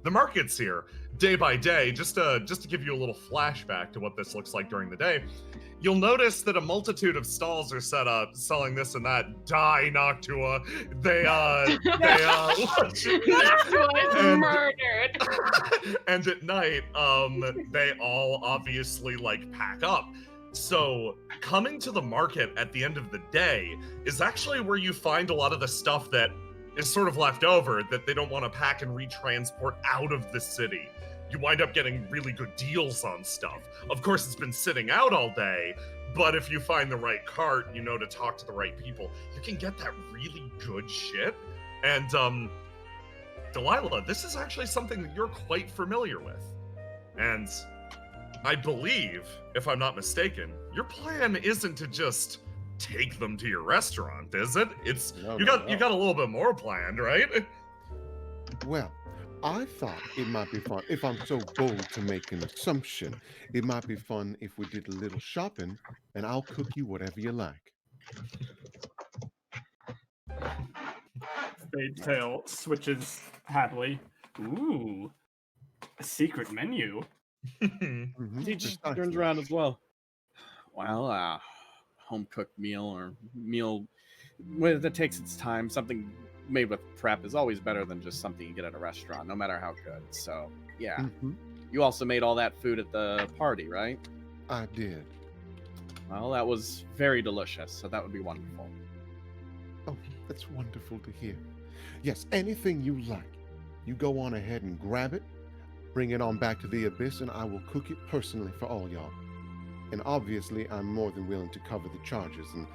The market's here, day by day. Just to give you a little flashback to what this looks like during the day, you'll notice that a multitude of stalls are set up selling this and that. Die, Noctua. Noctua is murdered. And at night, they all obviously like pack up. So coming to the market at the end of the day is actually where you find a lot of the stuff that is sort of left over that they don't want to pack and retransport out of the city. You wind up getting really good deals on stuff. Of course, it's been sitting out all day, but if you find the right cart, you know to talk to the right people, you can get that really good shit. And, Delilah, this is actually something that you're quite familiar with. And I believe, if I'm not mistaken, your plan isn't to just take them to your restaurant, is it? You got a little bit more planned, right? Well, I thought it might be fun, if I'm so bold to make an assumption, it might be fun if we did a little shopping, and I'll cook you whatever you like. Spade Tail switches happily. Ooh, a secret menu. Teach turns around as well. Well, home cooked meal or meal that takes its time. Something made with prep is always better than just something you get at a restaurant, no matter how good. So, yeah. You also made all that food at the party, right? I did. Well, that was very delicious, so that would be wonderful. Oh, that's wonderful to hear. Yes, anything you like. You go on ahead and grab it, bring it on back to the Abyss, and I will cook it personally for all y'all. And obviously, I'm more than willing to cover the charges. And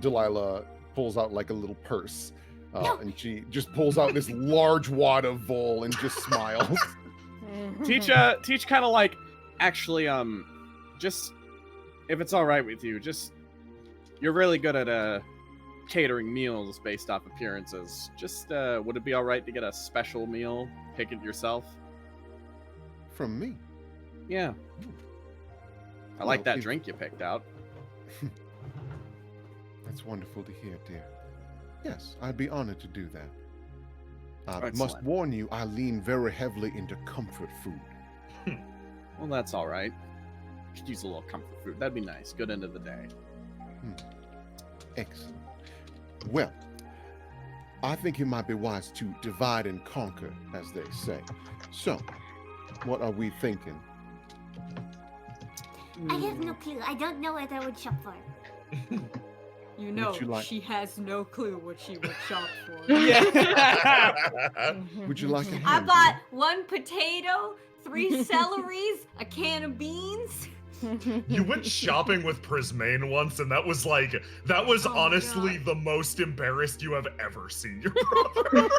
Delilah pulls out like a little purse, and she just pulls out this large wad of vol and just smiles. Teach kind of like, actually, just, if it's all right with you, just, you're really good at catering meals based off appearances. Just, would it be all right to get a special meal, pick it yourself? From me? Yeah. I like that drink you picked out. That's wonderful to hear, dear. Yes, I'd be honored to do that. I Excellent. must warn you, I lean very heavily into comfort food. Well, that's all right. Could use a little comfort food. That'd be nice. Good end of the day. Excellent. Well, I think it might be wise to divide and conquer, as they say. So, what are we thinking? I have no clue. I don't know what I would shop for. You know, Would you like- she has no clue what she would shop for. Would you like a I hand, bought 1 potato, 3 celeries, a can of beans. You went shopping with Prismane once, and that was honestly the most embarrassed you have ever seen your brother.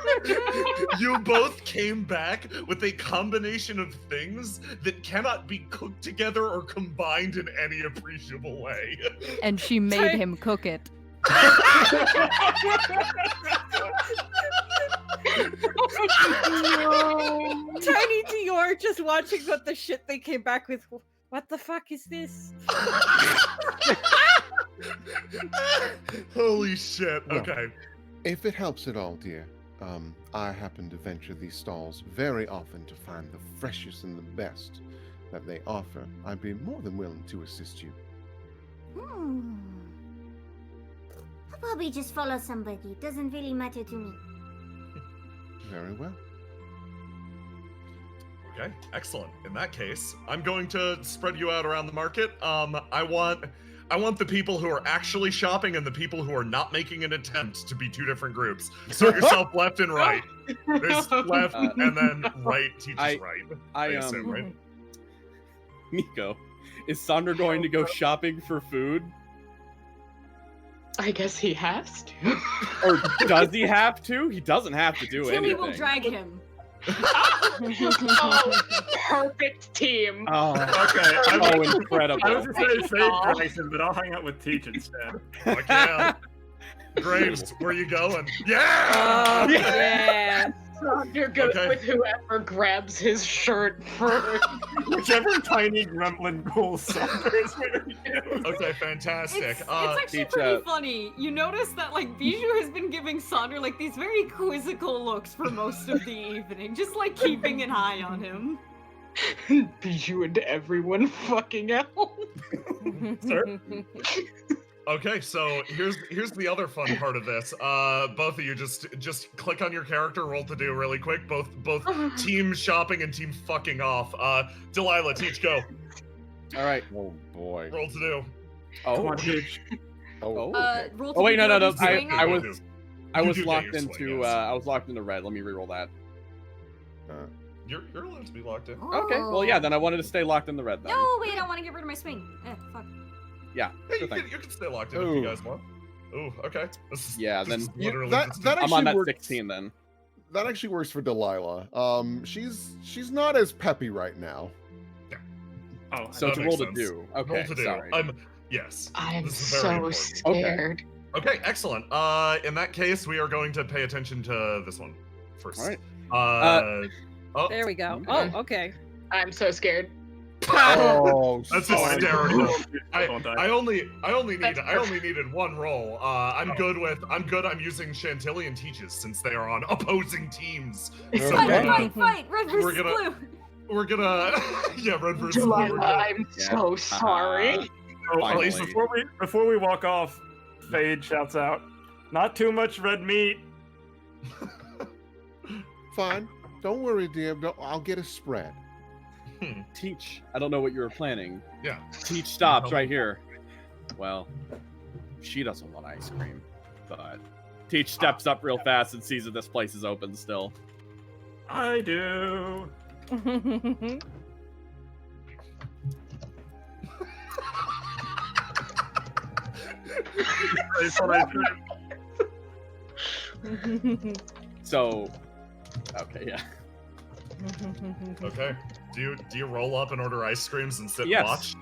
You both came back with a combination of things that cannot be cooked together or combined in any appreciable way. And she made him cook it. Tiny Dior just watching what the shit they came back with. What the fuck is this? Holy shit. Well, Okay. If it helps at all, dear, I happen to venture these stalls very often to find the freshest and the best that they offer. I'd be more than willing to assist you. I'll probably just follow somebody. It doesn't really matter to me. Very well. Okay, excellent. In that case, I'm going to spread you out around the market. I want the people who are actually shopping and the people who are not making an attempt to be 2 different groups. Sort yourself left and right. There's left and then right teaches right. I assume, right? Nico, is Sandra going to go shopping for food? I guess he has to. Or does he have to? He doesn't have to do Tilly anything. will drag him. Oh, perfect team. Oh, Okay, oh, incredible. I was just going to say Bryson, but I'll hang out with Teach instead. Fuck yeah. Graves, where you going? Yeah! Yeah. You're good Okay. with whoever grabs his shirt first. Whichever tiny gremlin pulls Saunders is where he goes. Okay, fantastic. It's actually Teach, pretty funny. You notice that like Bijou has been giving Sonder like these very quizzical looks for most of the evening, just like keeping an eye on him. Bijou and everyone fucking out. Sir? Okay, so here's the other fun part of this. Both of you just click on your character, roll to do really quick. Both team shopping and team fucking off. Delilah, Teach, go. All right. Oh boy. Roll to do. Come Oh. on, Teach. Oh. Roll Oh wait, to no. do swing I on- was I You was do get locked your swing, into yes. I was locked into red. Let me reroll that. You're allowed to be locked in. Okay. Well, yeah. Then I wanted to stay locked in the red. Then. No, wait, I want to get rid of my swing. Fuck. Yeah. Hey, Sure thing. you can stay locked in if you Ooh. guys want. Ooh, okay. This is, Yeah, this then is You- literally that just that I'm actually on that works. 16 then. That actually works for Delilah. She's not as peppy right now. Oh, So that to makes roll to sense. do. Okay. roll to do. Sorry. Yes. I'm This is very so important. scared. Okay, excellent. In that case, we are going to pay attention to this one first. All right. Oh, There we go. Okay. Oh, okay. I'm so scared. Oh, that's sorry. hysterical. Don't die. I only needed one roll. I'm good. I'm using Chantilly and Teaches since they are on opposing teams. So Fight! Red We're versus gonna- blue! we're gonna yeah, red versus blue. Delilah, We're gonna- I'm so sorry. Oh, Finally. before we walk off, Fade shouts out, "Not too much red meat." Fine. Don't worry, dear. I'll get a spread. Teach. I don't know what you were planning. Yeah. Teach stops right here. Well, she doesn't want ice cream, but Teach steps up real fast and sees that this place is open still. I do. It's what I do. So, okay, yeah. Okay. Do you roll up and order ice creams and sit and Yes. watch?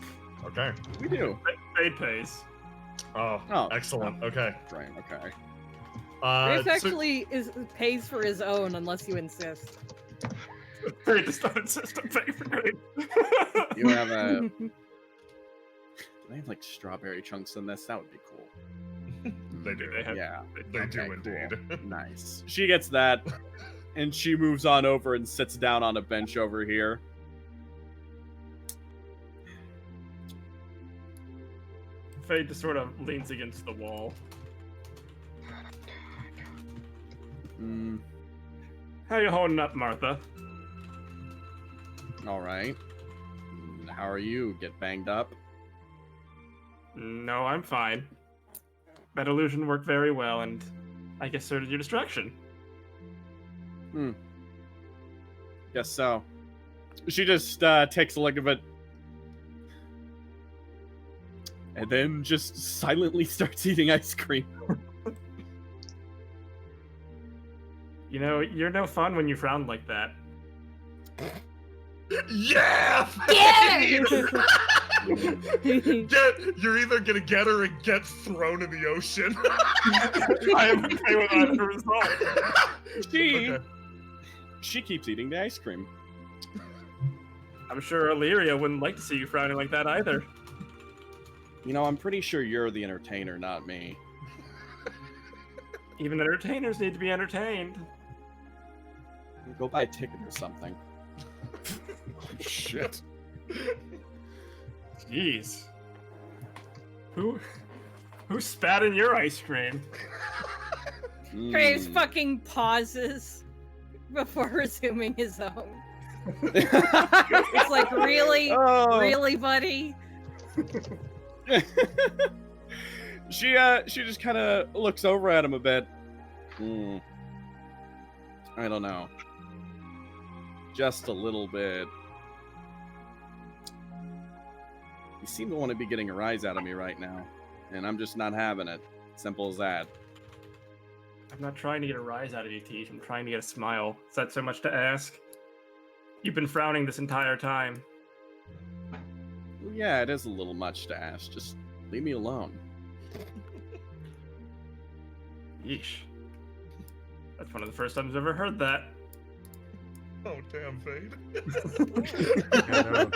Okay. We do. Fade pays. Oh, Oh. excellent. Okay. Right, okay. Graves So- actually pays for his own unless you insist. Fade just don't insist on paying for it. You have a. They have like strawberry chunks in this. That would be cool. They do. They have- Yeah. They do Okay, indeed. cool. Nice. She gets that, and she moves on over and sits down on a bench over here. Fade just sort of leans against the wall. Mm, How you holding up, Martha? all right. How are you? Get banged up? No, I'm fine. That illusion worked very well, and I guess so did your distraction. Guess so. She just takes a look of it. And then just silently starts eating ice cream. You know, you're no fun when you frown like that. Yeah! Get You're either gonna get her and get thrown in the ocean. I am okay with either result. Okay. She keeps eating the ice cream. I'm sure Illyria wouldn't like to see you frowning like that either. You know, I'm pretty sure you're the entertainer, not me. Even entertainers need to be entertained. Go buy a ticket or something. Shit. Jeez. Who spat in your ice cream? Graves Mm. fucking pauses before resuming his own. It's like, really? Oh. Really, buddy? She just kind of looks over at him a bit. I don't know. Just a little bit. You seem to want to be getting a rise out of me right now, and I'm just not having it. Simple as that. I'm not trying to get a rise out of you, Teach. I'm trying to get a smile. Is that so much to ask? You've been frowning this entire time. Yeah, it is a little much to ask. Just leave me alone. Yeesh. That's one of the first times I've ever heard that. Oh, damn, Fade. I know.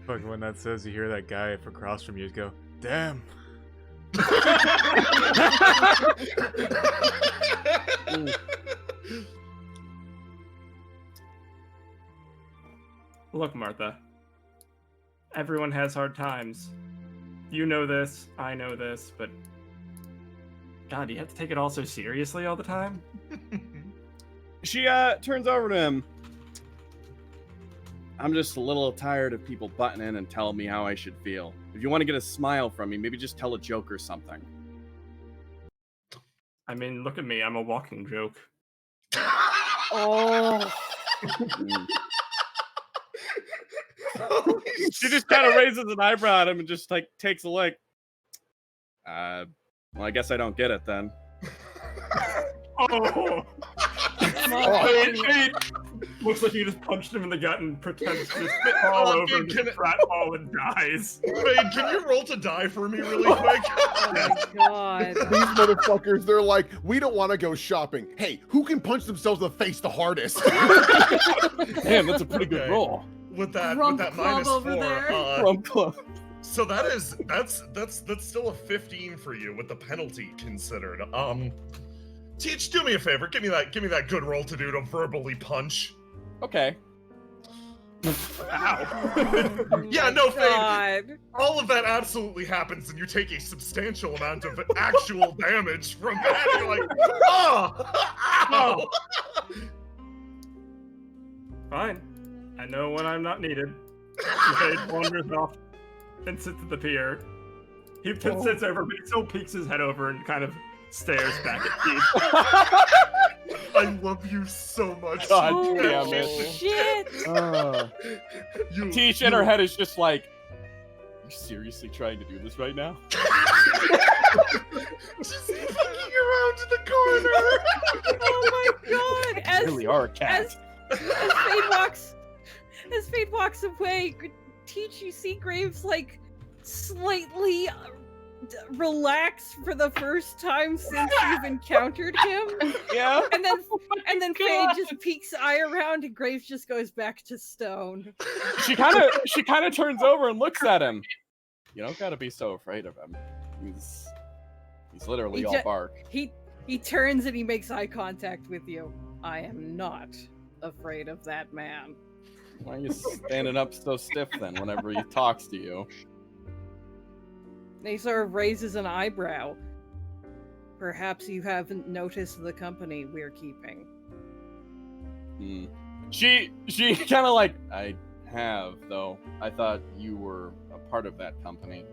Fucking when that says, you hear that guy across from you go, damn. Look, Martha. Everyone has hard times. You know this, I know this, but... God, do you have to take it all so seriously all the time? She turns over to him. I'm just a little tired of people butting in and telling me how I should feel. If you want to get a smile from me, maybe just tell a joke or something. I mean, look at me, I'm a walking joke. Oh. She just kind of raises an eyebrow at him and just like takes a look. Well, I guess I don't get it then. Oh! Fade looks like you just punched him in the gut and pretends to spit all over him, just pratfall and dies. Fade, can you roll to die for me really quick? Oh my god. These motherfuckers, they're like, we don't want to go shopping. Hey, who can punch themselves in the face the hardest? Damn, that's a pretty good roll. With that Club minus over 4, there. Club. so that's still a 15 for you with the penalty considered. Teach, do me a favor. Give me that good roll to do to verbally punch. Okay. Ow. Yeah, no, Fade. God. All of that absolutely happens, and you take a substantial amount of actual damage from that. You're like, oh, ow. Fine. I know when I'm not needed. Fade wanders off and sits at the pier. He sits over, but he still peeks his head over and kind of stares back at Teach. I love you so much. God Oh, damn it. shit. Teach in her head is just like, are you seriously trying to do this right now? Just fucking around in the corner. Oh my god. You really are a cat. As Fade walks away, Teach, you see Graves like slightly relax for the first time since you've encountered him. Yeah. And then Fade God. just peeks eye around and Graves just goes back to stone. She kind of turns over and looks at him. You don't gotta be so afraid of him. He's literally He all ju- bark. He turns and he makes eye contact with you. I am not afraid of that man. Why are you standing up so stiff then whenever he talks to you? And he sort of raises an eyebrow. Perhaps you haven't noticed the company we're keeping. She kind of like, I have, though. I thought you were a part of that company.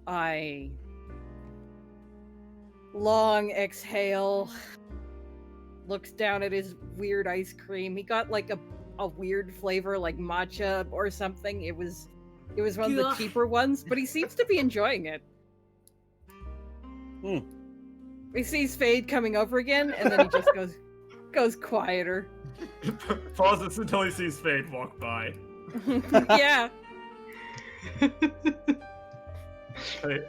I long exhale, looks down at his weird ice cream. He got like a weird flavor like matcha or something. It was one of the cheaper ones, but he seems to be enjoying it. He sees Fade coming over again, and then he just goes quieter. Pauses until he sees Fade walk by. Yeah. Hey,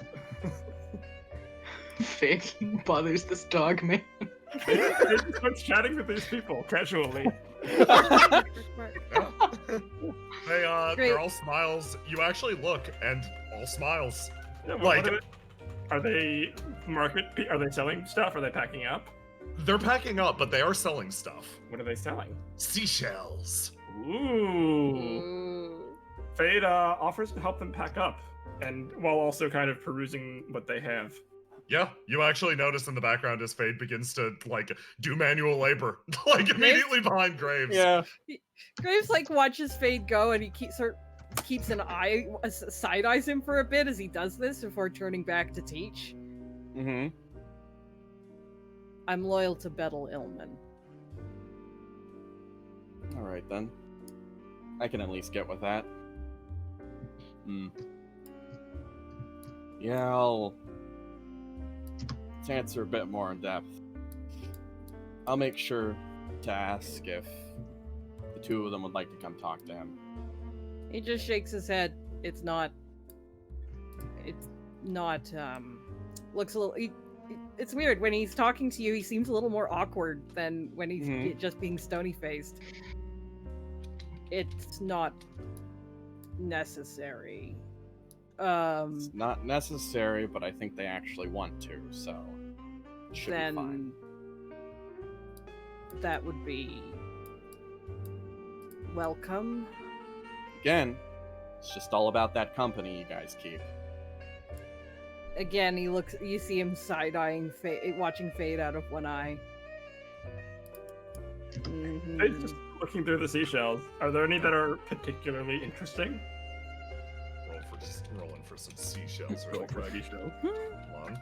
Fade bothers this dog, man. Fade starts chatting with these people casually. They're all smiles. You actually look, and all smiles. Yeah, Like- are they Are they selling stuff? Are they packing up? They're packing up, but they are selling stuff. What are they selling? Seashells. Ooh. Fade offers to help them pack up, and while also kind of perusing what they have. Yeah, you actually notice in the background as Fade begins to like do manual labor, like immediately behind Graves. Yeah. Graves like watches Fade go, and he keeps an eye, side eyes him for a bit as he does this before turning back to Teach. I'm loyal to Bettel Illman. All right then. I can at least get with that. Yeah, to answer a bit more in depth, I'll make sure to ask if the two of them would like to come talk to him. He just shakes his head. It's not, looks a little, it's weird. When he's talking to you, he seems a little more awkward than when he's just being stony-faced. It's not necessary. It's not necessary, but I think they actually want to, so it should be fine. That would be welcome. Again, it's just all about that company you guys keep. Again, he looks. You see him side-eyeing, watching Fade out of one eye. Fade's just looking through the seashells. Are there any that are particularly interesting? Rolling for some seashells real quick. Seashells. Come on.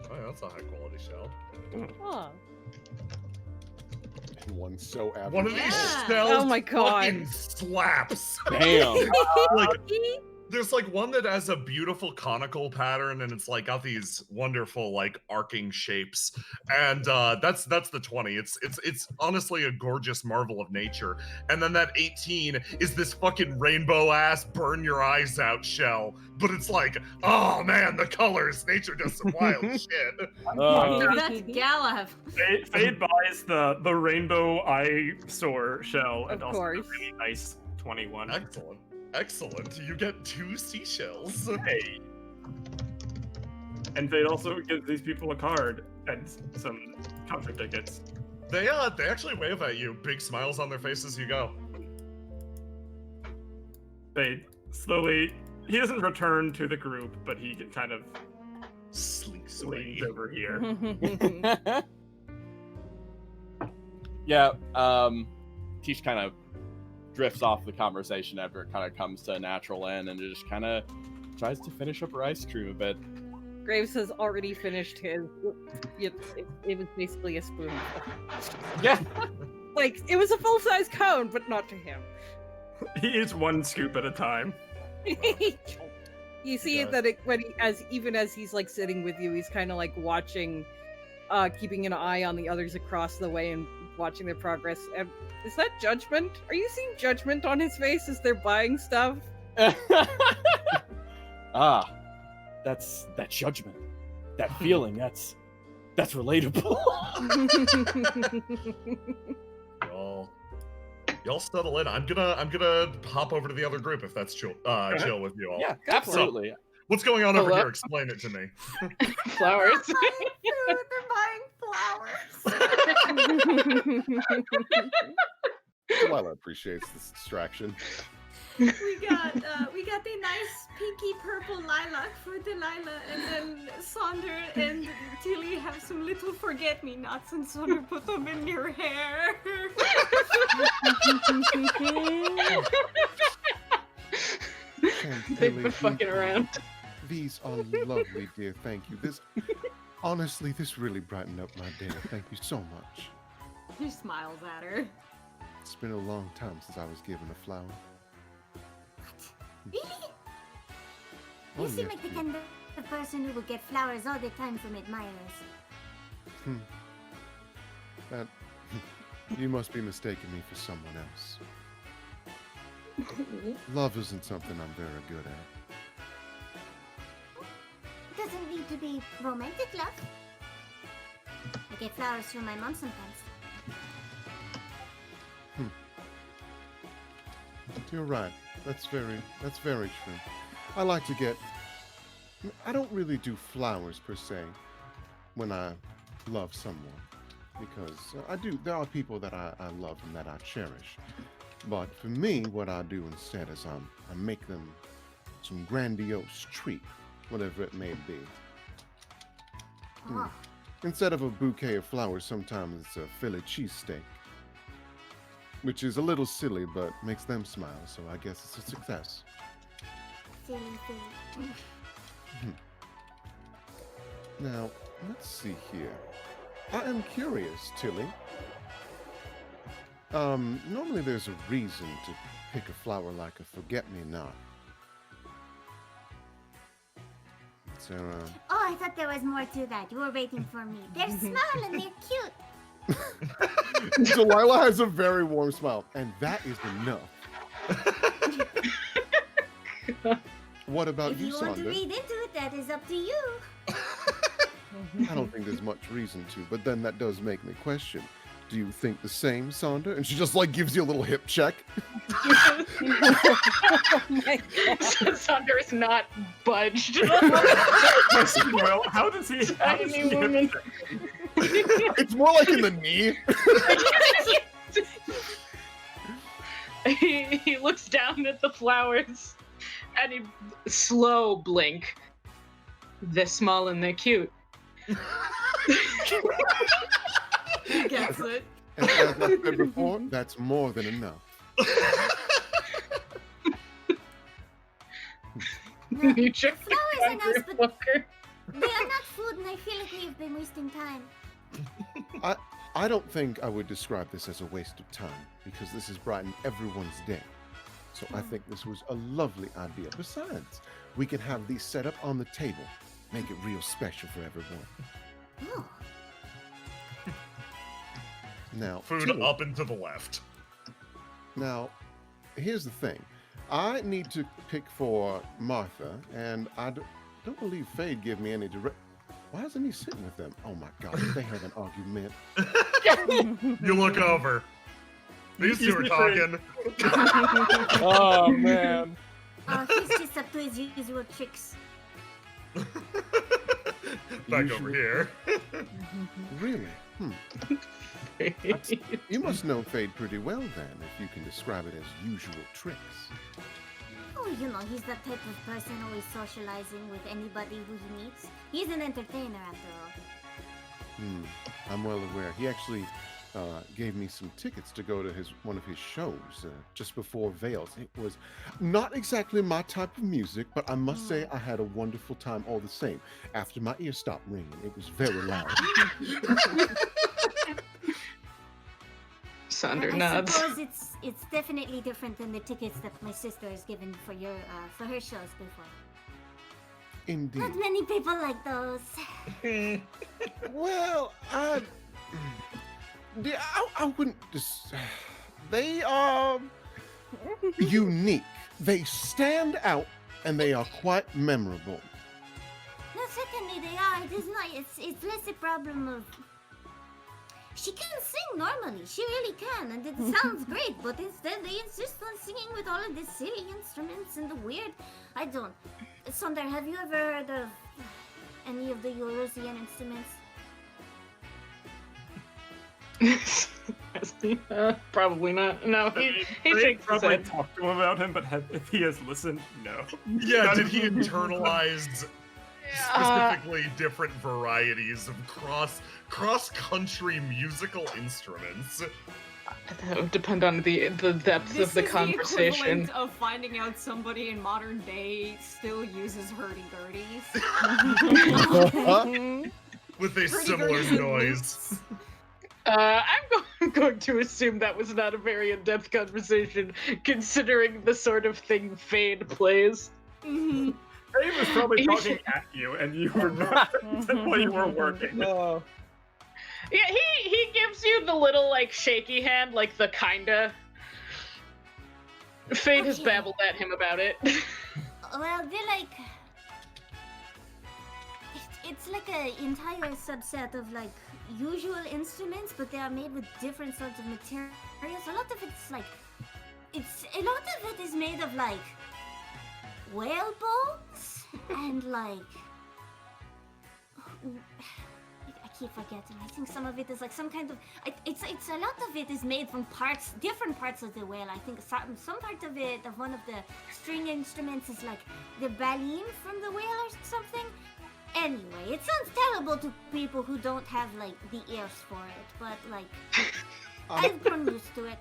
Oh, yeah, that's a high quality shell. Oh. One so average. One of these Yeah. shells Oh my God. fucking slaps. Damn. Like, there's like one that has a beautiful conical pattern and it's like got these wonderful like arcing shapes. And that's the 20. It's honestly a gorgeous marvel of nature. And then that 18 is this fucking rainbow ass burn your eyes out shell. But it's like, oh man, the colors. Nature does some wild shit. That's Galahad. Fade buys the rainbow eyesore shell and Of also course. the really nice 21. Excellent. You get 2 seashells. Hey. And Fade also gives these people a card and some concert tickets. They actually wave at you. Big smiles on their faces as you go. Fade slowly. He doesn't return to the group, but he kind of Slinks away. leans over here. Yeah, Tish kind of drifts off the conversation after it kind of comes to a natural end and just kind of tries to finish up her ice cream a bit. Graves has already finished his. It was basically a spoonful. Yeah. Like, it was a full-size cone, but not to him. He eats one scoop at a time. You see that even as he's like sitting with you, he's kind of like watching, keeping an eye on the others across the way and watching their progress. Is that judgment? Are you seeing judgment on his face as they're buying stuff? That's that judgment, that feeling. That's relatable. Y'all settle in. I'm gonna hop over to the other group if that's chill with you all. Yeah, absolutely. What's going on over Hello? here? Explain it to me. Flowers. They're buying flowers. Delilah appreciates this distraction. We got the nice pinky purple lilac for Delilah, and then Sonder and Tilly have some little forget-me-nots, and Sonder put them in your hair. They've been fucking around. These are lovely, dear. Thank you. Honestly, this really brightened up my day. Thank you so much. He smiles at her. It's been a long time since I was given a flower. Really? Oh, You seem yes, like the dear. kind of person who will get flowers all the time from admirers. That you must be mistaking me for someone else. Love isn't something I'm very good at. Doesn't need to be romantic love. I get flowers from my mom sometimes. You're right. That's very true. I like to get. I don't really do flowers per se when I love someone, because I do. There are people that I love and that I cherish. But for me, what I do instead is I make them some grandiose treat, whatever it may be. Oh, Instead of a bouquet of flowers, sometimes it's a Philly cheesesteak, which is a little silly, but makes them smile, so I guess it's a success. silly. Now, let's see here. I am curious, Tilly. Normally there's a reason to pick a flower like a forget-me-not. So, Oh, I thought there was more to that. You were waiting for me. They're small and they're cute. Delilah has a very warm smile, and that is enough. What about If you, you want to Sonda? read into it, that is up to you. I don't think there's much reason to, but then that does make me question. Do you think the same, Sonda? And she just like gives you a little hip check. Oh my God. Sander is not budged. Well, how does he? How does Tiny he woman. It's more like in the knee. He looks down at the flowers and he slow blink. They're small and they're cute. He gets it. And as I said before, that's more than enough. You check the Flowers are nice, but fucker. they are not food, and I feel like we've been wasting time. I don't think I would describe this as a waste of time, because this has brightened everyone's day. So I think this was a lovely idea. Besides, we can have these set up on the table. Make it real special for everyone. Oh, Now, Food Tilly, up and to the left. Now, here's the thing. I need to pick for Martha, and I don't believe Fade gave me any direct... Why isn't he sitting with them? Oh my god, they have an argument. You look over. These two are talking. Oh man. he's just up to his usual tricks. Back over here. Really? You must know Fade pretty well then, if you can describe it as usual tricks. Oh, you know, he's that type of person always socializing with anybody who he meets. He's an entertainer after all. I'm well aware. He actually gave me some tickets to go to one of his shows just before Veils. It was not exactly my type of music, but I must say I had a wonderful time all the same. After my ear stopped ringing, it was very loud. Sander I nods. suppose it's definitely different than the tickets that my sister has given for for her shows before. Indeed. Not many people like those. Well, I wouldn't just. They are unique. They stand out, and they are quite memorable. No, certainly they are. It is not. It's less a problem of. She can sing normally. She really can, and it sounds great. But instead, they insist on singing with all of these silly instruments and the weird. I don't. Sonder, have you ever heard of any of the Eurasian instruments? Probably not. No, he They shakes his probably head. talked to him about him, but if he has listened, no. Yeah, did he internalize specifically different varieties of cross-country musical instruments? That would depend on the depth This of the is conversation. the equivalent of finding out somebody in modern day still uses hurdy-gurdies. With a similar noise. I'm going to assume that was not a very in-depth conversation, considering the sort of thing Fade plays. Mhm. He was probably talking at you, and you were not while you were working. Oh. Yeah, he gives you the little, like, shaky hand, like the kinda. Fade has Okay. babbled at him about it. Well, they're like. It's like an entire subset of like usual instruments, but they are made with different sorts of materials. A lot of it's like. A lot of it is made of like. Whale bones and like. I keep forgetting. I think some of it is like some kind of. It's a lot of it is made from different parts of the whale. I think some part of it, of one of the string instruments, is like the baleen from the whale or something. Anyway, it sounds terrible to people who don't have like the ears for it, but like I've grown used to it.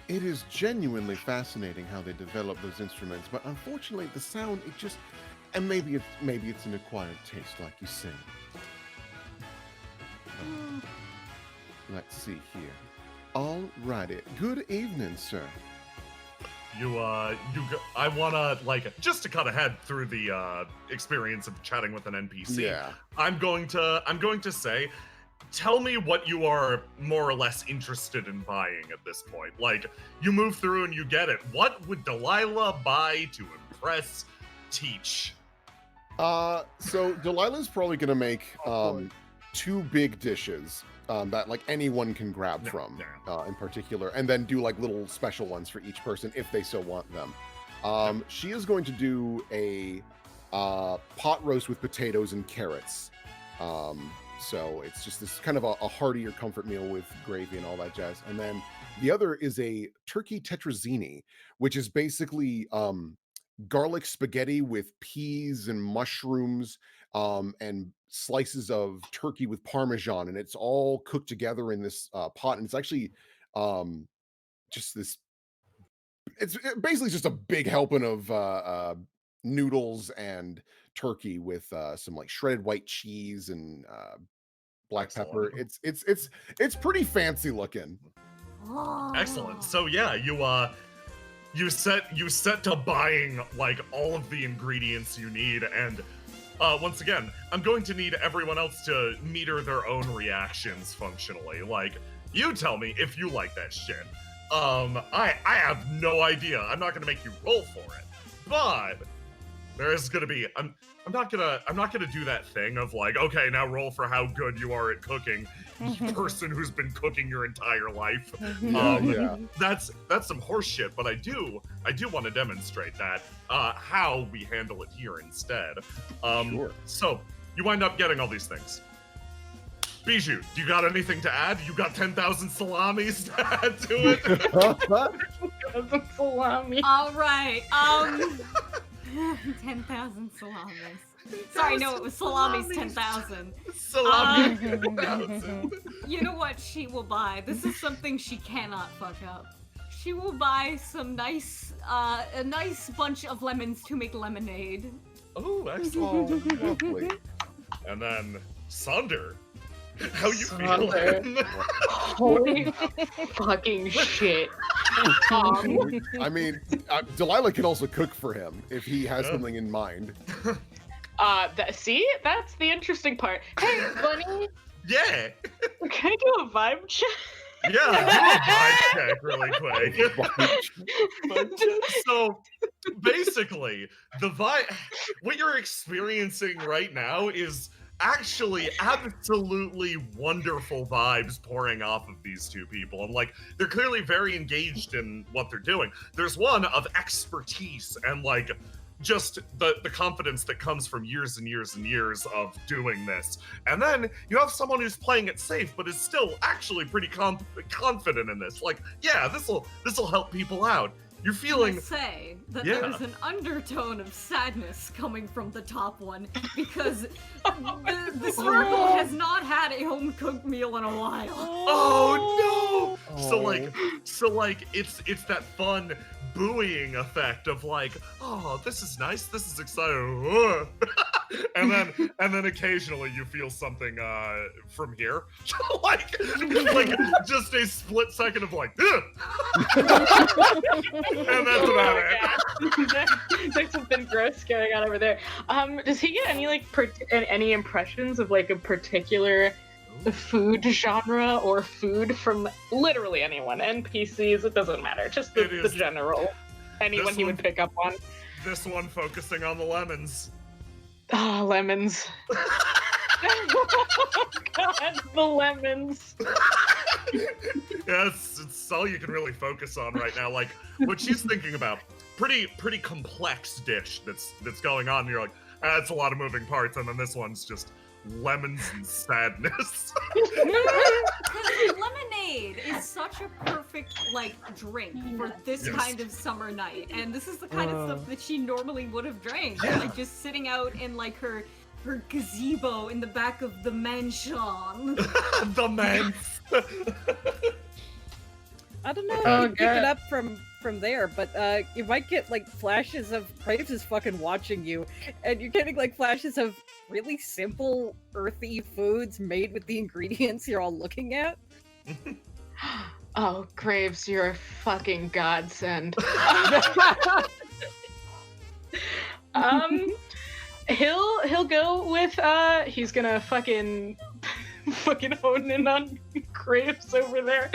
It is genuinely fascinating how they develop those instruments, but unfortunately, the sound and maybe it's an acquired taste, like you say. Let's see here. Alrighty. Good evening, sir. I wanna, like, just to cut ahead through the experience of chatting with an NPC. Yeah. I'm going to say, tell me what you are more or less interested in buying at this point. Like, you move through and you get it. What would Delilah buy to impress Teach? So Delilah's probably gonna make 2 big dishes that like anyone can grab from in particular, and then do like little special ones for each person if they so want them. She is going to do a pot roast with potatoes and carrots. So it's just this kind of a heartier comfort meal with gravy and all that jazz. And then the other is a turkey tetrazzini, which is basically garlic spaghetti with peas and mushrooms and slices of turkey with Parmesan. And it's all cooked together in this pot. And it's actually just this, it's basically just a big helping of noodles and turkey with some like shredded white cheese and black pepper. It's pretty fancy looking. Excellent. So yeah, you set to buying like all of the ingredients you need, and once again, I'm going to need everyone else to meter their own reactions functionally. Like, you tell me if you like that shit. I have no idea. I'm not gonna make you roll for it, but there is gonna be. I'm not gonna do that thing of like, okay, now roll for how good you are at cooking. Person who's been cooking your entire life. That's some horse shit, but I do want to demonstrate that how we handle it here instead. Sure. So you wind up getting all these things. Bijou, do you got anything to add? You got 10,000 salamis to add to it? Salami. All right. 10,000 salamis. Sorry, no, it was salamis 10,000. Salami 10,000. You know what she will buy? This is something she cannot fuck up. She will buy some a nice bunch of lemons to make lemonade. Oh, excellent. Lovely. And then Sunder, how you Sunder. feeling? Holy fucking shit. I mean, Delilah can also cook for him if he has something in mind. See, that's the interesting part. Hey, Bunny. Yeah. Can I do a vibe check? Yeah, do a vibe check really quick. So basically, the vibe, what you're experiencing right now is actually absolutely wonderful vibes pouring off of these two people. And like, they're clearly very engaged in what they're doing. There's one of expertise and like just the confidence that comes from years and years and years of doing this. And then you have someone who's playing it safe, but is still actually pretty confident in this. Like, yeah, this'll help people out. You're feeling. I say that there's an undertone of sadness coming from the top one because the circle has not had a home cooked meal in a while. Oh no! So like it's that fun buoying effect of like, oh, this is nice, this is exciting, and then occasionally you feel something from here, like just a split second of like, and that's about it. There's something gross going on over there. Does he get any like any impressions of like a particular food genre or food from literally anyone? NPCs, it doesn't matter. Just the general. Anyone he would pick up on. This one focusing on the lemons. Ah, lemons. Oh, God, the lemons. Yes, it's all you can really focus on right now. Like what she's thinking about, pretty complex dish that's going on. And you're like, that's a lot of moving parts, and then this one's just lemons and sadness. Because lemonade is such a perfect like drink for this kind of summer night, and this is the kind of stuff that she normally would have drank, like just sitting out in like her gazebo in the back of the mansion. The mansion. I don't know if you pick it up from there, but you might get like flashes of Graves is fucking watching you, and you're getting like flashes of really simple, earthy foods made with the ingredients you're all looking at. Oh, Graves, you're a fucking godsend. He'll go with he's gonna fucking hone in on Graves over there,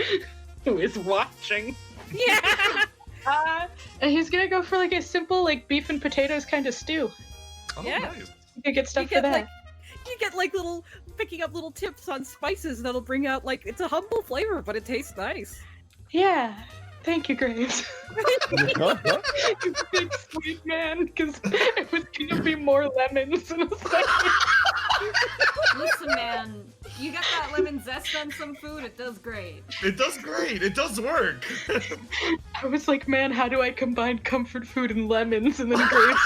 who is watching. Yeah. And he's gonna go for like a simple like beef and potatoes kind of stew. Oh, Yeah. nice. You can get stuff You for get that. like you get like little picking up little tips on spices that'll bring out like it's a humble flavor, but it tastes nice. Yeah. Thank you, Graves. You big sweet man, because it was gonna be more lemons in a second. Listen, man, you got that lemon zest on some food, it does great. It does great. It does work. I was like, man, how do I combine comfort food and lemons? And then Graves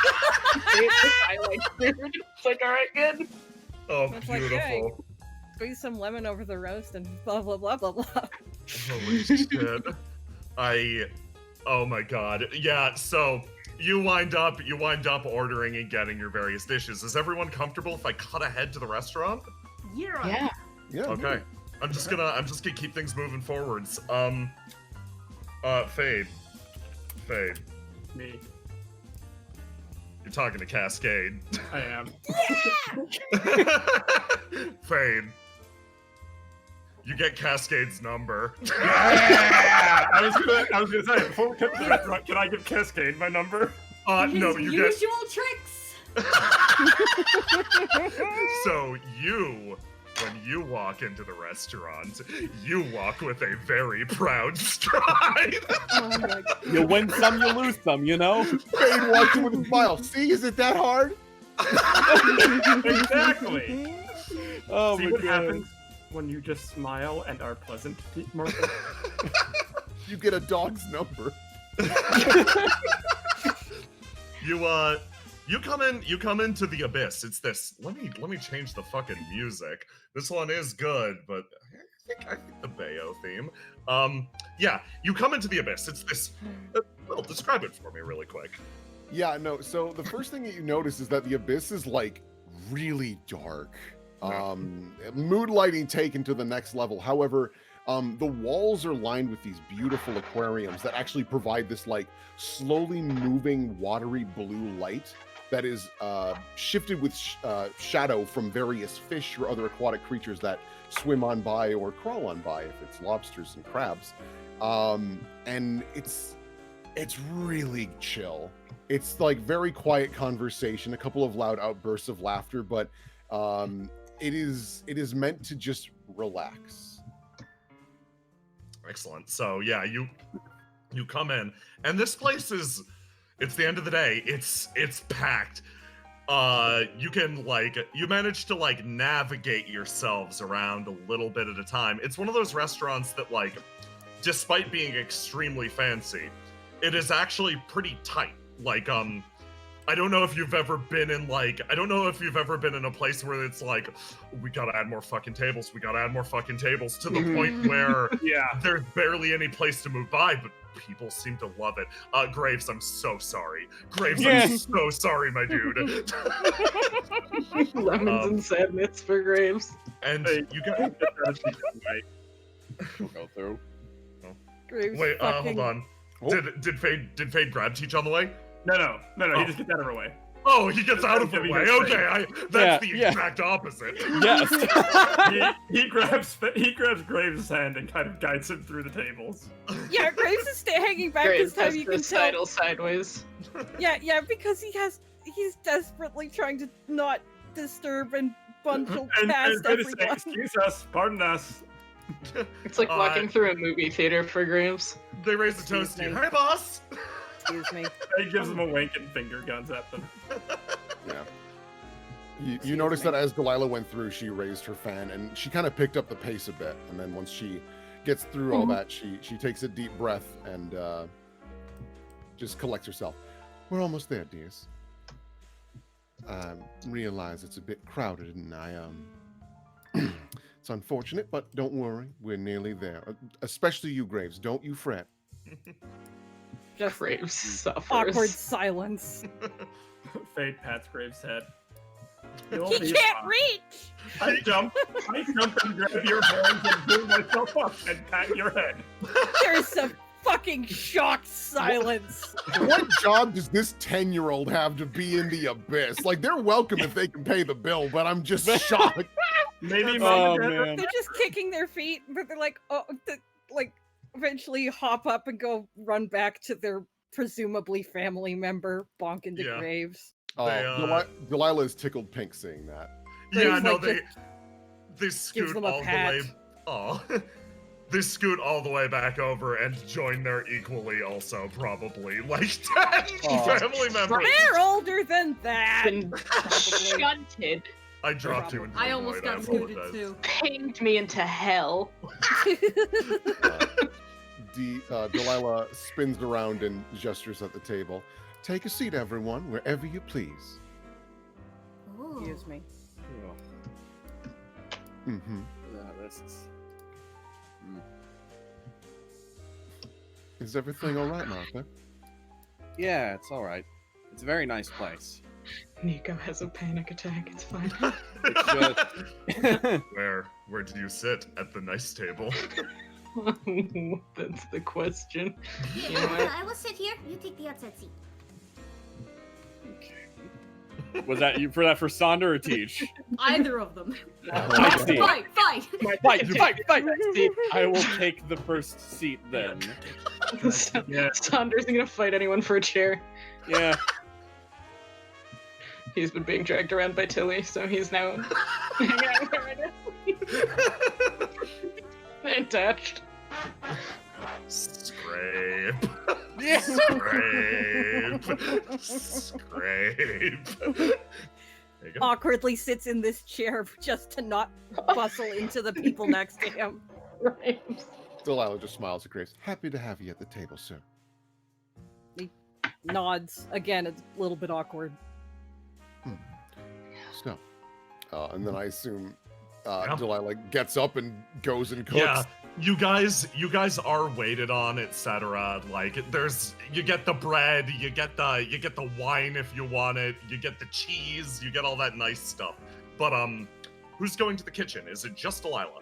I like food. It's like, all right, good. Oh, It's like, beautiful. hey, squeeze some lemon over the roast and blah blah blah blah blah. Holy shit. Oh my god. Yeah, so you wind up ordering and getting your various dishes. Is everyone comfortable if I cut ahead to the restaurant? Yeah. Yeah. Okay. I'm just gonna keep things moving forwards. Fade. Me. You're talking to Cascade. I am. Fade. You get Cascade's number. Yeah! I was gonna say, before we cut to the restaurant, can I give Cascade my number? No, His you get. usual tricks. So when you walk into the restaurant, you walk with a very proud stride. Oh my god. You win some, you lose some, you know? Fade walks in with a smile. See, is it that hard? Exactly. Oh See my what god. happens when you just smile and are pleasant, Martha? You get a dog's number. You come into the abyss. It's this. Let me change the fucking music. This one is good, but I think the Bayo theme. Yeah, you come into the abyss. It's this. Well, describe it for me really quick. Yeah, no. So the first thing that you notice is that the abyss is like really dark. Mood lighting taken to the next level. However, the walls are lined with these beautiful aquariums that actually provide this like slowly moving watery blue light that is shifted with shadow from various fish or other aquatic creatures that swim on by or crawl on by, if it's lobsters and crabs. And it's really chill. It's like very quiet conversation, a couple of loud outbursts of laughter, but it is meant to just relax. Excellent. So yeah, you come in, and this place it's the end of the day. It's packed. You can you manage to navigate yourselves around a little bit at a time. It's one of those restaurants that despite being extremely fancy, it is actually pretty tight. I don't know if you've ever been in a place where it's we gotta add more fucking tables, to the point where there's barely any place to move by, but people seem to love it. Graves, I'm so sorry. I'm so sorry, my dude. Lemons and sadness for Graves. And you got We'll go through. Graves wait, fucking... hold on. Did Fade grab Teach on the way? No, he just gets out of her way. Oh, he gets out of the way. Okay, that's the exact opposite. Yes. he grabs Graves' hand and kind of guides him through the tables. Yeah, Graves is hanging back Graves this time. has You the can tell. sidle sideways. Yeah, because he's desperately trying to not disturb and bundle And past going to say, everyone. excuse us, pardon us. It's like walking through a movie theater for Graves. They raise a toast to you. Hey, boss! Excuse me. He gives them a wink and finger guns at them. Yeah. You notice that as Delilah went through, she raised her fan and she kind of picked up the pace a bit. And then once she gets through all that, she takes a deep breath and just collects herself. We're almost there, dears. I realize it's a bit crowded, and it's unfortunate, but don't worry, we're nearly there. Especially you, Graves. Don't you fret. Just Graves suffers. awkward silence. Fade pats Graves' head. He can't reach. I jump and grab your horns and pull myself up and pat your head. There's some fucking shocked silence. What job does this 10-year-old have to be in the abyss? Like, they're welcome if they can pay the bill, but I'm just shocked. Maybe Oh, mom and dad man. They're just kicking their feet, but they're like, eventually hop up and go run back to their presumably family member, bonk into Yeah. graves. Delilah is tickled pink seeing that. Yeah, Graves, no, like, they gives scoot them a all the pat. way. Oh, they scoot all the way back over and join their equally also probably like 10 Aw. family members. They're older than that. Been Probably. shunted, I dropped you into the I almost void, I got scooted apologize. too. pinged me into hell. Delilah spins around and gestures at the table. Take a seat, everyone, wherever you please. Ooh. Excuse me. Mm-hmm. This is... Is everything all right, Martha? Yeah, it's all right. It's a very nice place. Nico has a panic attack. It's fine. It's just... Where do you sit at the nice table? That's the question. You know Yeah, what? I will sit here. You take the outside seat. Was that you for that for Sonder or Teach? Either of them. Fight, Steve. Fight! Fight! I will take the first seat then. Yeah. Saunders isn't gonna fight anyone for a chair. Yeah. He's been being dragged around by Tilly, so he's now hanging out with her right now. Attached. Scrape. Yeah. Scrape. Scrape. There you go. Awkwardly sits in this chair just to not bustle into the people next to him. Right. Delilah just smiles at Grace. Happy to have you at the table, sir. Nods. Again, it's a little bit awkward. So, and then I assume Yeah. Delilah gets up and goes and cooks. Yeah, you guys are waited on, etc. Like you get the bread, you get the wine if you want it, you get the cheese, you get all that nice stuff. But who's going to the kitchen? Is it just Delilah?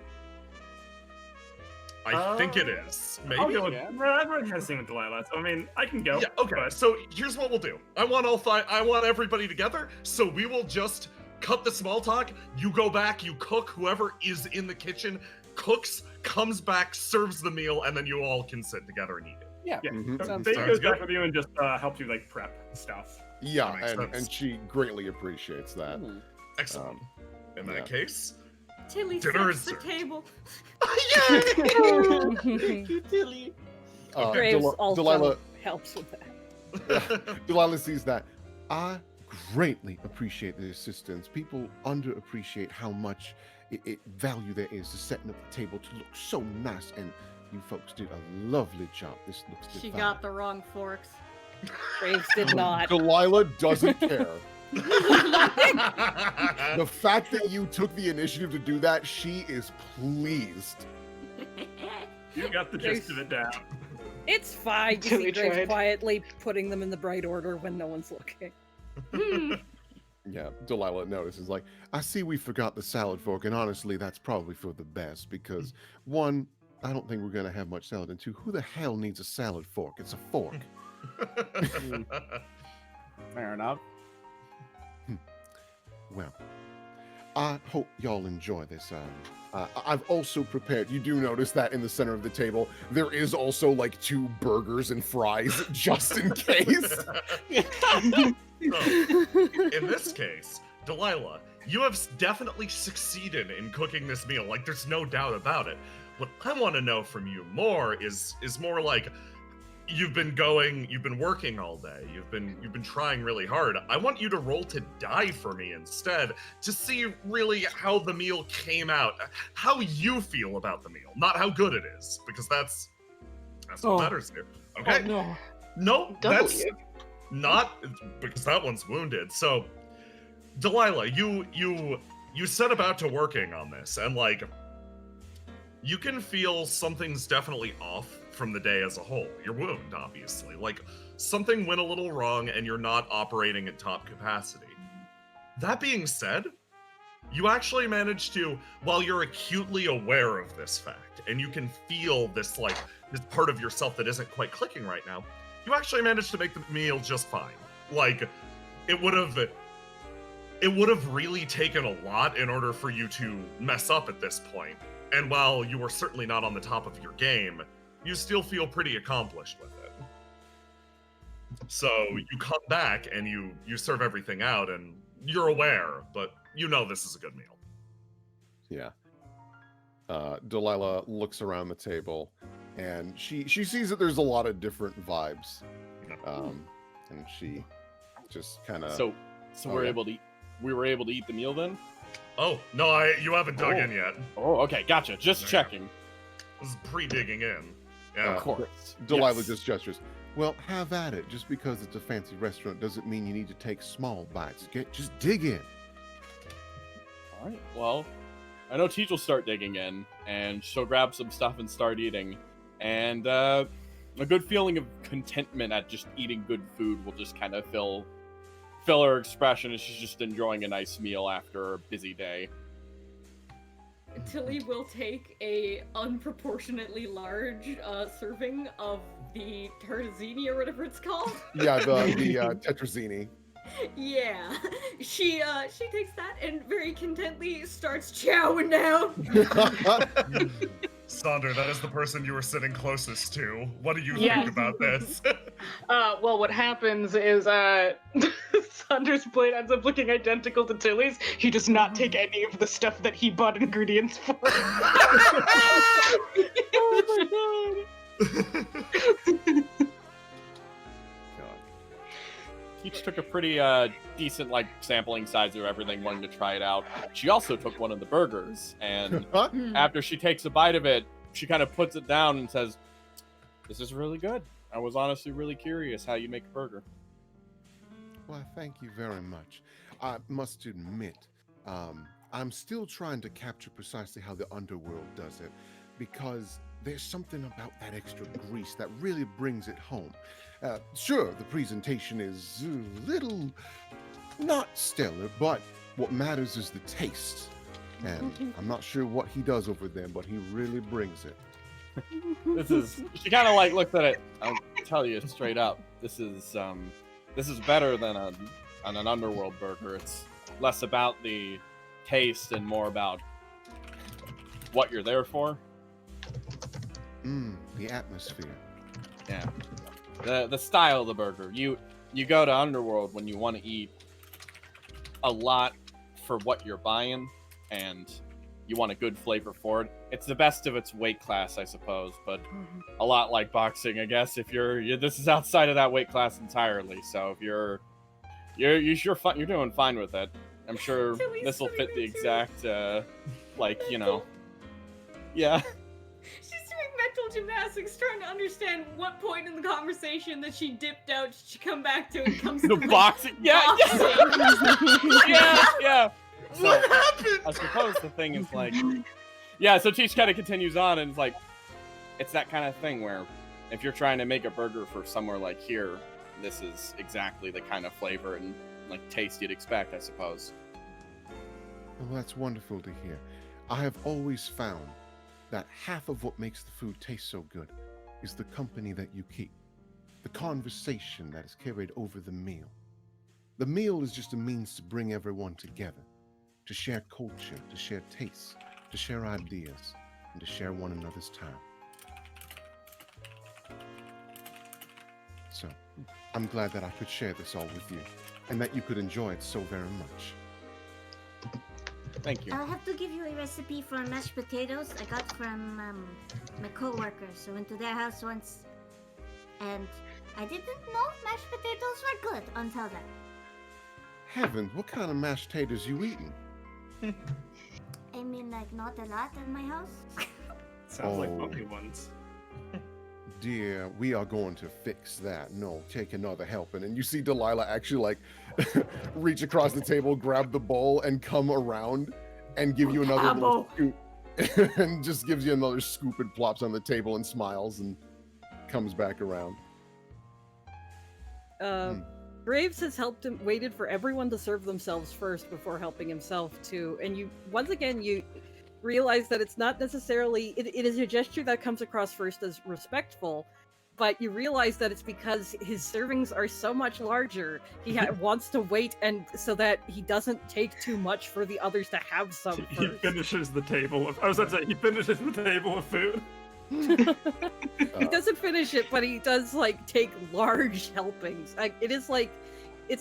I think it is. Maybe. I'll go with, Yeah. well, I've already had a scene with Delilah, so I mean, I can go. Yeah, okay. but- So here's what we'll do. I want everybody together, so we will just cut the small talk. You go back, you cook, whoever is in the kitchen cooks, comes back, serves the meal, and then you all can sit together and eat it. Yeah, Mhm. so Sounds Faye goes good. back with you and just helps you like prep stuff. Yeah, That makes sense. and she greatly appreciates that. Excellent. In that yeah. case, Tilly Dinner sets is the served. table. Graves also Delilah, helps with that. Delilah sees that. I greatly appreciate the assistance. People underappreciate how much value there is to setting up the table to look so nice, and you folks did a lovely job. This looks She divine. got the wrong forks. Graves did not. Delilah doesn't care. The fact that you took the initiative to do that, she is pleased. You got the gist of it down. It's fine. You Tilly see Graves tried. quietly putting them in the bright order when no one's looking. Yeah, Delilah notices, like, I see we forgot the salad fork, and honestly, that's probably for the best, because, one, I don't think we're going to have much salad, and two, who the hell needs a salad fork? It's a fork. Fair enough. Well, I hope y'all enjoy this. I've also prepared, you do notice that in the center of the table, there is also like 2 burgers and fries, just in case. So, in this case, Delilah, you have definitely succeeded in cooking this meal. Like, there's no doubt about it. What I want to know from you more is more like, you've been working all day. You've been trying really hard. I want you to roll to die for me instead, to see really how the meal came out, how you feel about the meal, not how good it is, because that's what matters here. Okay? Oh, no. No, that's W. not because that one's wounded. So, Delilah, you set about to working on this, and like, you can feel something's definitely off from the day as a whole. Your wound, obviously. Like, something went a little wrong and you're not operating at top capacity. That being said, you actually manage to, while you're acutely aware of this fact, and you can feel this this part of yourself that isn't quite clicking right now, you actually managed to make the meal just fine. Like, it would have really taken a lot in order for you to mess up at this point. And while you were certainly not on the top of your game, you still feel pretty accomplished with it. So you come back and you serve everything out, and you're aware, but you know this is a good meal. Yeah. Delilah looks around the table, and she sees that there's a lot of different vibes, and she just kind of. So we were able to eat the meal then? Oh no, you haven't dug in yet. Oh, okay, gotcha. Just checking. This is pre-digging in. Yeah, of course. Delilah just gestures. Well, have at it. Just because it's a fancy restaurant doesn't mean you need to take small bites. Just dig in. All right. Well, I know Teach will start digging in, and she'll grab some stuff and start eating. And a good feeling of contentment at just eating good food will just kind of fill her expression as she's just enjoying a nice meal after a busy day. Tilly will take a unproportionately large serving of the tartazini or whatever it's called. Yeah, the tetrazzini. Yeah, she takes that and very contently starts chowing down. Sonder, that is the person you were sitting closest to. What do you think about this? Well, what happens is Sander's plate ends up looking identical to Tilly's. He does not take any of the stuff that he bought ingredients for. Oh my god. Teach took a pretty decent sampling size of everything, wanting to try it out. She also took one of the burgers, and after she takes a bite of it, she kind of puts it down and says, "This is really good. I was honestly really curious how you make a burger." Well, thank you very much. I must admit, I'm still trying to capture precisely how the underworld does it, because there's something about that extra grease that really brings it home. Sure, the presentation is a little not stellar, but what matters is the taste. And I'm not sure what he does over there, but he really brings it. She kind of looks at it. I'll tell you straight up, this is better than an underworld burger. It's less about the taste and more about what you're there for. The atmosphere. Yeah. The style of the burger. You go to Underworld when you want to eat a lot for what you're buying, and you want a good flavor for it. It's the best of its weight class, I suppose, but a lot like boxing, I guess. If this is outside of that weight class entirely. So if you're doing fine with it. I'm sure this will fit the exact yeah. She's doing mental gymnastics, trying to understand what point in the conversation that she dipped out should she come back to and comes to the boxing. Yeah. Yeah. So, what happened? I suppose the thing is so Teach kind of continues on, and it's that kind of thing where if you're trying to make a burger for somewhere like here, this is exactly the kind of flavor and taste you'd expect, I suppose. Well, that's wonderful to hear. I have always found that half of what makes the food taste so good is the company that you keep, the conversation that is carried over the meal. The meal is just a means to bring everyone together, to share culture, to share tastes, to share ideas, and to share one another's time. So, I'm glad that I could share this all with you, and that you could enjoy it so very much. Thank you. I'll have to give you a recipe for mashed potatoes I got from my co-workers. I went to their house once, and I didn't know mashed potatoes were good until then. Heavens, what kind of mashed potatoes you eating? I mean, not a lot in my house. Sounds like bumpy ones. Dear, we are going to fix that. No, take another helping. And you see Delilah actually reach across the table, grab the bowl, and come around and give you another little scoop. And just gives you another scoop and plops on the table and smiles and comes back around. Graves has helped him, waited for everyone to serve themselves first before helping himself too. And you, once again, you realize that it's not necessarily, it is a gesture that comes across first as respectful, but you realize that it's because his servings are so much larger. He wants to wait and so that he doesn't take too much for the others to have some He first. finishes the table of. I was about to say he finishes the table of food. He doesn't finish it, but he does like take large helpings. Like it's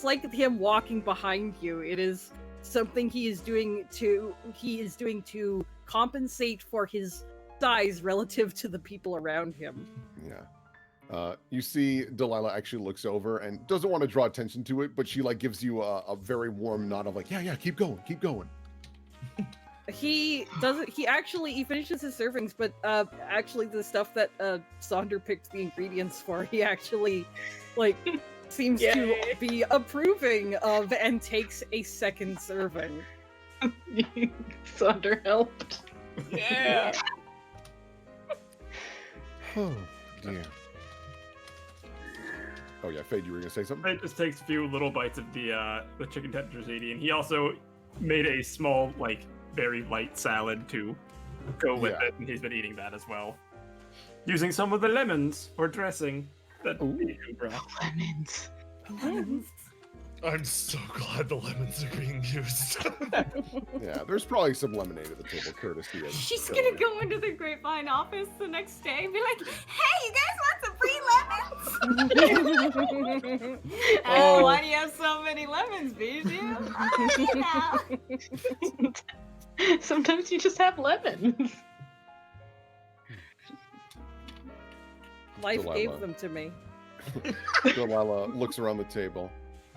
like him walking behind you. It is something he is doing to compensate for his size relative to the people around him. Yeah. You see Delilah actually looks over and doesn't want to draw attention to it, but she like gives you a very warm nod of like, yeah, keep going. He finishes his servings, but actually the stuff that Sonder picked the ingredients for, he actually like seems to be approving of and takes a second serving. Sonder helped. Yeah. Oh dear. Oh yeah, Fade, you were gonna say something? It just takes a few little bites of the chicken tetrazzini, and he also made a small, like, very light salad to go with it, and he's been eating that as well. Using some of the lemons or dressing that you brought. Lemons. I'm so glad the lemons are being used. Yeah, there's probably some lemonade at the table, courtesy of. She's Billy. gonna go into the Grapevine office the next day and be like, "Hey, you guys want some free lemons?" Oh, why do you have so many lemons, Bijou? Oh, you know. Sometimes you just have lemons. Life Delilah. gave them to me. Delilah looks around the table.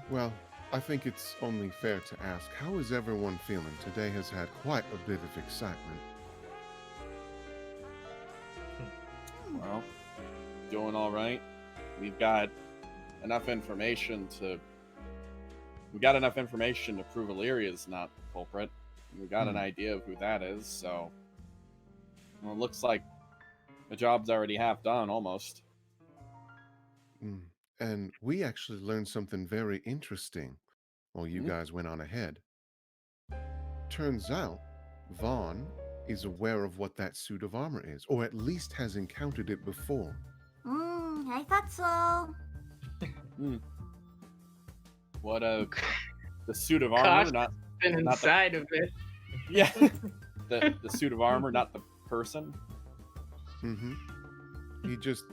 Well, I think it's only fair to ask, how is everyone feeling? Today has had quite a bit of excitement. Well, doing all right. We've got enough information to prove Illyria's not the culprit. We got an idea of who that is, so well, it looks like the job's already half done, almost. And we actually learned something very interesting while you guys went on ahead. Turns out, Vaughn is aware of what that suit of armor is, or at least has encountered it before. I thought so. What the suit of armor, Gosh, not been inside of it. Yeah, the suit of armor, not the person. Mm-hmm. He just.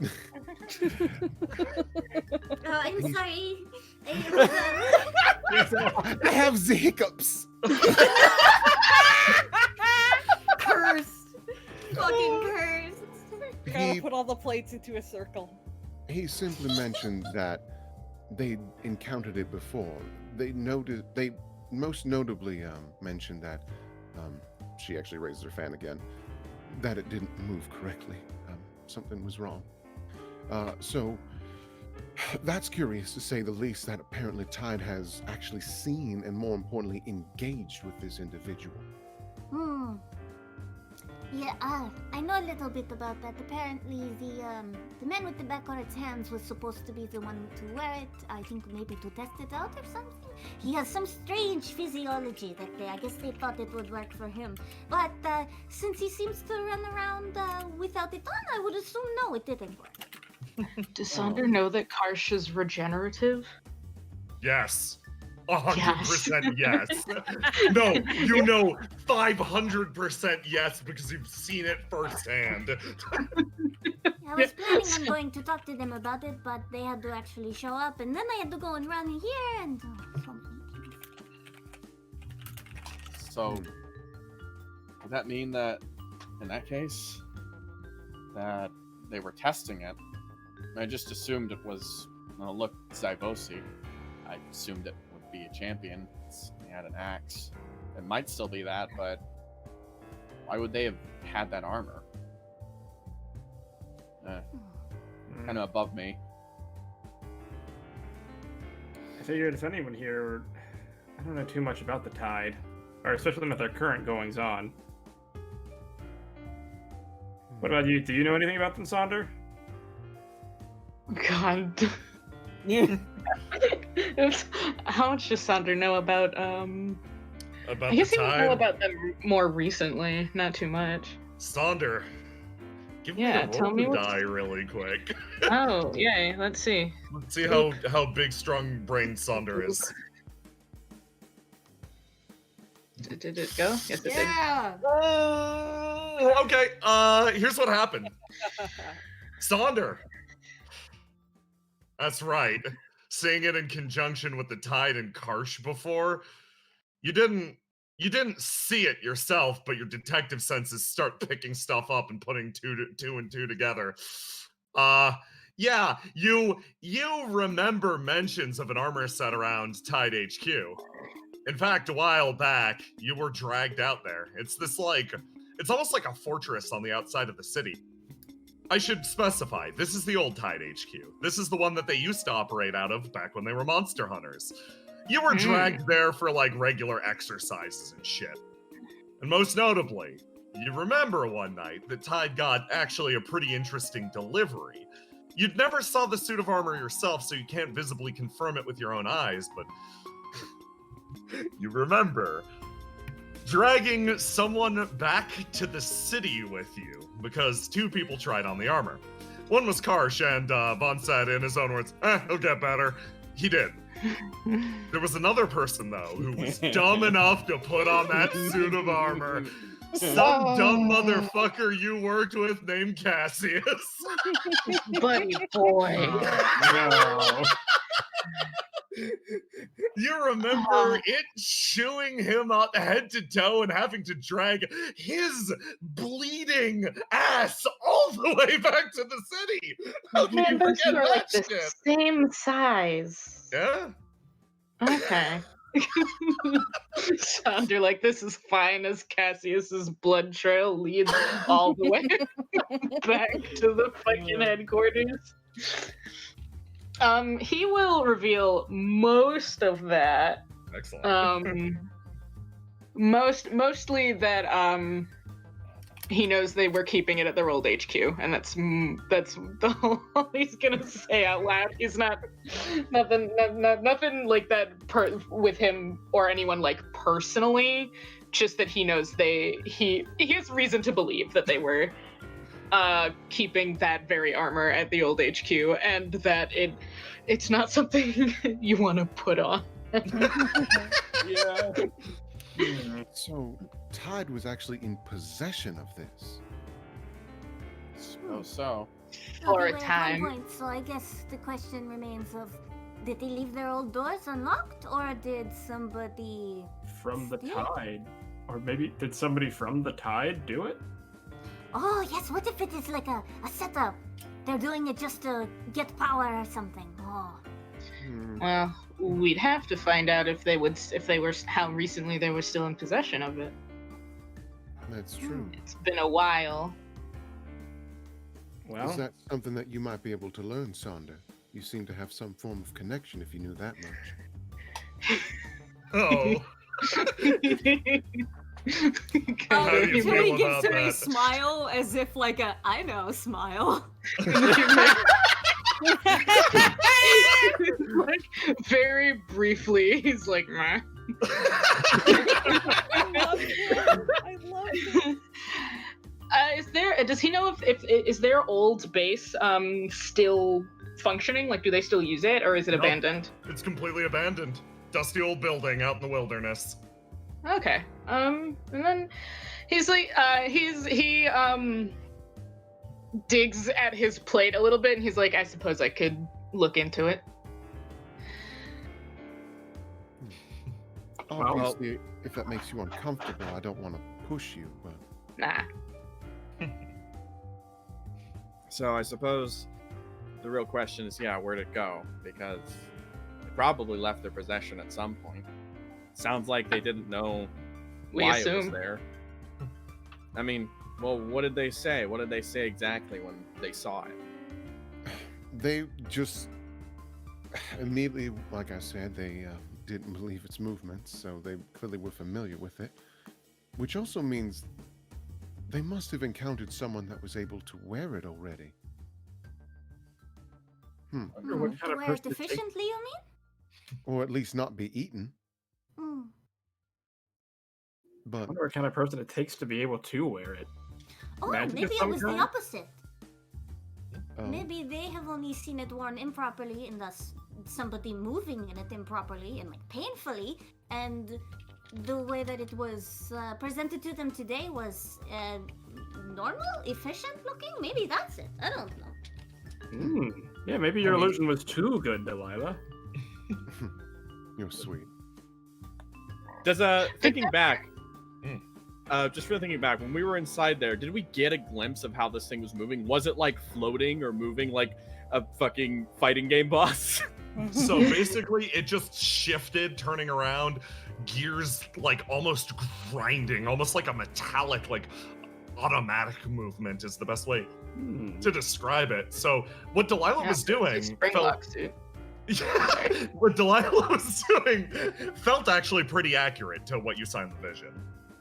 Oh, I'm sorry. I have the hiccups. Cursed. Fucking cursed. Gotta put all the plates into a circle. He simply mentioned that they encountered it before. They most notably mentioned that she actually raises her fan again, that it didn't move correctly. Something was wrong. So that's curious to say the least, that apparently Tide has actually seen and more importantly engaged with this individual. Yeah, I know a little bit about that. Apparently, the man with the back on its hands was supposed to be the one to wear it. I think maybe to test it out or something. He has some strange physiology that I guess they thought it would work for him. But since he seems to run around without it on, I would assume no, it didn't work. Does Sonder know that Karsh is regenerative? Yes. 100% yes. No, you know 500% yes because you've seen it firsthand. I was planning on going to talk to them about it, but they had to actually show up, and then I had to go and run here, and so many things. So, would that mean that, in that case, that they were testing it? I just assumed it was, well, look, Zyvosi. I assumed it would be a champion. He had an axe. It might still be that, but why would they have had that armor? Kind of above me. I figured if anyone here, I don't know too much about the Tide, or especially with their current goings on. What about you? Do you know anything about them, Sonder? God. How much does Sonder know about About I guess the he would time. know about them more recently, not too much. Sonder, give Yeah, me a tell roll me to what's- die really quick. Oh, yay, let's see. Let's see how big, strong brain Sonder is. Did it go? Yes, it did. Yeah. Okay, here's what happened. Sonder. That's right. Seeing it in conjunction with the tide and Karsh before, you didn't see it yourself, but your detective senses start picking stuff up and putting two and two together. Yeah, you remember mentions of an armor set around Tide HQ. In fact, a while back, you were dragged out there. It's almost like a fortress on the outside of the city. I should specify, this is the old Tide HQ. This is the one that they used to operate out of back when they were monster hunters. You were dragged there for like regular exercises and shit. And most notably, you remember one night that Tide got actually a pretty interesting delivery. You'd never saw the suit of armor yourself, so you can't visibly confirm it with your own eyes, but you remember dragging someone back to the city with you because two people tried on the armor. One was Karsh, and Von said in his own words, he'll get better. He did. There was another person, though, who was dumb enough to put on that suit of armor. Some dumb motherfucker you worked with named Cassius. Buddy boy. No. You remember it chewing him up head to toe and having to drag his bleeding ass all the way back to the city. How can you Those forget are that like the shit? same size. Yeah. Okay. Sonder, like, this is fine as Cassius's blood trail leads all the way back to the fucking headquarters. He will reveal most of that. Excellent. Mostly that he knows they were keeping it at their old HQ, and that's all he's gonna say out loud. He's not nothing like that with him or anyone like personally. Just that he knows he has reason to believe that they were keeping that very armor at the old HQ, and that it's not something you want to put on. Yeah. So, Tide was actually in possession of this. So. For a Okay, wait, time. 1 point, so I guess the question remains of, did they leave their old doors unlocked, or did somebody From the steal? tide. Or maybe, did somebody from the tide do it? Oh, yes, what if it is like a setup? They're doing it just to get power or something. Oh. Well, we'd have to find out if they were how recently they were still in possession of it. That's true. It's been a while. Well, Is that something that you might be able to learn, Sonder? You seem to have some form of connection if you knew that much. Oh. How do you Tilly feel gives about her a that? smile as if like a I know smile. Like, very briefly, he's like, meh. I love him. I love him. Does he know if is their old base still functioning? Like, do they still use it, or is it Nope. abandoned? It's completely abandoned. Dusty old building out in the wilderness. Okay. And then he's like, he digs at his plate a little bit, and he's like, I suppose I could look into it. Obviously, if that makes you uncomfortable, I don't want to push you, but... Nah. So I suppose the real question is, where'd it go? Because they probably left their possession at some point. Sounds like they didn't know We why it was assume. there. I mean, well, what did they say? What did they say exactly when they saw it? They just... Immediately, like I said, they didn't believe its movements, so they clearly were familiar with it. Which also means they must have encountered someone that was able to wear it already. I wonder what kind To of wear it person it takes- efficiently, you mean? Or at least not be eaten. Mm. I But wonder what kind of person it takes to be able to wear it. Oh, Magic maybe of it some was the kind? opposite. um, Maybe they have only seen it worn improperly, and thus somebody moving in it improperly and like painfully, and the way that it was presented to them today was normal, efficient looking. Maybe that's it. I don't know. Yeah, maybe your illusion was too good, Delilah. you're sweet. Does thinking back, just really thinking back, when we were inside there, did we get a glimpse of how this thing was moving? Was it like floating or moving like a fucking fighting game boss? So basically, it just shifted, turning around, gears like almost grinding, almost like a metallic, like automatic movement is the best way to describe it. So what Delilah was doing Springlock suit. Yeah, what Delilah was doing felt actually pretty accurate to what you saw in the vision.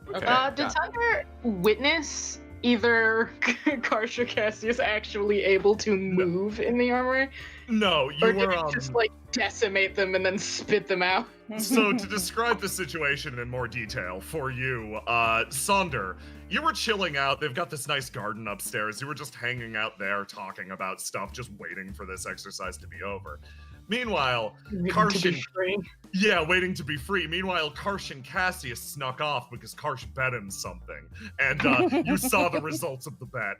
Okay. Did Thunder witness either Karsh or Cassius actually able to move in the armor? No, you or were did it just like decimate them and then spit them out? So to describe the situation in more detail for you, Sonder, you were chilling out. They've got this nice garden upstairs. You were just hanging out there talking about stuff, just waiting for this exercise to be over. Meanwhile, Karsh waiting to be free. Meanwhile, Karsh and Cassius snuck off because Karsh bet him something, and you saw the results of the bet.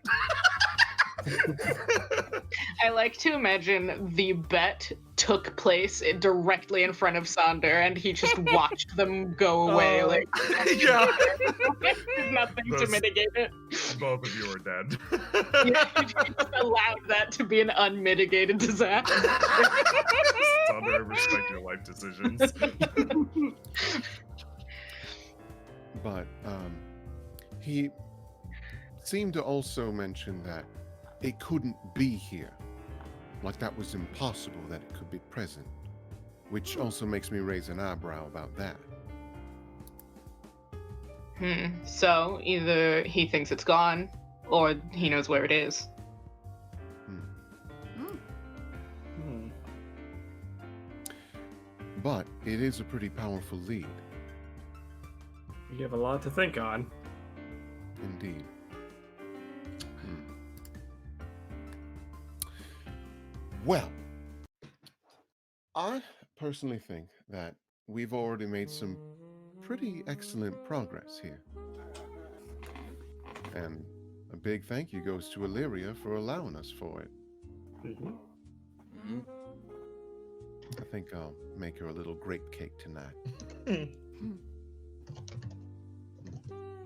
I like to imagine the bet took place directly in front of Sonder, and he just watched them go away. Like, yeah, nothing to mitigate it. Both of you are dead. Yeah, he just allowed that to be an unmitigated disaster. Sonder, I respect your life decisions. But he seemed to also mention that it couldn't be here. Like that was impossible that it could be present. Which also makes me raise an eyebrow about that. So either he thinks it's gone, or he knows where it is. But it is a pretty powerful lead. You have a lot to think on. Indeed. Well, I personally think that we've already made some pretty excellent progress here. And a big thank you goes to Illyria for allowing us for it. I think I'll make her a little grape cake tonight. You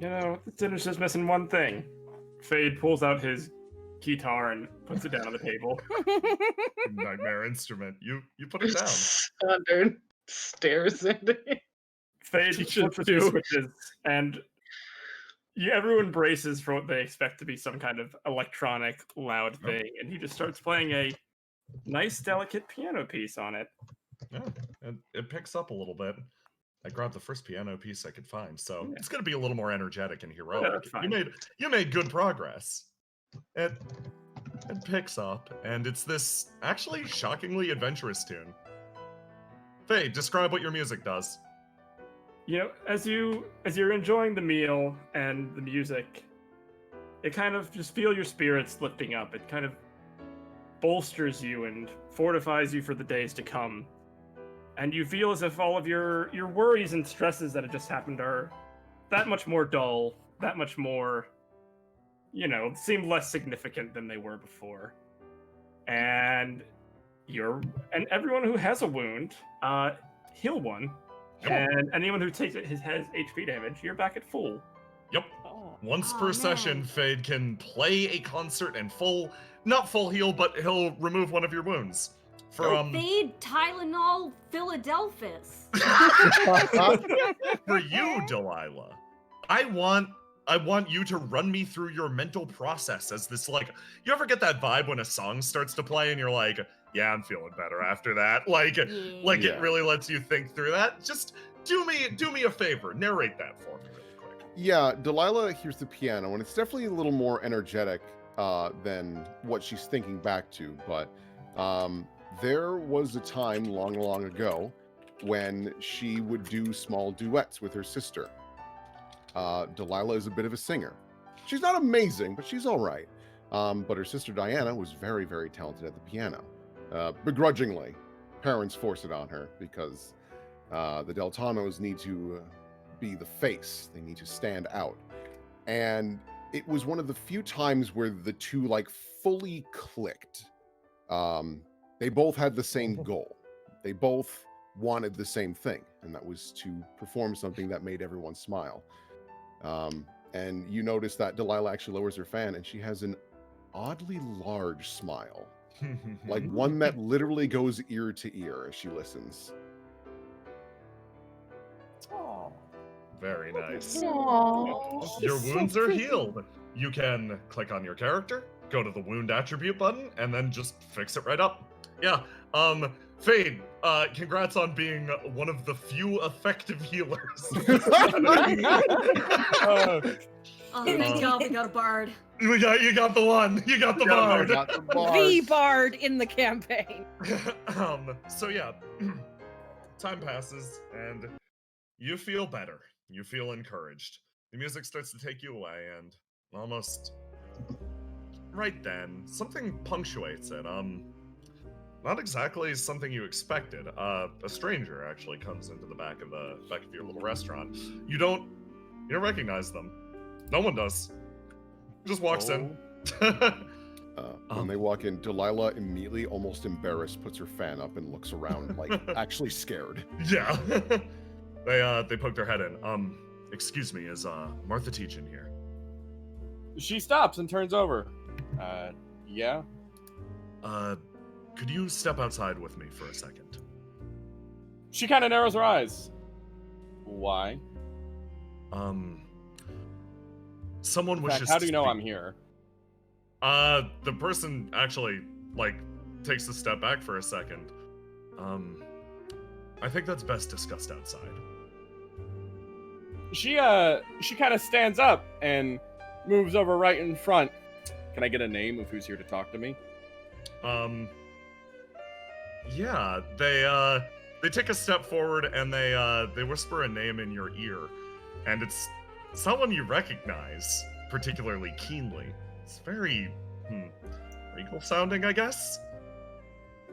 know, this dinner's just missing one thing. Fade pulls out his guitar and puts it down on the table. Nightmare instrument. You put it down. Sonder stares at it. Fade flips a few switches, and everyone braces for what they expect to be some kind of electronic, loud thing, and he just starts playing a nice, delicate piano piece on it. Yeah, and it picks up a little bit. I grabbed the first piano piece I could find, so it's going to be a little more energetic and heroic. that's fine. You made good progress. It picks up, and it's this actually shockingly adventurous tune. Faye, describe what your music does. You know, as you're enjoying the meal and the music, it kind of just feel your spirits lifting up. It kind of bolsters you and fortifies you for the days to come. And you feel as if all of your worries and stresses that have just happened are that much more dull, that much more, seem less significant than they were before. And everyone who has a wound, heal one. And anyone who has HP damage, you're back at full. Yep. Once per session, Fade can play a concert and not full heal, but he'll remove one of your wounds. Fade Tylenol Philadelphus. For you, Delilah, I want you to run me through your mental process as this, you ever get that vibe when a song starts to play and you're like, yeah, I'm feeling better after that. It really lets you think through that. Just do me a favor, narrate that for me really quick. Yeah, Delilah hears the piano, and it's definitely a little more energetic than what she's thinking back to, but there was a time long, long ago when she would do small duets with her sister. Delilah is a bit of a singer. She's not amazing, but she's all right. But her sister Diana was very, very talented at the piano. Begrudgingly, parents force it on her because the Deltanos need to be the face. They need to stand out. And it was one of the few times where the two like fully clicked. They both had the same goal. They both wanted the same thing, and that was to perform something that made everyone smile. And you notice that Delilah actually lowers her fan, and she has an oddly large smile, like one that literally goes ear to ear as she listens. Oh, very nice. Aww. Your wounds are healed. You can click on your character, go to the wound attribute button, and then just fix it right up. Yeah. Fade, congrats on being one of the few effective healers. Oh, thank God we got a bard. You got the one. You got the bard. The bard in the campaign. So yeah, time passes and you feel better. You feel encouraged. The music starts to take you away, and almost right then, something punctuates it. Not exactly something you expected. A stranger actually comes into the back of your little restaurant. You don't recognize them. No one does. Just walks in. When they walk in, Delilah immediately, almost embarrassed, puts her fan up and looks around, like actually scared. Yeah. They poke their head in. Excuse me, is Martha Teachin here? She stops and turns over. Yeah? Could you step outside with me for a second? She kind of narrows her eyes. Why? Someone In wishes fact, how do to you know speak. I'm here? The person actually, takes a step back for a second. I think that's best discussed outside. She kind of stands up and moves over right in front. Can I get a name of who's here to talk to me? Yeah, they take a step forward and they whisper a name in your ear, and it's someone you recognize particularly keenly. It's very regal sounding, I guess.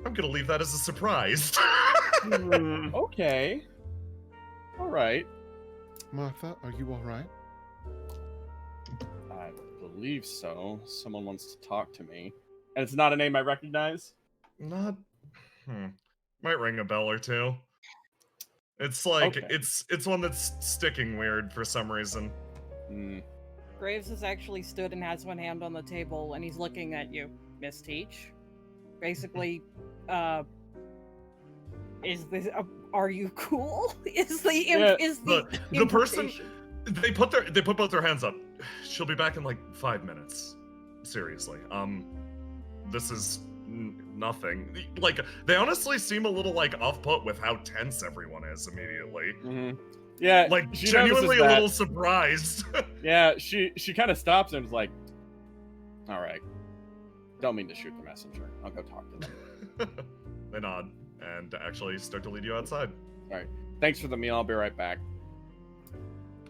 I'm gonna leave that as a surprise. Okay. All right. Martha, are you all right? I believe so. Someone wants to talk to me, and it's not a name I recognize. Not. Might ring a bell or two. It's like Okay. it's one that's sticking weird for some reason. Graves has actually stood and has one hand on the table, and he's looking at you, Miss Teach. Basically, is this? Are you cool? Is the the person implication. they put both their hands up. She'll be back in like 5 minutes. Seriously. This is nothing. Like, they honestly seem a little off-put with how tense everyone is immediately. Yeah, Like, she genuinely notices a that. little surprised. Yeah, she kind of stops and is like, "All right, don't mean to shoot the messenger. I'll go talk to them." They nod and actually start to lead you outside. All right, thanks for the meal. I'll be right back.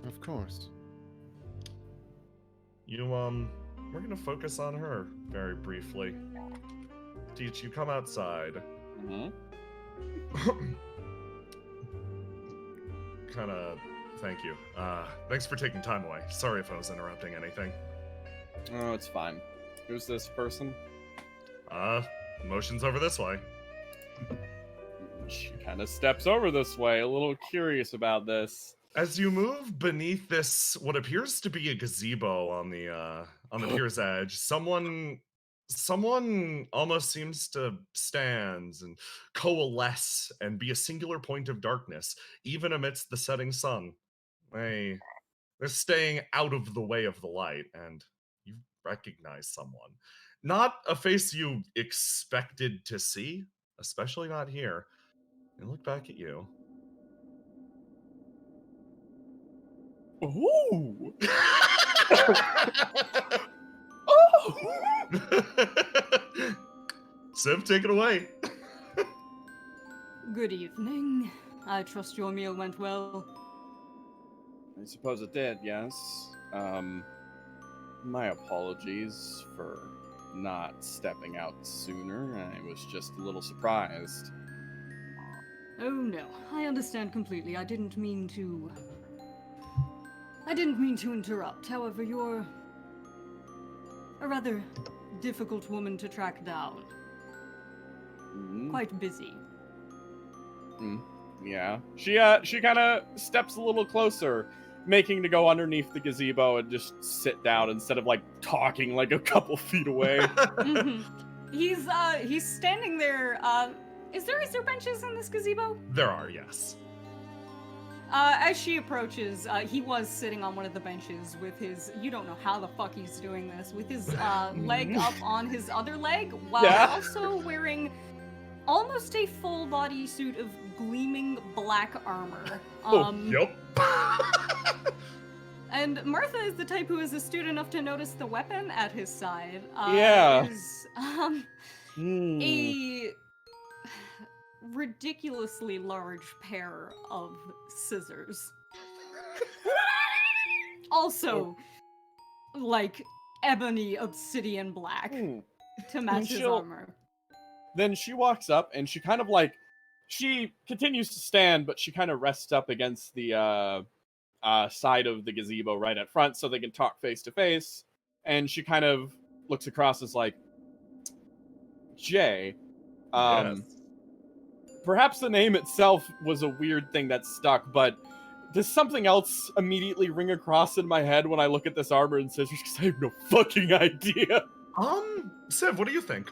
Of course. We're gonna focus on her very briefly. Teach, you come outside. Thank you. Thanks for taking time away. Sorry if I was interrupting anything. Oh, it's fine. Who's this person? Motion's over this way. She kind of steps over this way, a little curious about this. As you move beneath this, what appears to be a gazebo on the pier's edge, someone almost seems to stand and coalesce and be a singular point of darkness, even amidst the setting sun. They're staying out of the way of the light, and you recognize someone. Not a face you expected to see, especially not here. They look back at you. Ooh! Civ, take it away. Good evening. I trust your meal went well. I suppose it did, yes. My apologies for not stepping out sooner. I was just a little surprised. Oh no, I understand completely. I didn't mean to interrupt. However, you're a rather difficult woman to track down. Quite busy. Yeah. She kind of steps a little closer, making to go underneath the gazebo and just sit down instead of like talking like a couple feet away. He's standing there. Is there benches in this gazebo? There are, yes. As she approaches, he was sitting on one of the benches with his, you don't know how the fuck he's doing this, with his leg up on his other leg, while also wearing almost a full body suit of gleaming black armor. Yep. And Martha is the type who is astute enough to notice the weapon at his side. Is, a ridiculously large pair of scissors. Also, like, ebony obsidian black to match his armor. Then she walks up and she kind of like, she continues to stand, but she kind of rests up against the side of the gazebo right at front so they can talk face to face. And she kind of looks across as like, Jay, Yes. perhaps the name itself was a weird thing that stuck, but does something else immediately ring across in my head when I look at this armor and scissors? Because I have no fucking idea. Civ, what do you think?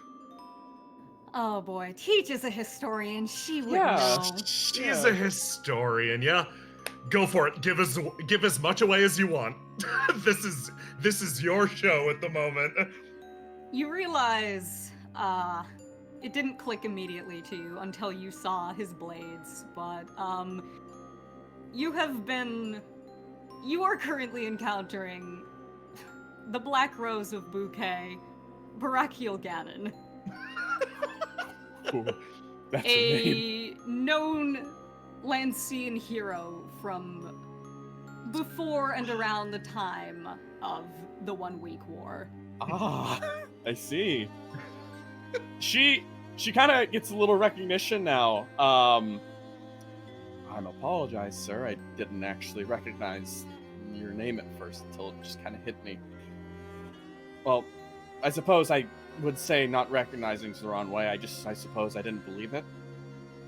Oh boy, Teach is a historian. She would Yeah. know. She's a historian, yeah. Go for it. Give as much away as you want. This is your show at the moment. You realize, it didn't click immediately to you until you saw his blades, but, you are currently encountering the Black Rose of Bouquet, Barakiel Ganon. Ooh, that's a name. A known Lancian hero from before and around the time of the 1 Week War. Ah, I see. She kind of gets a little recognition now. I apologize, sir. I didn't actually recognize your name at first until it just kind of hit me. Well, I suppose I would say not recognizing is the wrong way. I suppose I didn't believe it.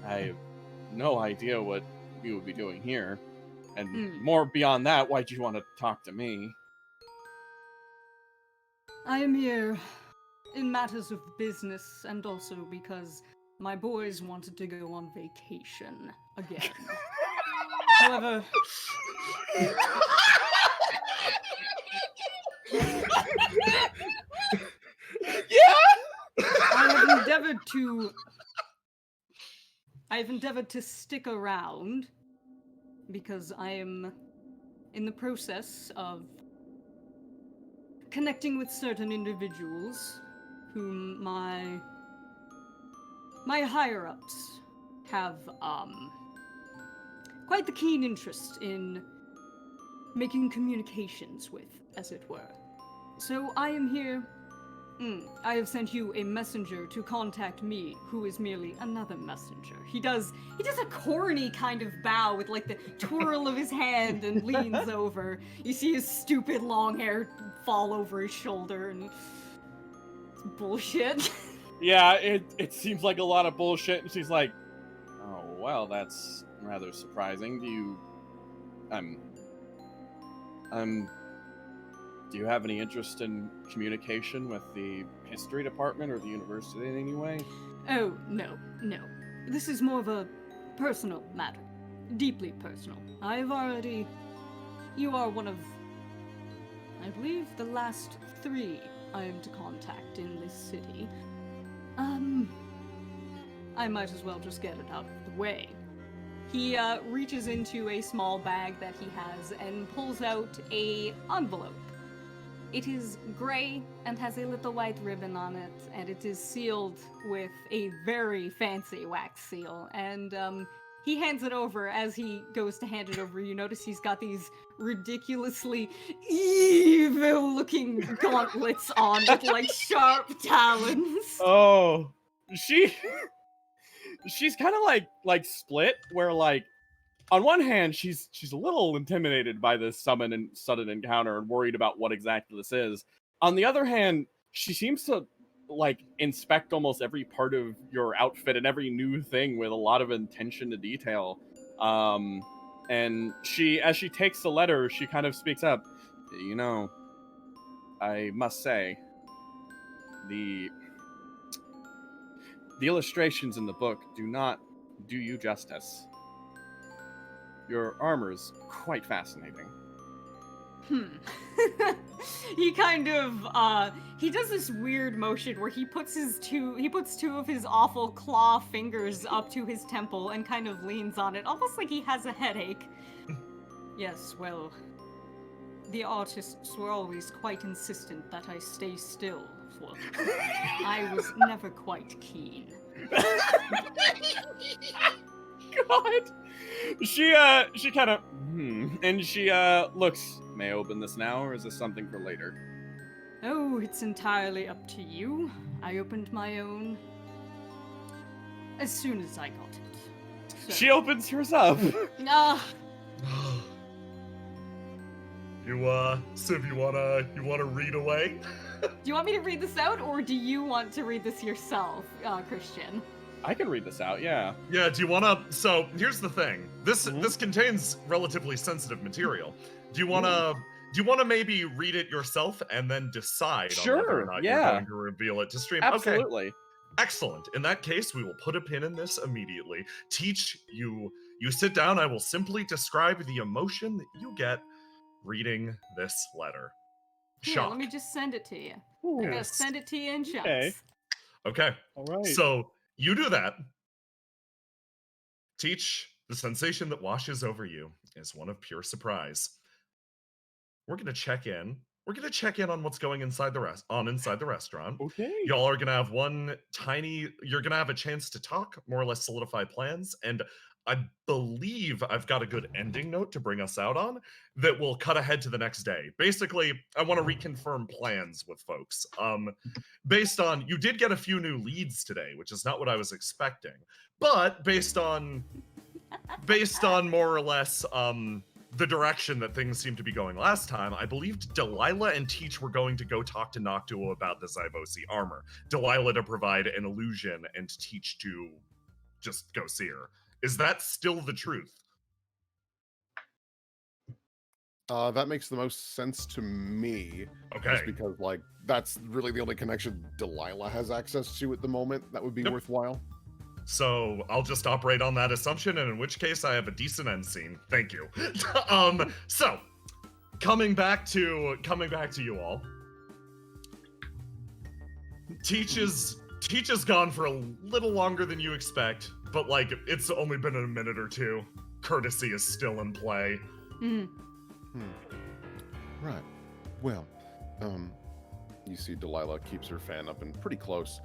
I have no idea what you would be doing here. And more beyond that, why'd you want to talk to me? I am here in matters of business and also because my boys wanted to go on vacation again. However... I have endeavored to stick around because I am in the process of connecting with certain individuals whom my higher-ups have quite the keen interest in making communications with, as it were. So I am here. I have sent you a messenger to contact me, who is merely another messenger. He does a corny kind of bow with like the twirl of his hand and leans over. You see his stupid long hair fall over his shoulder and it's bullshit. Yeah, it seems like a lot of bullshit, and she's like, oh, well, that's rather surprising. Do you have any interest in communication with the history department or the university in any way? Oh, no. This is more of a personal matter. Deeply personal. You are one of, I believe, the last 3 I am to contact in this city. I might as well just get it out of the way. He reaches into a small bag that he has and pulls out an envelope. It is gray and has a little white ribbon on it, and it is sealed with a very fancy wax seal. And he hands it over. As he goes to hand it over, you notice he's got these ridiculously evil-looking gauntlets on with like sharp talons. Oh, she's kind of like split, where like on one hand she's a little intimidated by this sudden encounter and worried about what exactly this is. On the other hand, she seems to like inspect almost every part of your outfit and every new thing with a lot of attention to detail. And as she takes the letter, she kind of speaks up. You know, I must say, the illustrations in the book do not do you justice. Your armor's quite fascinating. He kind of he does this weird motion where he puts two of his awful claw fingers up to his temple and kind of leans on it, almost like he has a headache. Yes, well, the artists were always quite insistent that I stay still for them. I was never quite keen. God. She kind of and she looks. May I open this now, or is this something for later? Oh, it's entirely up to you. I opened my own as soon as I got it. So. She opens hers up. Civ, you wanna read away? Do you want me to read this out, or do you want to read this yourself, Christian? I can read this out, yeah. Yeah, do you wanna... So, here's the thing. This contains relatively sensitive material. Do you wanna maybe read it yourself and then decide on whether or not you're going to reveal it to stream? Absolutely. Okay. Excellent. In that case, we will put a pin in this immediately. Teach, you sit down. I will simply describe the emotion that you get reading this letter. Yeah, let me just send it to you. Ooh, I'm gonna send it to you in chunks. Okay. All right. So you do that. Teach, the sensation that washes over you is one of pure surprise. We're gonna check in. We're gonna check in on what's going inside the restaurant. Okay. Y'all are gonna have you're gonna have a chance to talk, more or less solidify plans, and I believe I've got a good ending note to bring us out on that will cut ahead to the next day. Basically, I want to reconfirm plans with folks. Based on, you did get a few new leads today, which is not what I was expecting, but based on more or less the direction that things seem to be going last time, I believed Delilah and Teach were going to go talk to Noctua about the Zyvosi armor. Delilah to provide an illusion and Teach to just go see her. Is that still the truth? That makes the most sense to me. Okay. Just because, like, that's really the only connection Delilah has access to at the moment that would be worthwhile. So I'll just operate on that assumption, and in which case I have a decent end scene. Thank you. So coming back to you all. Teach is gone for a little longer than you expect, but like it's only been a minute or two. Courtesy is still in play. Right. Well, you see Delilah keeps her fan up and pretty close.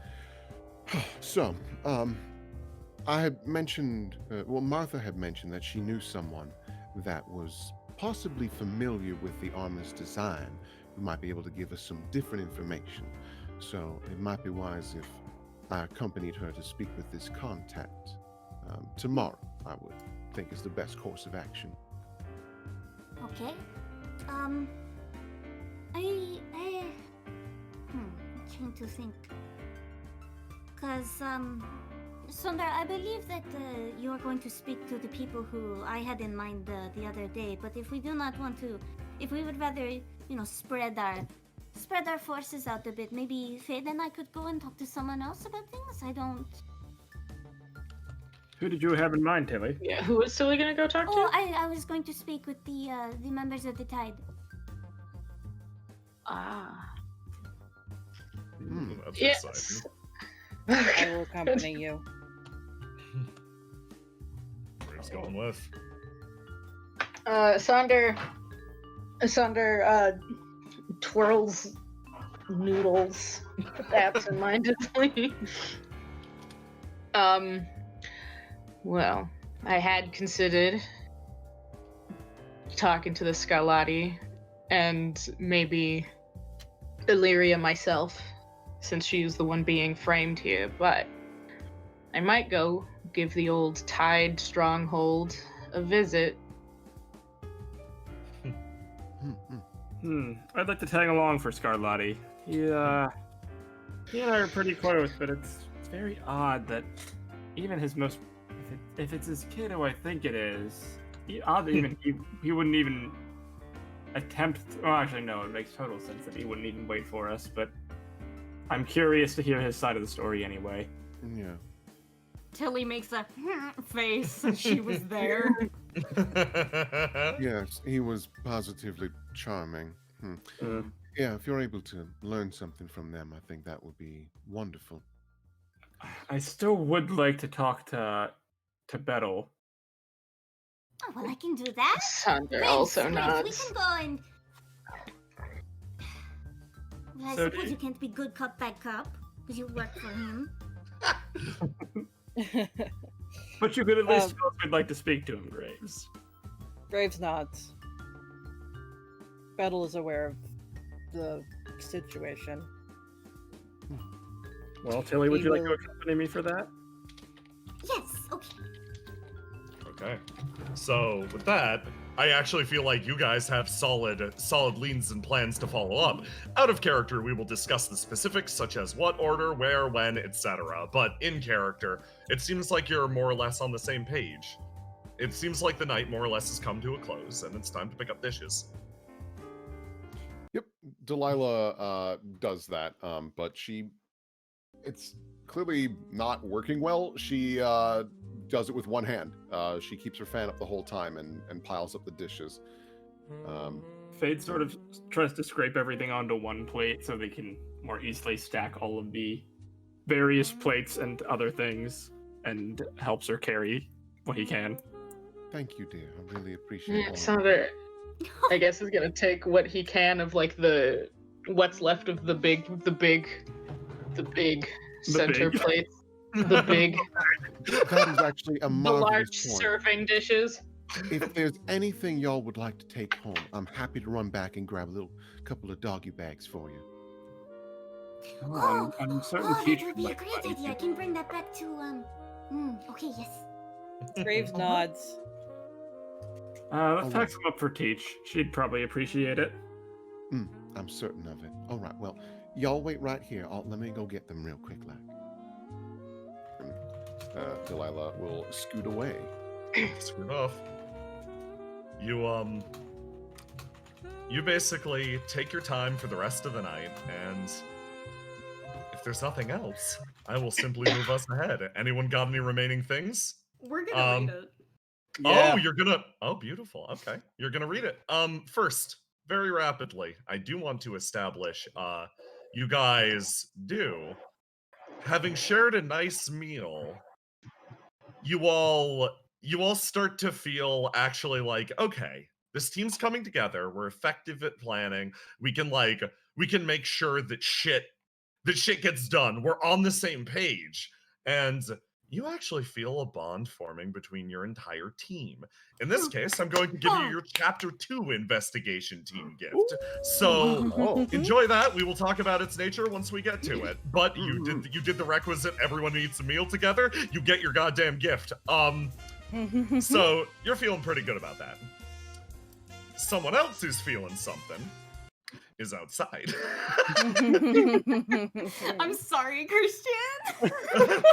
So, I had mentioned, Martha had mentioned that she knew someone that was possibly familiar with the armor's design who might be able to give us some different information. So it might be wise if I accompanied her to speak with this contact. Tomorrow, I would think is the best course of action. Okay. Trying to think. Cause, Sundar, I believe that you are going to speak to the people who I had in mind the other day, but if we do not want to, if we would rather, spread our forces out a bit, maybe Fade and I could go and talk to someone else about things? I don't... Who did you have in mind, Tilly? Yeah, who was Tilly gonna go talk to? Oh, I was going to speak with the members of the Tide. Ah. That's Yes. exciting. I will accompany you. Where's going with? Sonder twirls noodles absentmindedly. Well, I had considered talking to the Scarlatti and maybe Illyria myself, since she's the one being framed here, but I might go give the old Tide Stronghold a visit. I'd like to tag along for Scarlatti. He and I are pretty close, but it's very odd that even his most, if it's his kid who I think it is, he wouldn't even attempt. Well, actually, no, it makes total sense that he wouldn't even wait for us. But I'm curious to hear his side of the story anyway. Yeah. Tilly makes a face and she was there. Yes, he was positively charming. Yeah, if you're able to learn something from them, I think that would be wonderful. I still would like to talk to Bettel. Oh, well, I can do that. Sandra Graves, also Graves, nods. we can go and... Well, I So suppose you can't be good cop, bad cop, because you work for him. But you could at least tell if you'd like to speak to him, Graves. Graves nods. Bettel is aware of the situation. Well, Tilly, would He you like to will- accompany me for that? Yes, okay. Okay. So with that, I actually feel like you guys have solid leans and plans to follow up. Out of character, we will discuss the specifics, such as what order, where, when, etc. But in character, it seems like you're more or less on the same page. It seems like the night more or less has come to a close, and it's time to pick up dishes. Yep, Delilah does that, but it's clearly not working well. She does it with one hand. She keeps her fan up the whole time and piles up the dishes. Fade sort of tries to scrape everything onto one plate so they can more easily stack all of the various plates and other things, and helps her carry what he can. Thank you, dear. I really appreciate it. Sandra, I guess, is gonna take what he can of like what's left of the big center big. plates. The big, That is actually a the marvelous large point. serving dishes. If there's anything y'all would like to take home, I'm happy to run back and grab a couple of doggy bags for you. I'm certain that Teach would be a great idea. I can bring that back to, okay, yes. Graves nods. Let's pack some up for Teach. She'd probably appreciate it. I'm certain of it. All right, well, y'all wait right here. Let me go get them real quick, like. Delilah will scoot away. Scoot off. You basically take your time for the rest of the night, and if there's nothing else, I will simply move us ahead. Anyone got any remaining things? We're gonna read it. Yeah. Oh, you're gonna. Oh, beautiful. Okay, you're gonna read it. First, very rapidly, I do want to establish. You guys do, having shared a nice meal, you all start to feel actually like, okay, this team's coming together. We're effective at planning. We can make sure that shit gets done. We're on the same page, and you actually feel a bond forming between your entire team. In this case, I'm going to give you your Chapter 2 investigation team gift. So enjoy that. We will talk about its nature once we get to it. But you did the requisite. Everyone eats a meal together. You get your goddamn gift. So you're feeling pretty good about that. Someone else who's feeling something is outside. I'm sorry, Christian.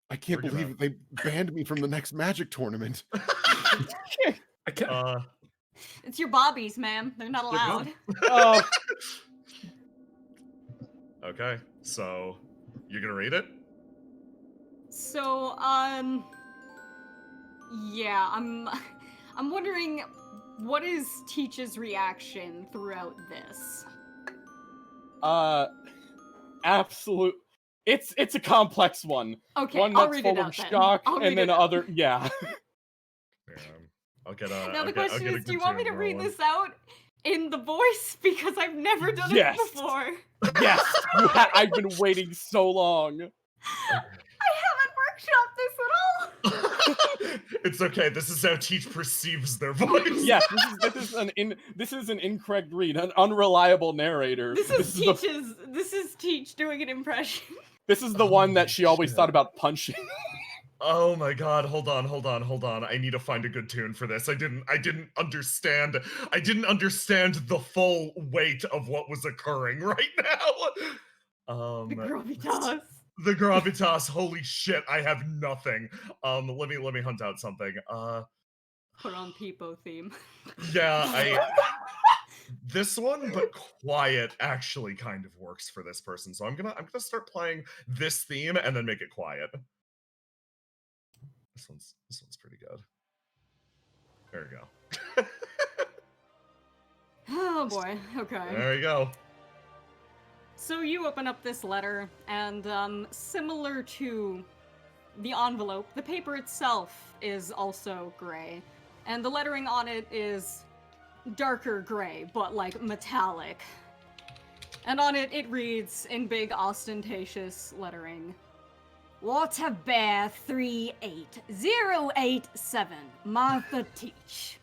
I can't Forget believe they banned me from the next Magic tournament. I can't. It's your bobbies, ma'am. They're not allowed. Oh, Okay, so you're gonna read it? So, yeah, I'm wondering, what is Teach's reaction throughout this? Absolute. It's a complex one. Okay, One I'll that's read full it of out then. shock, I'll read and then it out. other. Yeah. I'll get Now the I'll question get a is, do good you want me to tune read rolling. this out in the voice? Because I've never done Yes. it before. Yes. I've been waiting so long. I haven't workshopped this at all. It's okay. This is how Teach perceives their voice. Yes, this is an incorrect read, an unreliable narrator. This is Teach doing an impression. This is the one that she always thought about punching. Oh my god, hold on. I need to find a good tune for this. I didn't understand the full weight of what was occurring right now. The gravitas. The gravitas, holy shit, I have nothing. Let me hunt out something. Put on Peepo theme. Yeah, this one, but quiet, actually kind of works for this person. So I'm gonna start playing this theme and then make it quiet. This one's pretty good. There we go. Oh boy, okay. There we go. So you open up this letter, and similar to the envelope, the paper itself is also gray. And the lettering on it is darker gray, but like metallic. And on it, it reads in big ostentatious lettering, Water Bear 38087, Martha Teach.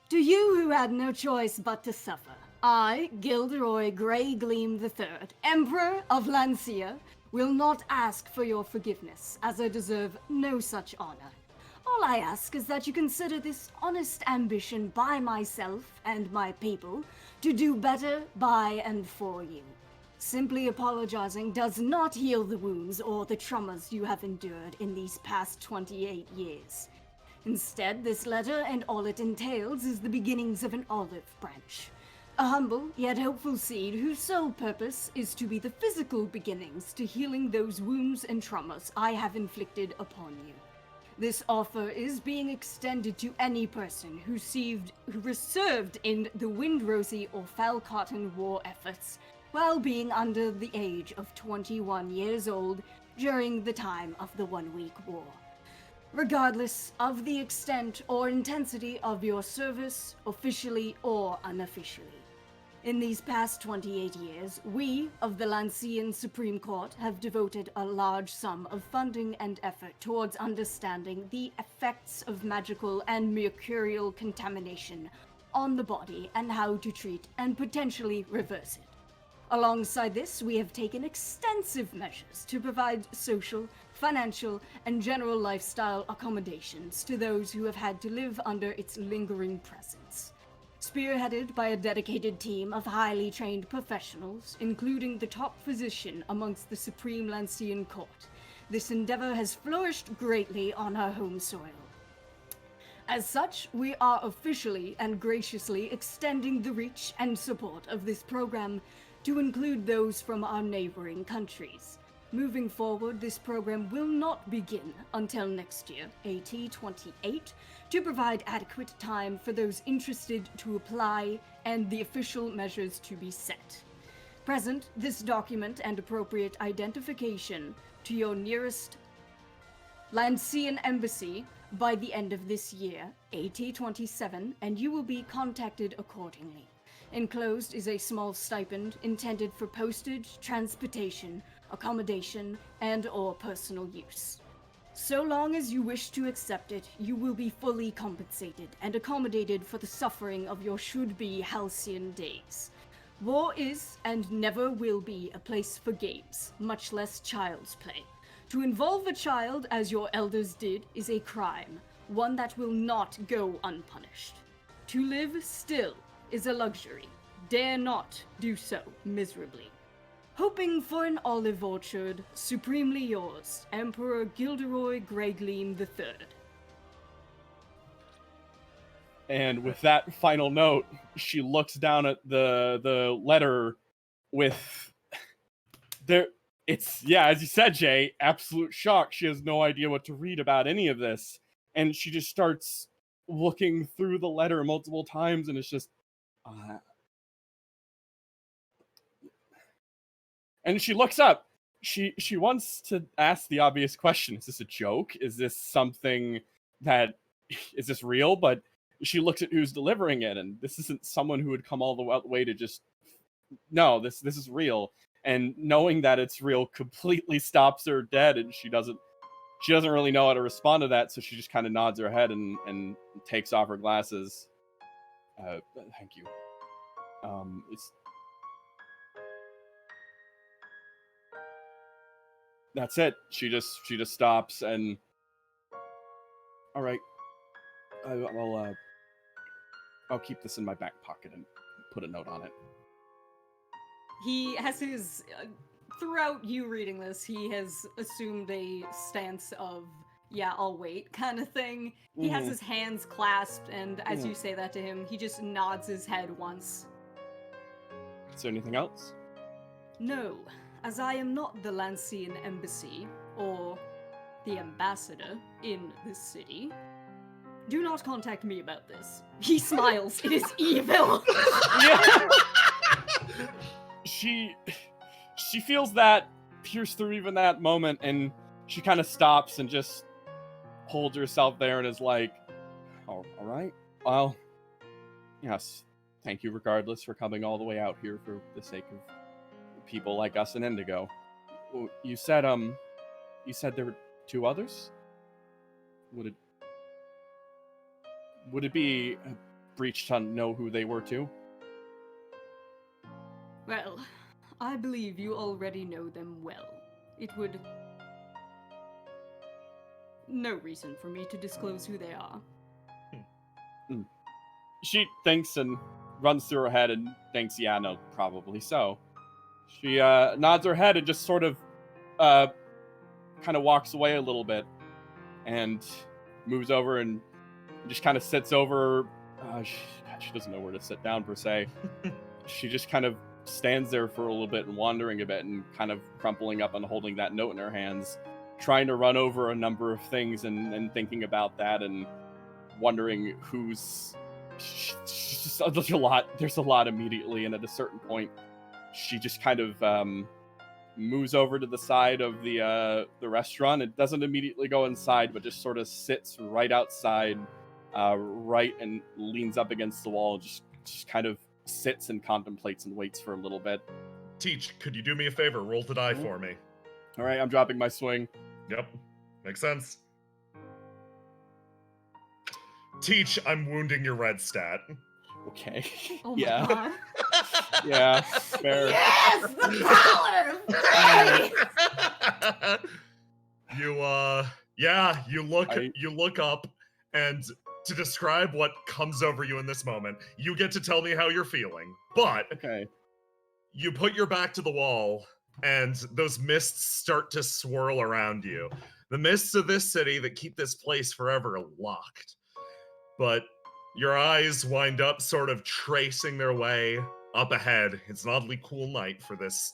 To you who had no choice but to suffer, I, Gilderoy Grey Gleam III, Emperor of Lancia, will not ask for your forgiveness, as I deserve no such honor. All I ask is that you consider this honest ambition by myself and my people to do better by and for you. Simply apologizing does not heal the wounds or the traumas you have endured in these past 28 years. Instead, this letter and all it entails is the beginnings of an olive branch. A humble yet hopeful seed whose sole purpose is to be the physical beginnings to healing those wounds and traumas I have inflicted upon you. This offer is being extended to any person who served in the Windrosy or Falcotton war efforts while being under the age of 21 years old during the time of the 1 Week War. Regardless of the extent or intensity of your service, officially or unofficially. In these past 28 years, we of the Lancian Supreme Court have devoted a large sum of funding and effort towards understanding the effects of magical and mercurial contamination on the body and how to treat and potentially reverse it. Alongside this, we have taken extensive measures to provide social, financial, and general lifestyle accommodations to those who have had to live under its lingering presence. Spearheaded by a dedicated team of highly trained professionals, including the top physician amongst the Supreme Lancian Court, this endeavor has flourished greatly on our home soil. As such, we are officially and graciously extending the reach and support of this program to include those from our neighboring countries. Moving forward, this program will not begin until next year, AT28, to provide adequate time for those interested to apply and the official measures to be set. Present this document and appropriate identification to your nearest Lancian embassy by the end of this year, AT27, and you will be contacted accordingly. Enclosed is a small stipend intended for postage, transportation, accommodation, and/or personal use. So long as you wish to accept it, you will be fully compensated and accommodated for the suffering of your should-be halcyon days. War is, and never will be, a place for games, much less child's play. To involve a child, as your elders did, is a crime, one that will not go unpunished. To live still is a luxury. Dare not do so miserably. Hoping for an olive orchard, supremely yours, Emperor Gilderoy Greygleam III. And with that final note, she looks down at the letter with it's as you said, Jay, absolute shock. She has no idea what to read about any of this. And she just starts looking through the letter multiple times, and it's just and she looks up. She wants to ask the obvious question. Is this a joke? Is this something that is this real? But she looks at who's delivering it, and this isn't someone who would come all the way to just no, this is real. And knowing that it's real completely stops her dead, and she doesn't really know how to respond to that, so she just kind of nods her head and takes off her glasses. Thank you. That's it. She just stops and, all right, I'll keep this in my back pocket and put a note on it. He has his, throughout you reading this, he has assumed a stance of, yeah, I'll wait kind of thing. He has his hands clasped, and as you say that to him, he just nods his head once. Is there anything else? No, as I am not the Lancian embassy, or the ambassador in this city, do not contact me about this. He smiles. It is evil. Yeah. She feels that pierce through even that moment, and she kind of stops and just holds herself there and is like, all right, well, yes, thank you regardless for coming all the way out here for the sake of people like us in Indigo. You said there were 2 others? Would it be a breach to know who they were too? Well, I believe you already know them well. It would... no reason for me to disclose who they are. She thinks and runs through her head and thinks, yeah, no, probably so. She nods her head and just sort of kind of walks away a little bit and moves over and just kind of sits over. She doesn't know where to sit down per se. She just kind of stands there for a little bit and wandering a bit and kind of crumpling up and holding that note in her hands, trying to run over a number of things and thinking about that and wondering who's... There's a lot immediately, and at a certain point, she just kind of moves over to the side of the restaurant. It doesn't immediately go inside, but just sort of sits right outside, right, and leans up against the wall, just kind of sits and contemplates and waits for a little bit. Teach, could you do me a favor? Roll to die for me. All right, I'm dropping my swing. Yep, makes sense. Teach, I'm wounding your red stat. Okay. Oh yeah. my god. Yeah, fair. Yes, the power! You look up, and to describe what comes over you in this moment, you get to tell me how you're feeling. But Okay. you put your back to the wall, and those mists start to swirl around you. The mists of this city that keep this place forever locked. But your eyes wind up sort of tracing their way up ahead. It's an oddly cool night for this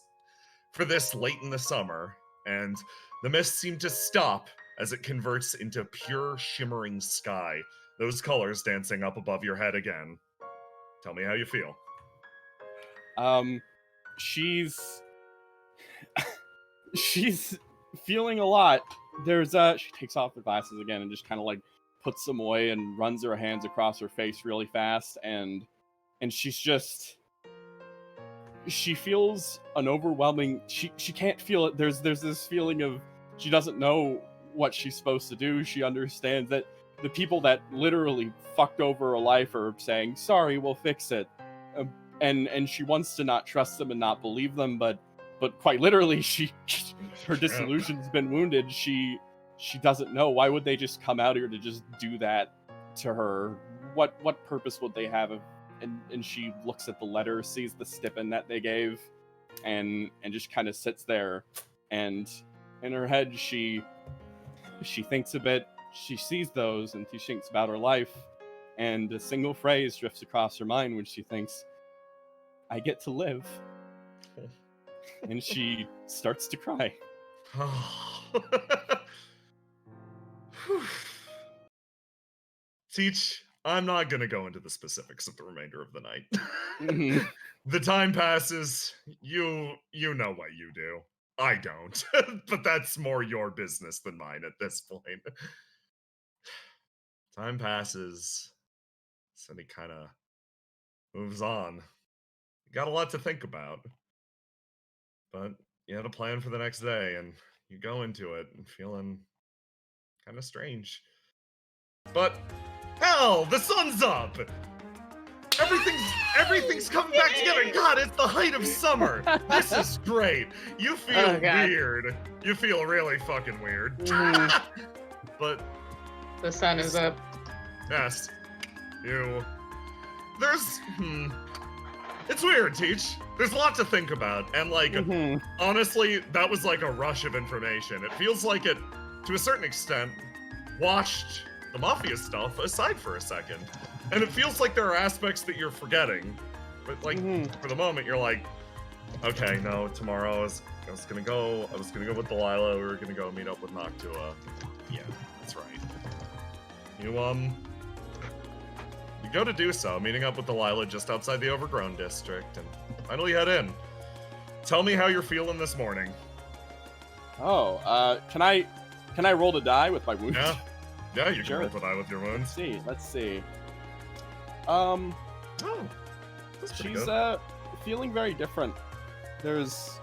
late in the summer, and the mists seem to stop as it converts into pure shimmering sky. Those colors dancing up above your head again. Tell me how you feel. She's feeling a lot. She takes off the glasses again and just kind of like puts them away and runs her hands across her face really fast, and she feels an overwhelming, she can't feel it. There's this feeling of she doesn't know what she's supposed to do. She understands that the people that literally fucked over her life are saying, sorry, we'll fix it. And she wants to not trust them and not believe them, but quite literally, her disillusion's been wounded. She doesn't know. Why would they just come out here to just do that to her? What purpose would they have? And she looks at the letter, sees the stipend that they gave, and just kind of sits there. And in her head, she thinks a bit. She sees those, and she thinks about her life. And a single phrase drifts across her mind when she thinks, I get to live. And she starts to cry. Teach, I'm not gonna go into the specifics of the remainder of the night. Mhm. The time passes. You know what you do. I don't. But that's more your business than mine at this point. Time passes. Cindy kind of moves on. You got a lot to think about. But you had a plan for the next day, and you go into it and feeling kind of strange. But hell, the sun's up. Everything's coming back together. God, it's the height of summer. This is great. You feel weird. You feel really fucking weird. But The sun is up. yes, it's weird, Teach. There's a lot to think about, and like, honestly, that was like a rush of information. It feels like it, to a certain extent, washed the Mafia stuff aside for a second. And it feels like there are aspects that you're forgetting. But like, for the moment, you're like, okay, no, tomorrow I was gonna go with Delilah, we were gonna go meet up with Noctua. Yeah, that's right. You go to do so, meeting up with Delilah just outside the Overgrown District, and finally head in. Tell me how you're feeling this morning. Oh, can I roll to die with my wounds? Yeah, you can roll to die with your wounds. Let's see. That's pretty She's good. feeling very different. There's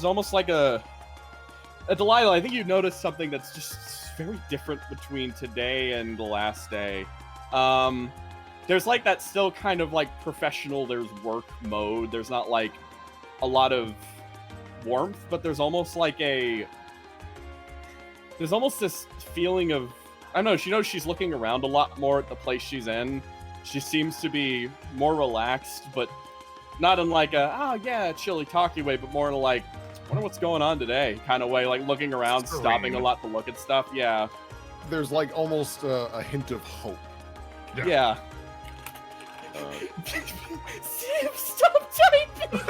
almost like a Delilah, I think you noticed something that's just very different between today and the last day. There's like that still kind of like professional, there's work mode. There's not like a lot of warmth, but there's almost this feeling of, I don't know, she knows she's looking around a lot more at the place she's in. She seems to be more relaxed, but not in like a, chilly talky way, but more in a like, I wonder what's going on today kind of way, like looking around, stopping a lot to look at stuff. Yeah. There's like almost a hint of hope. Yeah. Sam, stop typing!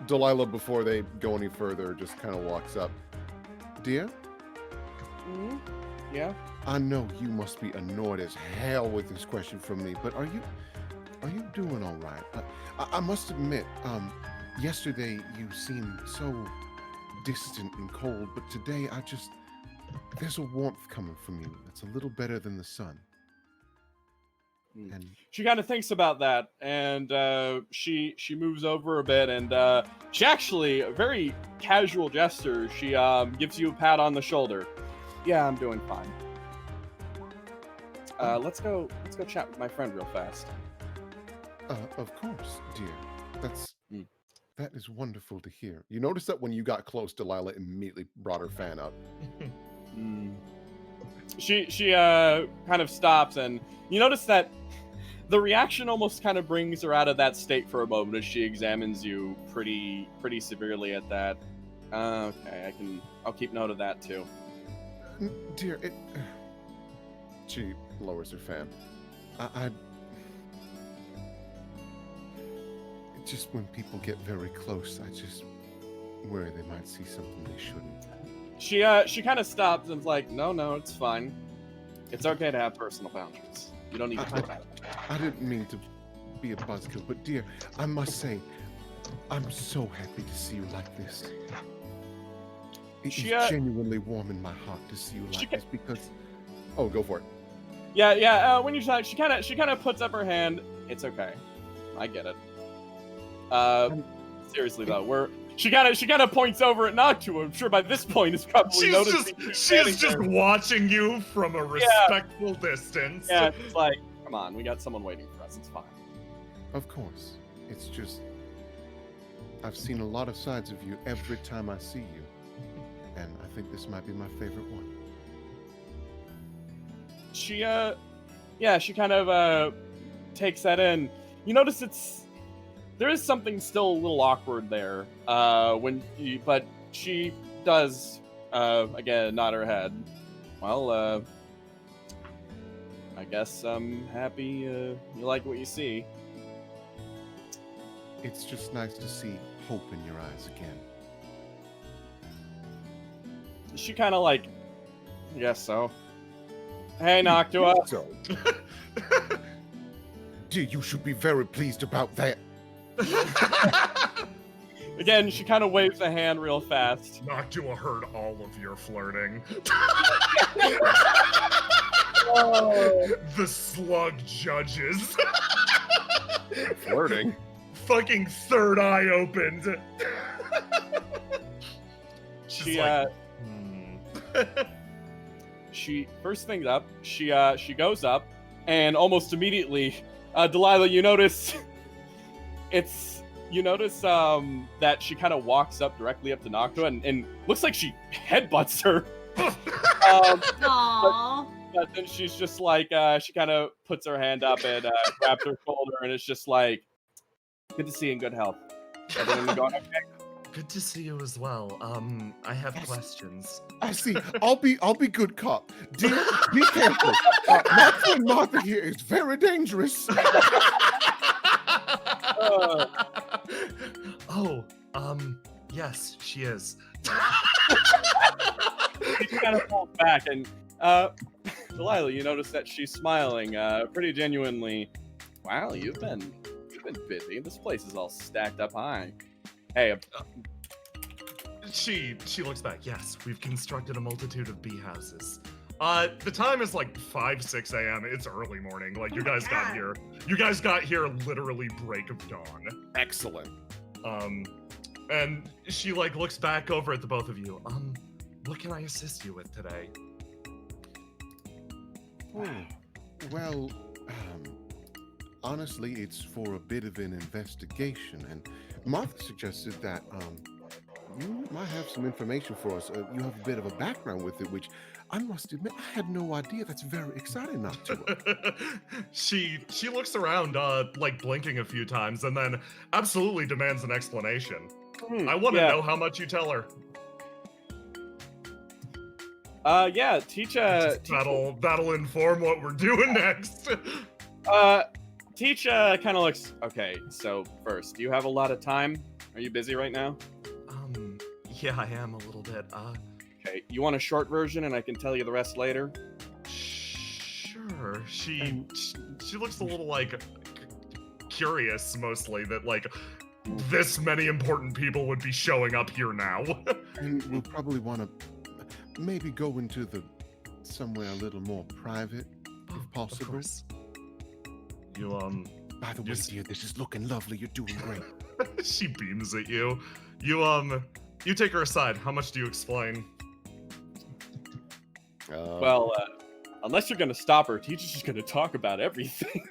Delilah, before they go any further, just kind of walks up. Dear? Yeah? I know you must be annoyed as hell with this question from me, but are you doing all right? I must admit, yesterday you seemed so distant and cold, but today there's a warmth coming from you that's a little better than the sun. And she kind of thinks about that, and she moves over a bit, and she actually, a very casual gesture, she gives you a pat on the shoulder. Yeah, I'm doing fine. Let's go chat with my friend real fast. Of course, dear. That is wonderful to hear. You notice that when you got close, Delilah immediately brought her fan up. She kind of stops, and you notice that the reaction almost kind of brings her out of that state for a moment as she examines you pretty severely at that. Okay, I'll keep note of that too. Dear, she lowers her fan. Just when people get very close, I just worry they might see something they shouldn't. She kind of stops and's like, no, it's fine. It's okay to have personal boundaries. You don't need to talk about it. I didn't mean to be a buzzkill, but dear, I must say, I'm so happy to see you like this. It's genuinely warm in my heart to see you like this because... Oh, go for it. Yeah. When you talk, she kind of puts up her hand. It's okay. I get it. Seriously though, she kind of points over at Noctua. I'm sure by this point is probably noticing. She's just watching you from a respectful distance. Yeah, it's like, come on, we got someone waiting for us. It's fine. Of course. It's just I've seen a lot of sides of you every time I see you, and I think this might be my favorite one. She kind of takes that in. You notice there is something still a little awkward there. But she does again nod her head. Well, I guess I'm happy you like what you see. It's just nice to see hope in your eyes again. She kind of like, I guess so. Hey, Noctua. So, dear, you should be very pleased about that. Again, she kind of waves a hand real fast. Noctua heard all of your flirting. The slug judges. Flirting? Fucking third eye opened. She's She like, she first thing up, she goes up, and almost immediately, Delilah, you notice that she kind of walks up directly up to Noctua and looks like she headbutts her. Aww. But then she's just like, she kind of puts her hand up and grabs her shoulder, and it's just like, good to see you in good health. Everything going okay? good to see you as well. I have questions. I see. I'll be good cop. Dear, be careful. Martha and Martha here is very dangerous. Yes, she is. She kind of falls back, and Delilah, you notice that she's smiling pretty genuinely. Wow, you've been busy. This place is all stacked up high. Hey, She looks back. Yes, we've constructed a multitude of bee houses. The time is like 6 a.m. It's early morning. Like you guys got here. You guys got here literally break of dawn. Excellent. And she like looks back over at the both of you. What can I assist you with today? Well, honestly, it's for a bit of an investigation, and Martha suggested that you might have some information for us. You have a bit of a background with it, which I must admit I had no idea. That's very exciting, Noctua. She looks around, like blinking a few times, and then absolutely demands an explanation. I want to know how much you tell her. Yeah, That'll inform what we're doing next. Teacha kind of looks, okay, so first, do you have a lot of time? Are you busy right now? Yeah, I am a little bit. Okay, you want a short version and I can tell you the rest later? Sure. She looks a little like curious, mostly, that like this many important people would be showing up here now. And we'll probably want to maybe go into somewhere a little more private, if possible. Of course. You By the way, dear, this is looking lovely. You're doing great. She beams at you. You take her aside. How much do you explain? Well, unless you're gonna stop her, Teacher's just gonna talk about everything.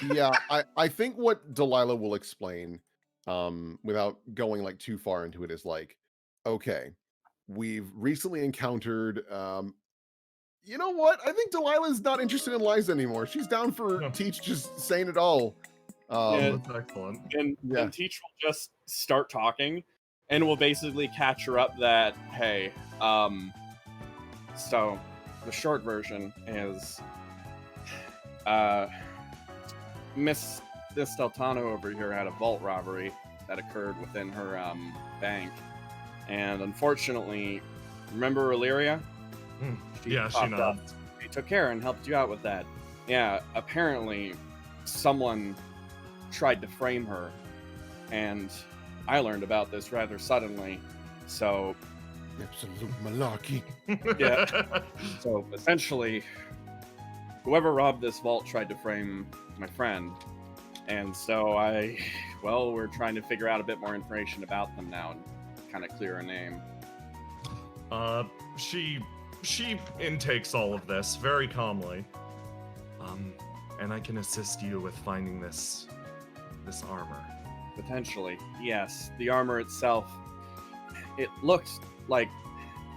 Yeah, I think what Delilah will explain, without going like too far into it, is like, okay, we've recently encountered, you know what? I think Delilah's not interested in lies anymore. She's down for Teach just saying it all. That's excellent. And Teach will just start talking, and we'll basically catch her up that, hey, so the short version is, Miss Deltano over here had a vault robbery that occurred within her bank, and unfortunately, remember Illyria? She nods. She took care and helped you out with that. Yeah, apparently someone tried to frame her, and I learned about this rather suddenly, so... Absolute malarkey. Yeah. So, essentially, whoever robbed this vault tried to frame my friend, and so we're trying to figure out a bit more information about them now and kind of clear her name. She intakes all of this very calmly. And I can assist you with finding this armor. Potentially, yes. The armor itself, it looks like,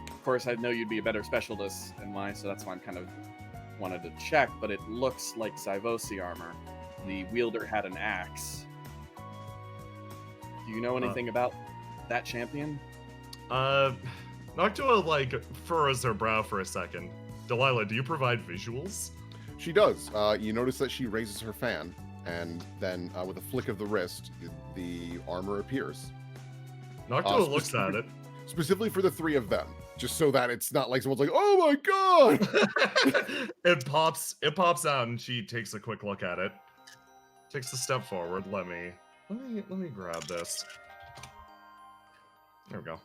of course, I know you'd be a better specialist than mine, so that's why I'm kind of wanted to check, but it looks like Zyvosi armor. The wielder had an axe. Do you know anything about that champion? Noctua, like, furrows her brow for a second. Delilah, do you provide visuals? She does. You notice that she raises her fan, and then with a flick of the wrist, the armor appears. Noctua looks at it. Specifically for the three of them, just so that it's not like someone's like, "Oh my god!" It pops out, and she takes a quick look at it. Takes a step forward. Let me grab this. There we go.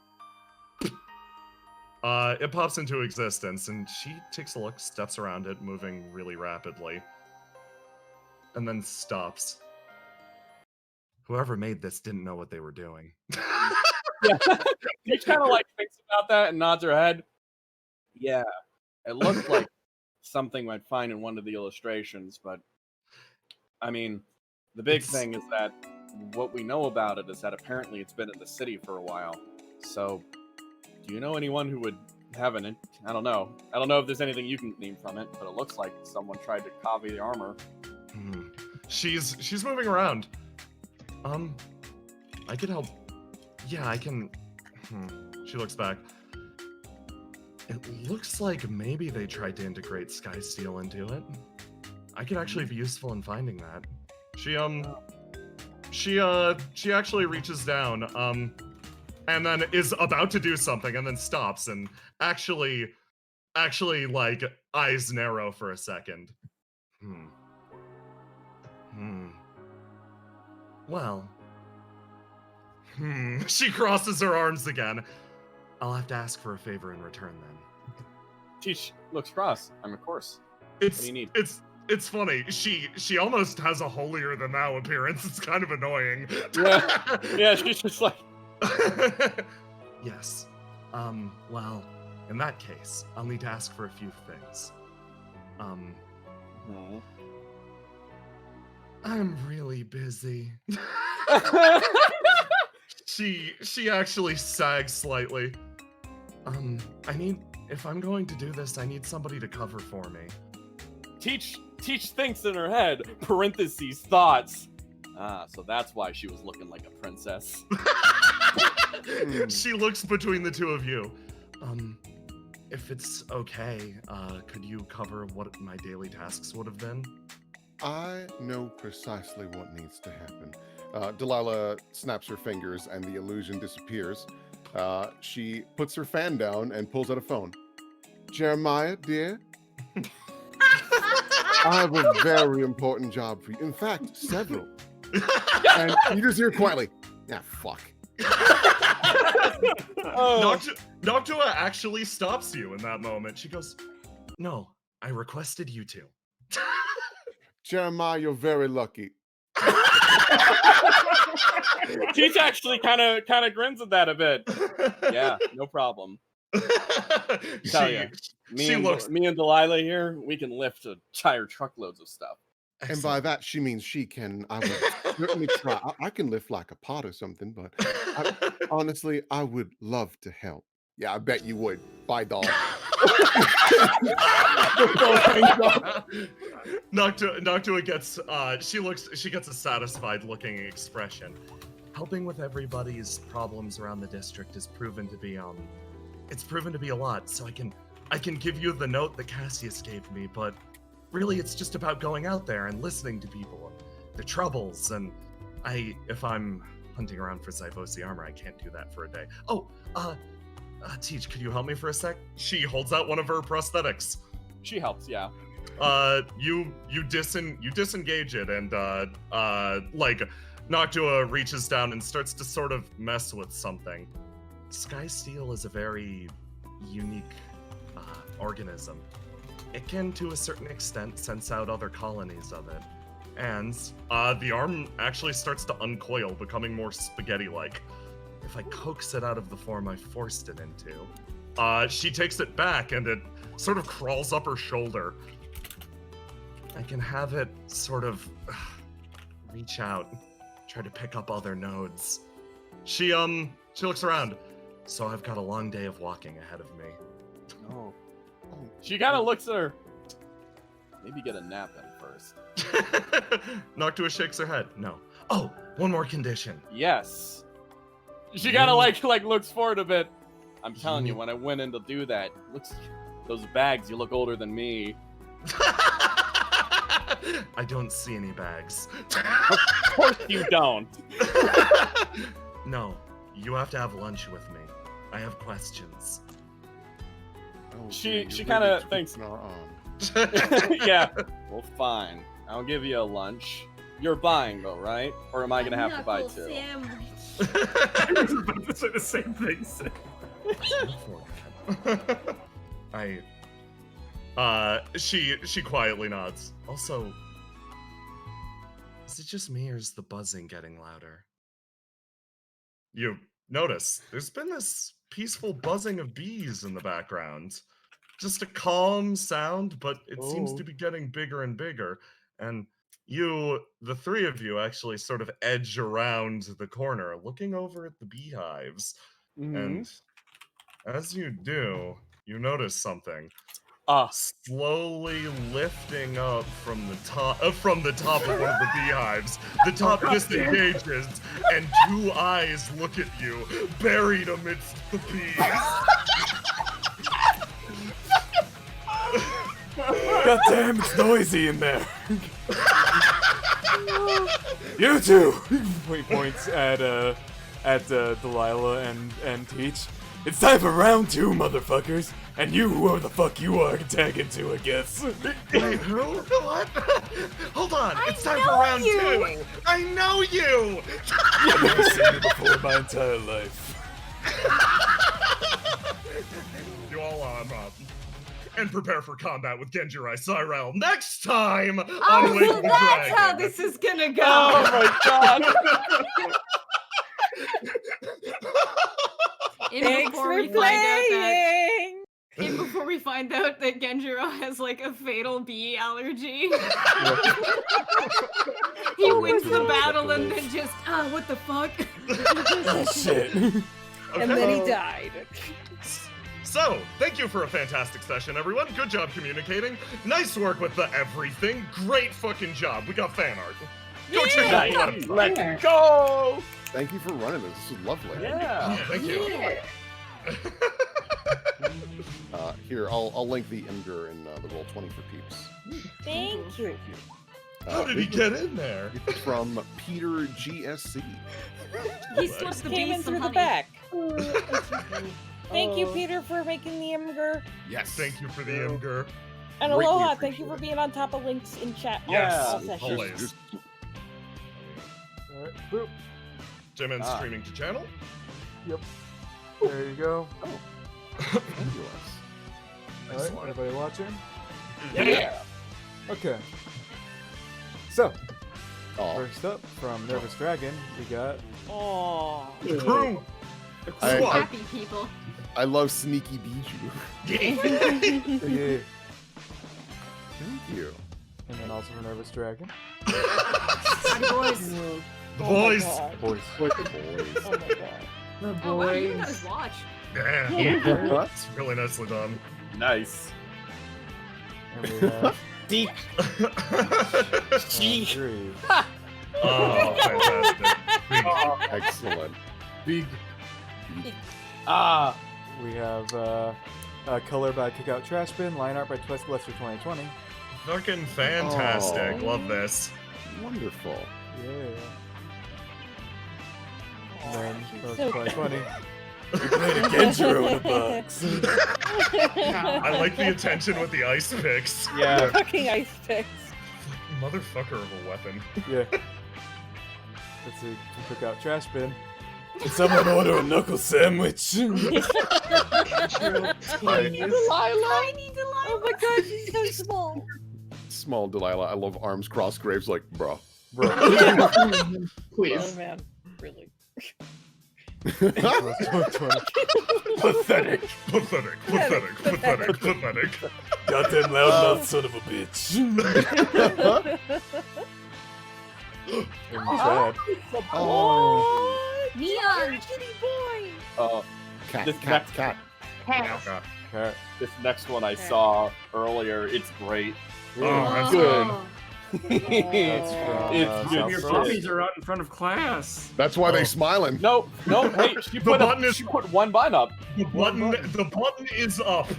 It pops into existence, and she takes a look, steps around it, moving really rapidly, and then stops. Whoever made this didn't know what they were doing. Yeah. She kind of like thinks about that and nods her head. Yeah, it looked like something I'd find in one of the illustrations, but I mean, the big thing is that what we know about it is that apparently it's been in the city for a while. So, do you know anyone who would have an? I don't know. I don't know if there's anything you can glean from it, but it looks like someone tried to copy the armor. She's moving around. I can help. Yeah, I can. She looks back. It looks like maybe they tried to integrate Skysteel into it. I could actually be useful in finding that. She actually reaches down, and then is about to do something, and then stops, and actually, like, eyes narrow for a second. Well. She crosses her arms again. I'll have to ask for a favor in return then. She looks cross. Of course. What do you need? It's funny. She almost has a holier than thou appearance. It's kind of annoying. Yeah. Yeah, she's just like Yes. Well, in that case, I'll need to ask for a few things. I'm really busy. She actually sags slightly. If I'm going to do this, I need somebody to cover for me. Teach thinks in her head, parentheses, thoughts. Ah, so that's why she was looking like a princess. She looks between the two of you. If it's okay, could you cover what my daily tasks would have been? I know precisely what needs to happen. Delilah snaps her fingers and the illusion disappears. She puts her fan down and pulls out a phone. Jeremiah, dear? I have a very important job for you. In fact, several. And you just hear quietly, fuck. Noctua actually stops you in that moment. She goes, no, I requested you to. Jeremiah, you're very lucky. Teach actually kind of grins at that a bit. Yeah, no problem. Tell you, me and Delilah here, we can lift entire truckloads of stuff. Excellent. And by that, she means she can. I would certainly try. I can lift like a pot or something, but honestly, I would love to help. Yeah, I bet you would. Bye, doll. Noctua gets she gets a satisfied looking expression. Helping with everybody's problems around the district is proven to be it's proven to be a lot, so I can give you the note that Cassius gave me, but really it's just about going out there and listening to people, their troubles, and if I'm hunting around for Zyvosi armor, I can't do that for a day. Teach, could you help me for a sec? She holds out one of her prosthetics. She helps, yeah. You disengage it, and like Noctua reaches down and starts to sort of mess with something. Skysteel is a very unique organism. It can, to a certain extent, sense out other colonies of it. And the arm actually starts to uncoil, becoming more spaghetti-like. If I coax it out of the form I forced it into, she takes it back and it sort of crawls up her shoulder. I can have it sort of reach out, try to pick up other nodes. She looks around. So I've got a long day of walking ahead of me. Oh. She kind of looks at her. Maybe get a nap in first. Noctua shakes her head. No. Oh, one more condition. Yes. She kind of like looks forward a bit. I'm telling you, when I went in to do that, those bags, you look older than me. I don't see any bags. Of course you don't. No, you have to have lunch with me. I have questions. She kind of thinks. Yeah. Well, fine. I'll give you a lunch. You're buying though, right? Or am I gonna have to buy too? I was about to say the same thing. She quietly nods. Also, is it just me or is the buzzing getting louder? notice there's been this peaceful buzzing of bees in the background. Just a calm sound, but it seems to be getting bigger and bigger. And the three of you actually sort of edge around the corner, looking over at the beehives. And as you do, you notice something. Slowly lifting up from the top of one of the beehives. The top disengages, and two eyes look at you, buried amidst the bees. God damn, it's noisy in there. You two! He points at Delilah and Teach. It's time for round 2, motherfuckers. And you, whoever the fuck you are, can tag into, I guess. Wait, who? What? Hold on, it's time for round 2. I know you! I've never seen you before in my entire life. You all arm up. And prepare for combat with Genjirou Syrelle next time on Wake so the that's Dragon. how this is gonna go. Oh my god! Before we find out that Genjiro has like a fatal bee allergy. He wins the battle and then just, what the fuck? Oh shit. And then he died. So, thank you for a fantastic session, everyone. Good job communicating. Nice work with the everything. Great fucking job. We got fan art. Go check it out. Let's go! Thank you for running this. This is lovely. Yeah. Thank you. Here, I'll link the Imgur in the Roll20 for peeps. Thank you. How did he get in there? It's from Peter GSC. He slipped the Came bees in some through the honey. back. Thank you, Peter, for making the Imgur. Yes. Thank you for the Imgur. And Greatly Aloha, thank you appreciate for it. being on top of links in chat. Yes, all sessions. always. Alright, boop. Jimin's streaming to channel. Yep. There you go. Fabulous. Alright, everybody watching? Yeah. Okay. So, Aw. first up from Nervous Dragon, we got Aww. Crew. Happy people. I love Sneaky Bijou. yeah. Thank you. And then also from Nervous Dragon. Howdy, boys. The boys. Boys. Oh my god. Oh, wow, you guys watch. Yeah. That's really nicely done. Nice. And we have Deep. three. Oh, fantastic. Excellent. Big. We have color by Kickout Trash Bin, line art by Twist Lester 2020. Fucking fantastic. Oh. Love this. Wonderful. Yeah. And then so 2020. We played a Genjirou in a box. I like the attention with the ice picks. Yeah. Fucking ice picks. Motherfucker of a weapon. Yeah. Let's see. Kickout Trash Bin. Did someone order a knuckle sandwich? Tiny Delilah. Oh my god, she's so small. Small Delilah. I love arms crossed graves like, bruh. Please. Oh man, really. Pathetic. Pathetic. Goddamn loudmouth son of a bitch. Sad. Oh, Neon. kitty boy. Cat, This cat, cat. Alright. This next one I saw earlier. It's great. Oh, that's good. That's from, It's South good. Your Park. puppies are out in front of class. That's why they smiling. No, hey, she put one button up. The button is up.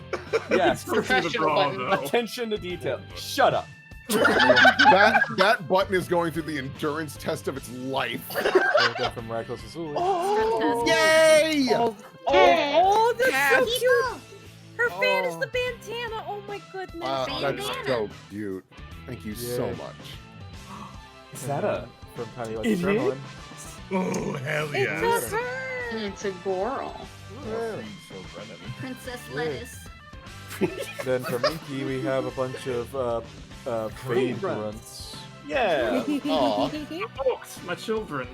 Yes. Professional button. Attention to detail. Shut up. that button is going through the endurance test of its life. From Reckless Azul. Yay! Oh, that's so People! cute. Her fan is the bandana. Oh my goodness. That's so cute. Thank you so Yeah. much. Is that a? From Tiny Like Is it? Tremlin. Oh, hell It's yes. a bird. It's a girl. Princess Lettuce. Then from Inky we have a bunch of fade grunts. Yeah. Aw. Folks, my children.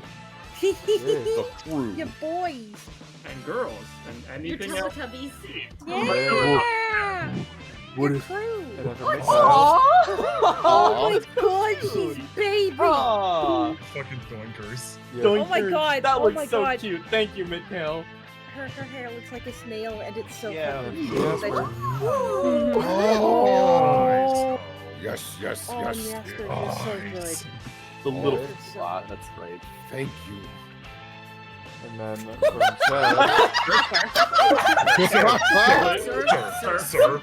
The crew. You boys. And girls. And Your anything else. Teletubbies. Yeah. What The is- crew. And then from this Oh my god, she's baby. Aw. Fucking doinkers. yeah. Oh my god, That oh looks my so god. cute. Thank you, Mikhail. Her hair looks like a snail and it's so Yeah. fucking Jasper. Oh, yes, yes, Oh, yes. Jasper yes. is so good. The little It's so spot. good. That's great. Thank you. And then from Chad. Sir. Sir,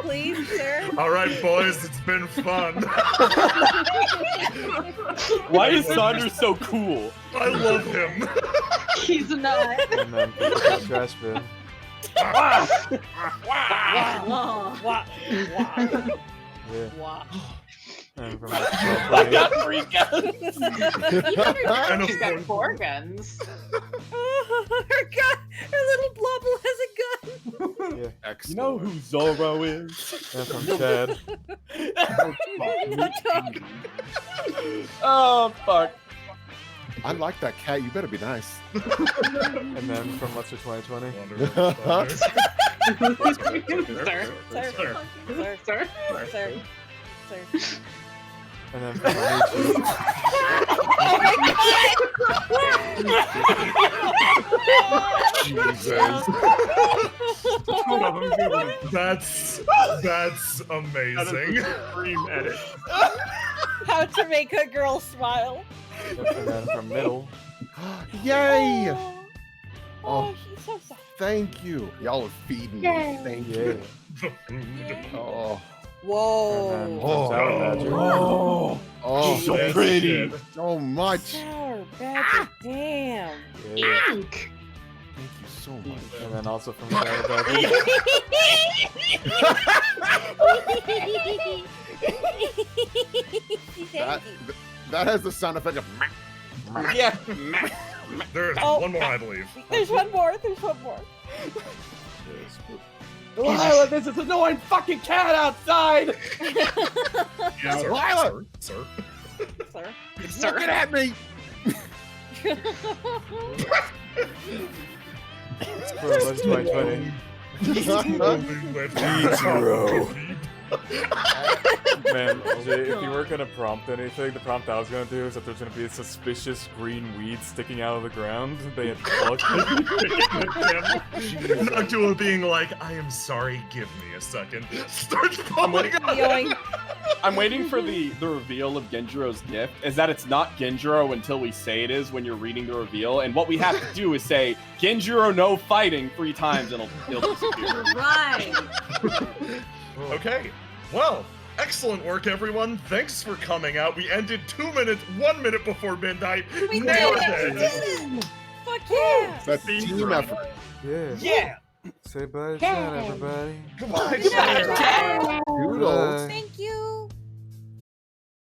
please, sir. All right, boys, it's been fun. Why is Saunders so cool? I love him. He's not. And then from trash bin. Wow. Yeah. Wow. And from I got 3 guns. And He's of got course, 4 guns. Her little blobble has a gun. yeah. excellent. You know who Zorro is? And from Chad. Oh, fuck. I like that cat. You better be nice. And then from Lester 2020. Wonderful. Sir. Sir. Sir. Sir. Sir. And then from Amici. Jesus. Hold on, let me do it. That's That is amazing. a dream edit. How to make a girl smile. And then from Middle. Yay! Oh, she's so sad. Thank you. Y'all are feeding me. Yay. Thank Yeah. you. Food. Oh, Whoa. And then Oh. from Sour Badger. Oh, oh, so That pretty. shit. so much. Sour badger, damn. Yeah. Thank you so much. And then also from Sour Badger. That has the sound effect of. Yeah. There's Oh. one more, I believe. There's one more. There's one more. Delilah, there's this annoying fucking cat outside. Yeah, Sir, Lila! sir. Sir. It's looking at me. For Lester 2020. Man, Jay, if you weren't gonna prompt anything, the prompt I was gonna do is that there's gonna be a suspicious green weed sticking out of the ground. They had plucked it. Noctua being like, I am sorry, give me a second. Starts pulling up. Yoink. I'm waiting for the reveal of Genjiro's gift. Is that it's not Genjiro until we say it is when you're reading the reveal, and what we have to do is say Genjiro no fighting 3 times, and it'll disappear. Right. Okay, well, excellent work, everyone. Thanks for coming out. We ended 1 minute before midnight. We Nailed did it. Fuck yeah. That's team effort. Yeah. Yeah. Say bye to Chad, everybody. Goodbye, Good night, Chad. Chad. Doodles. Bye. Thank you.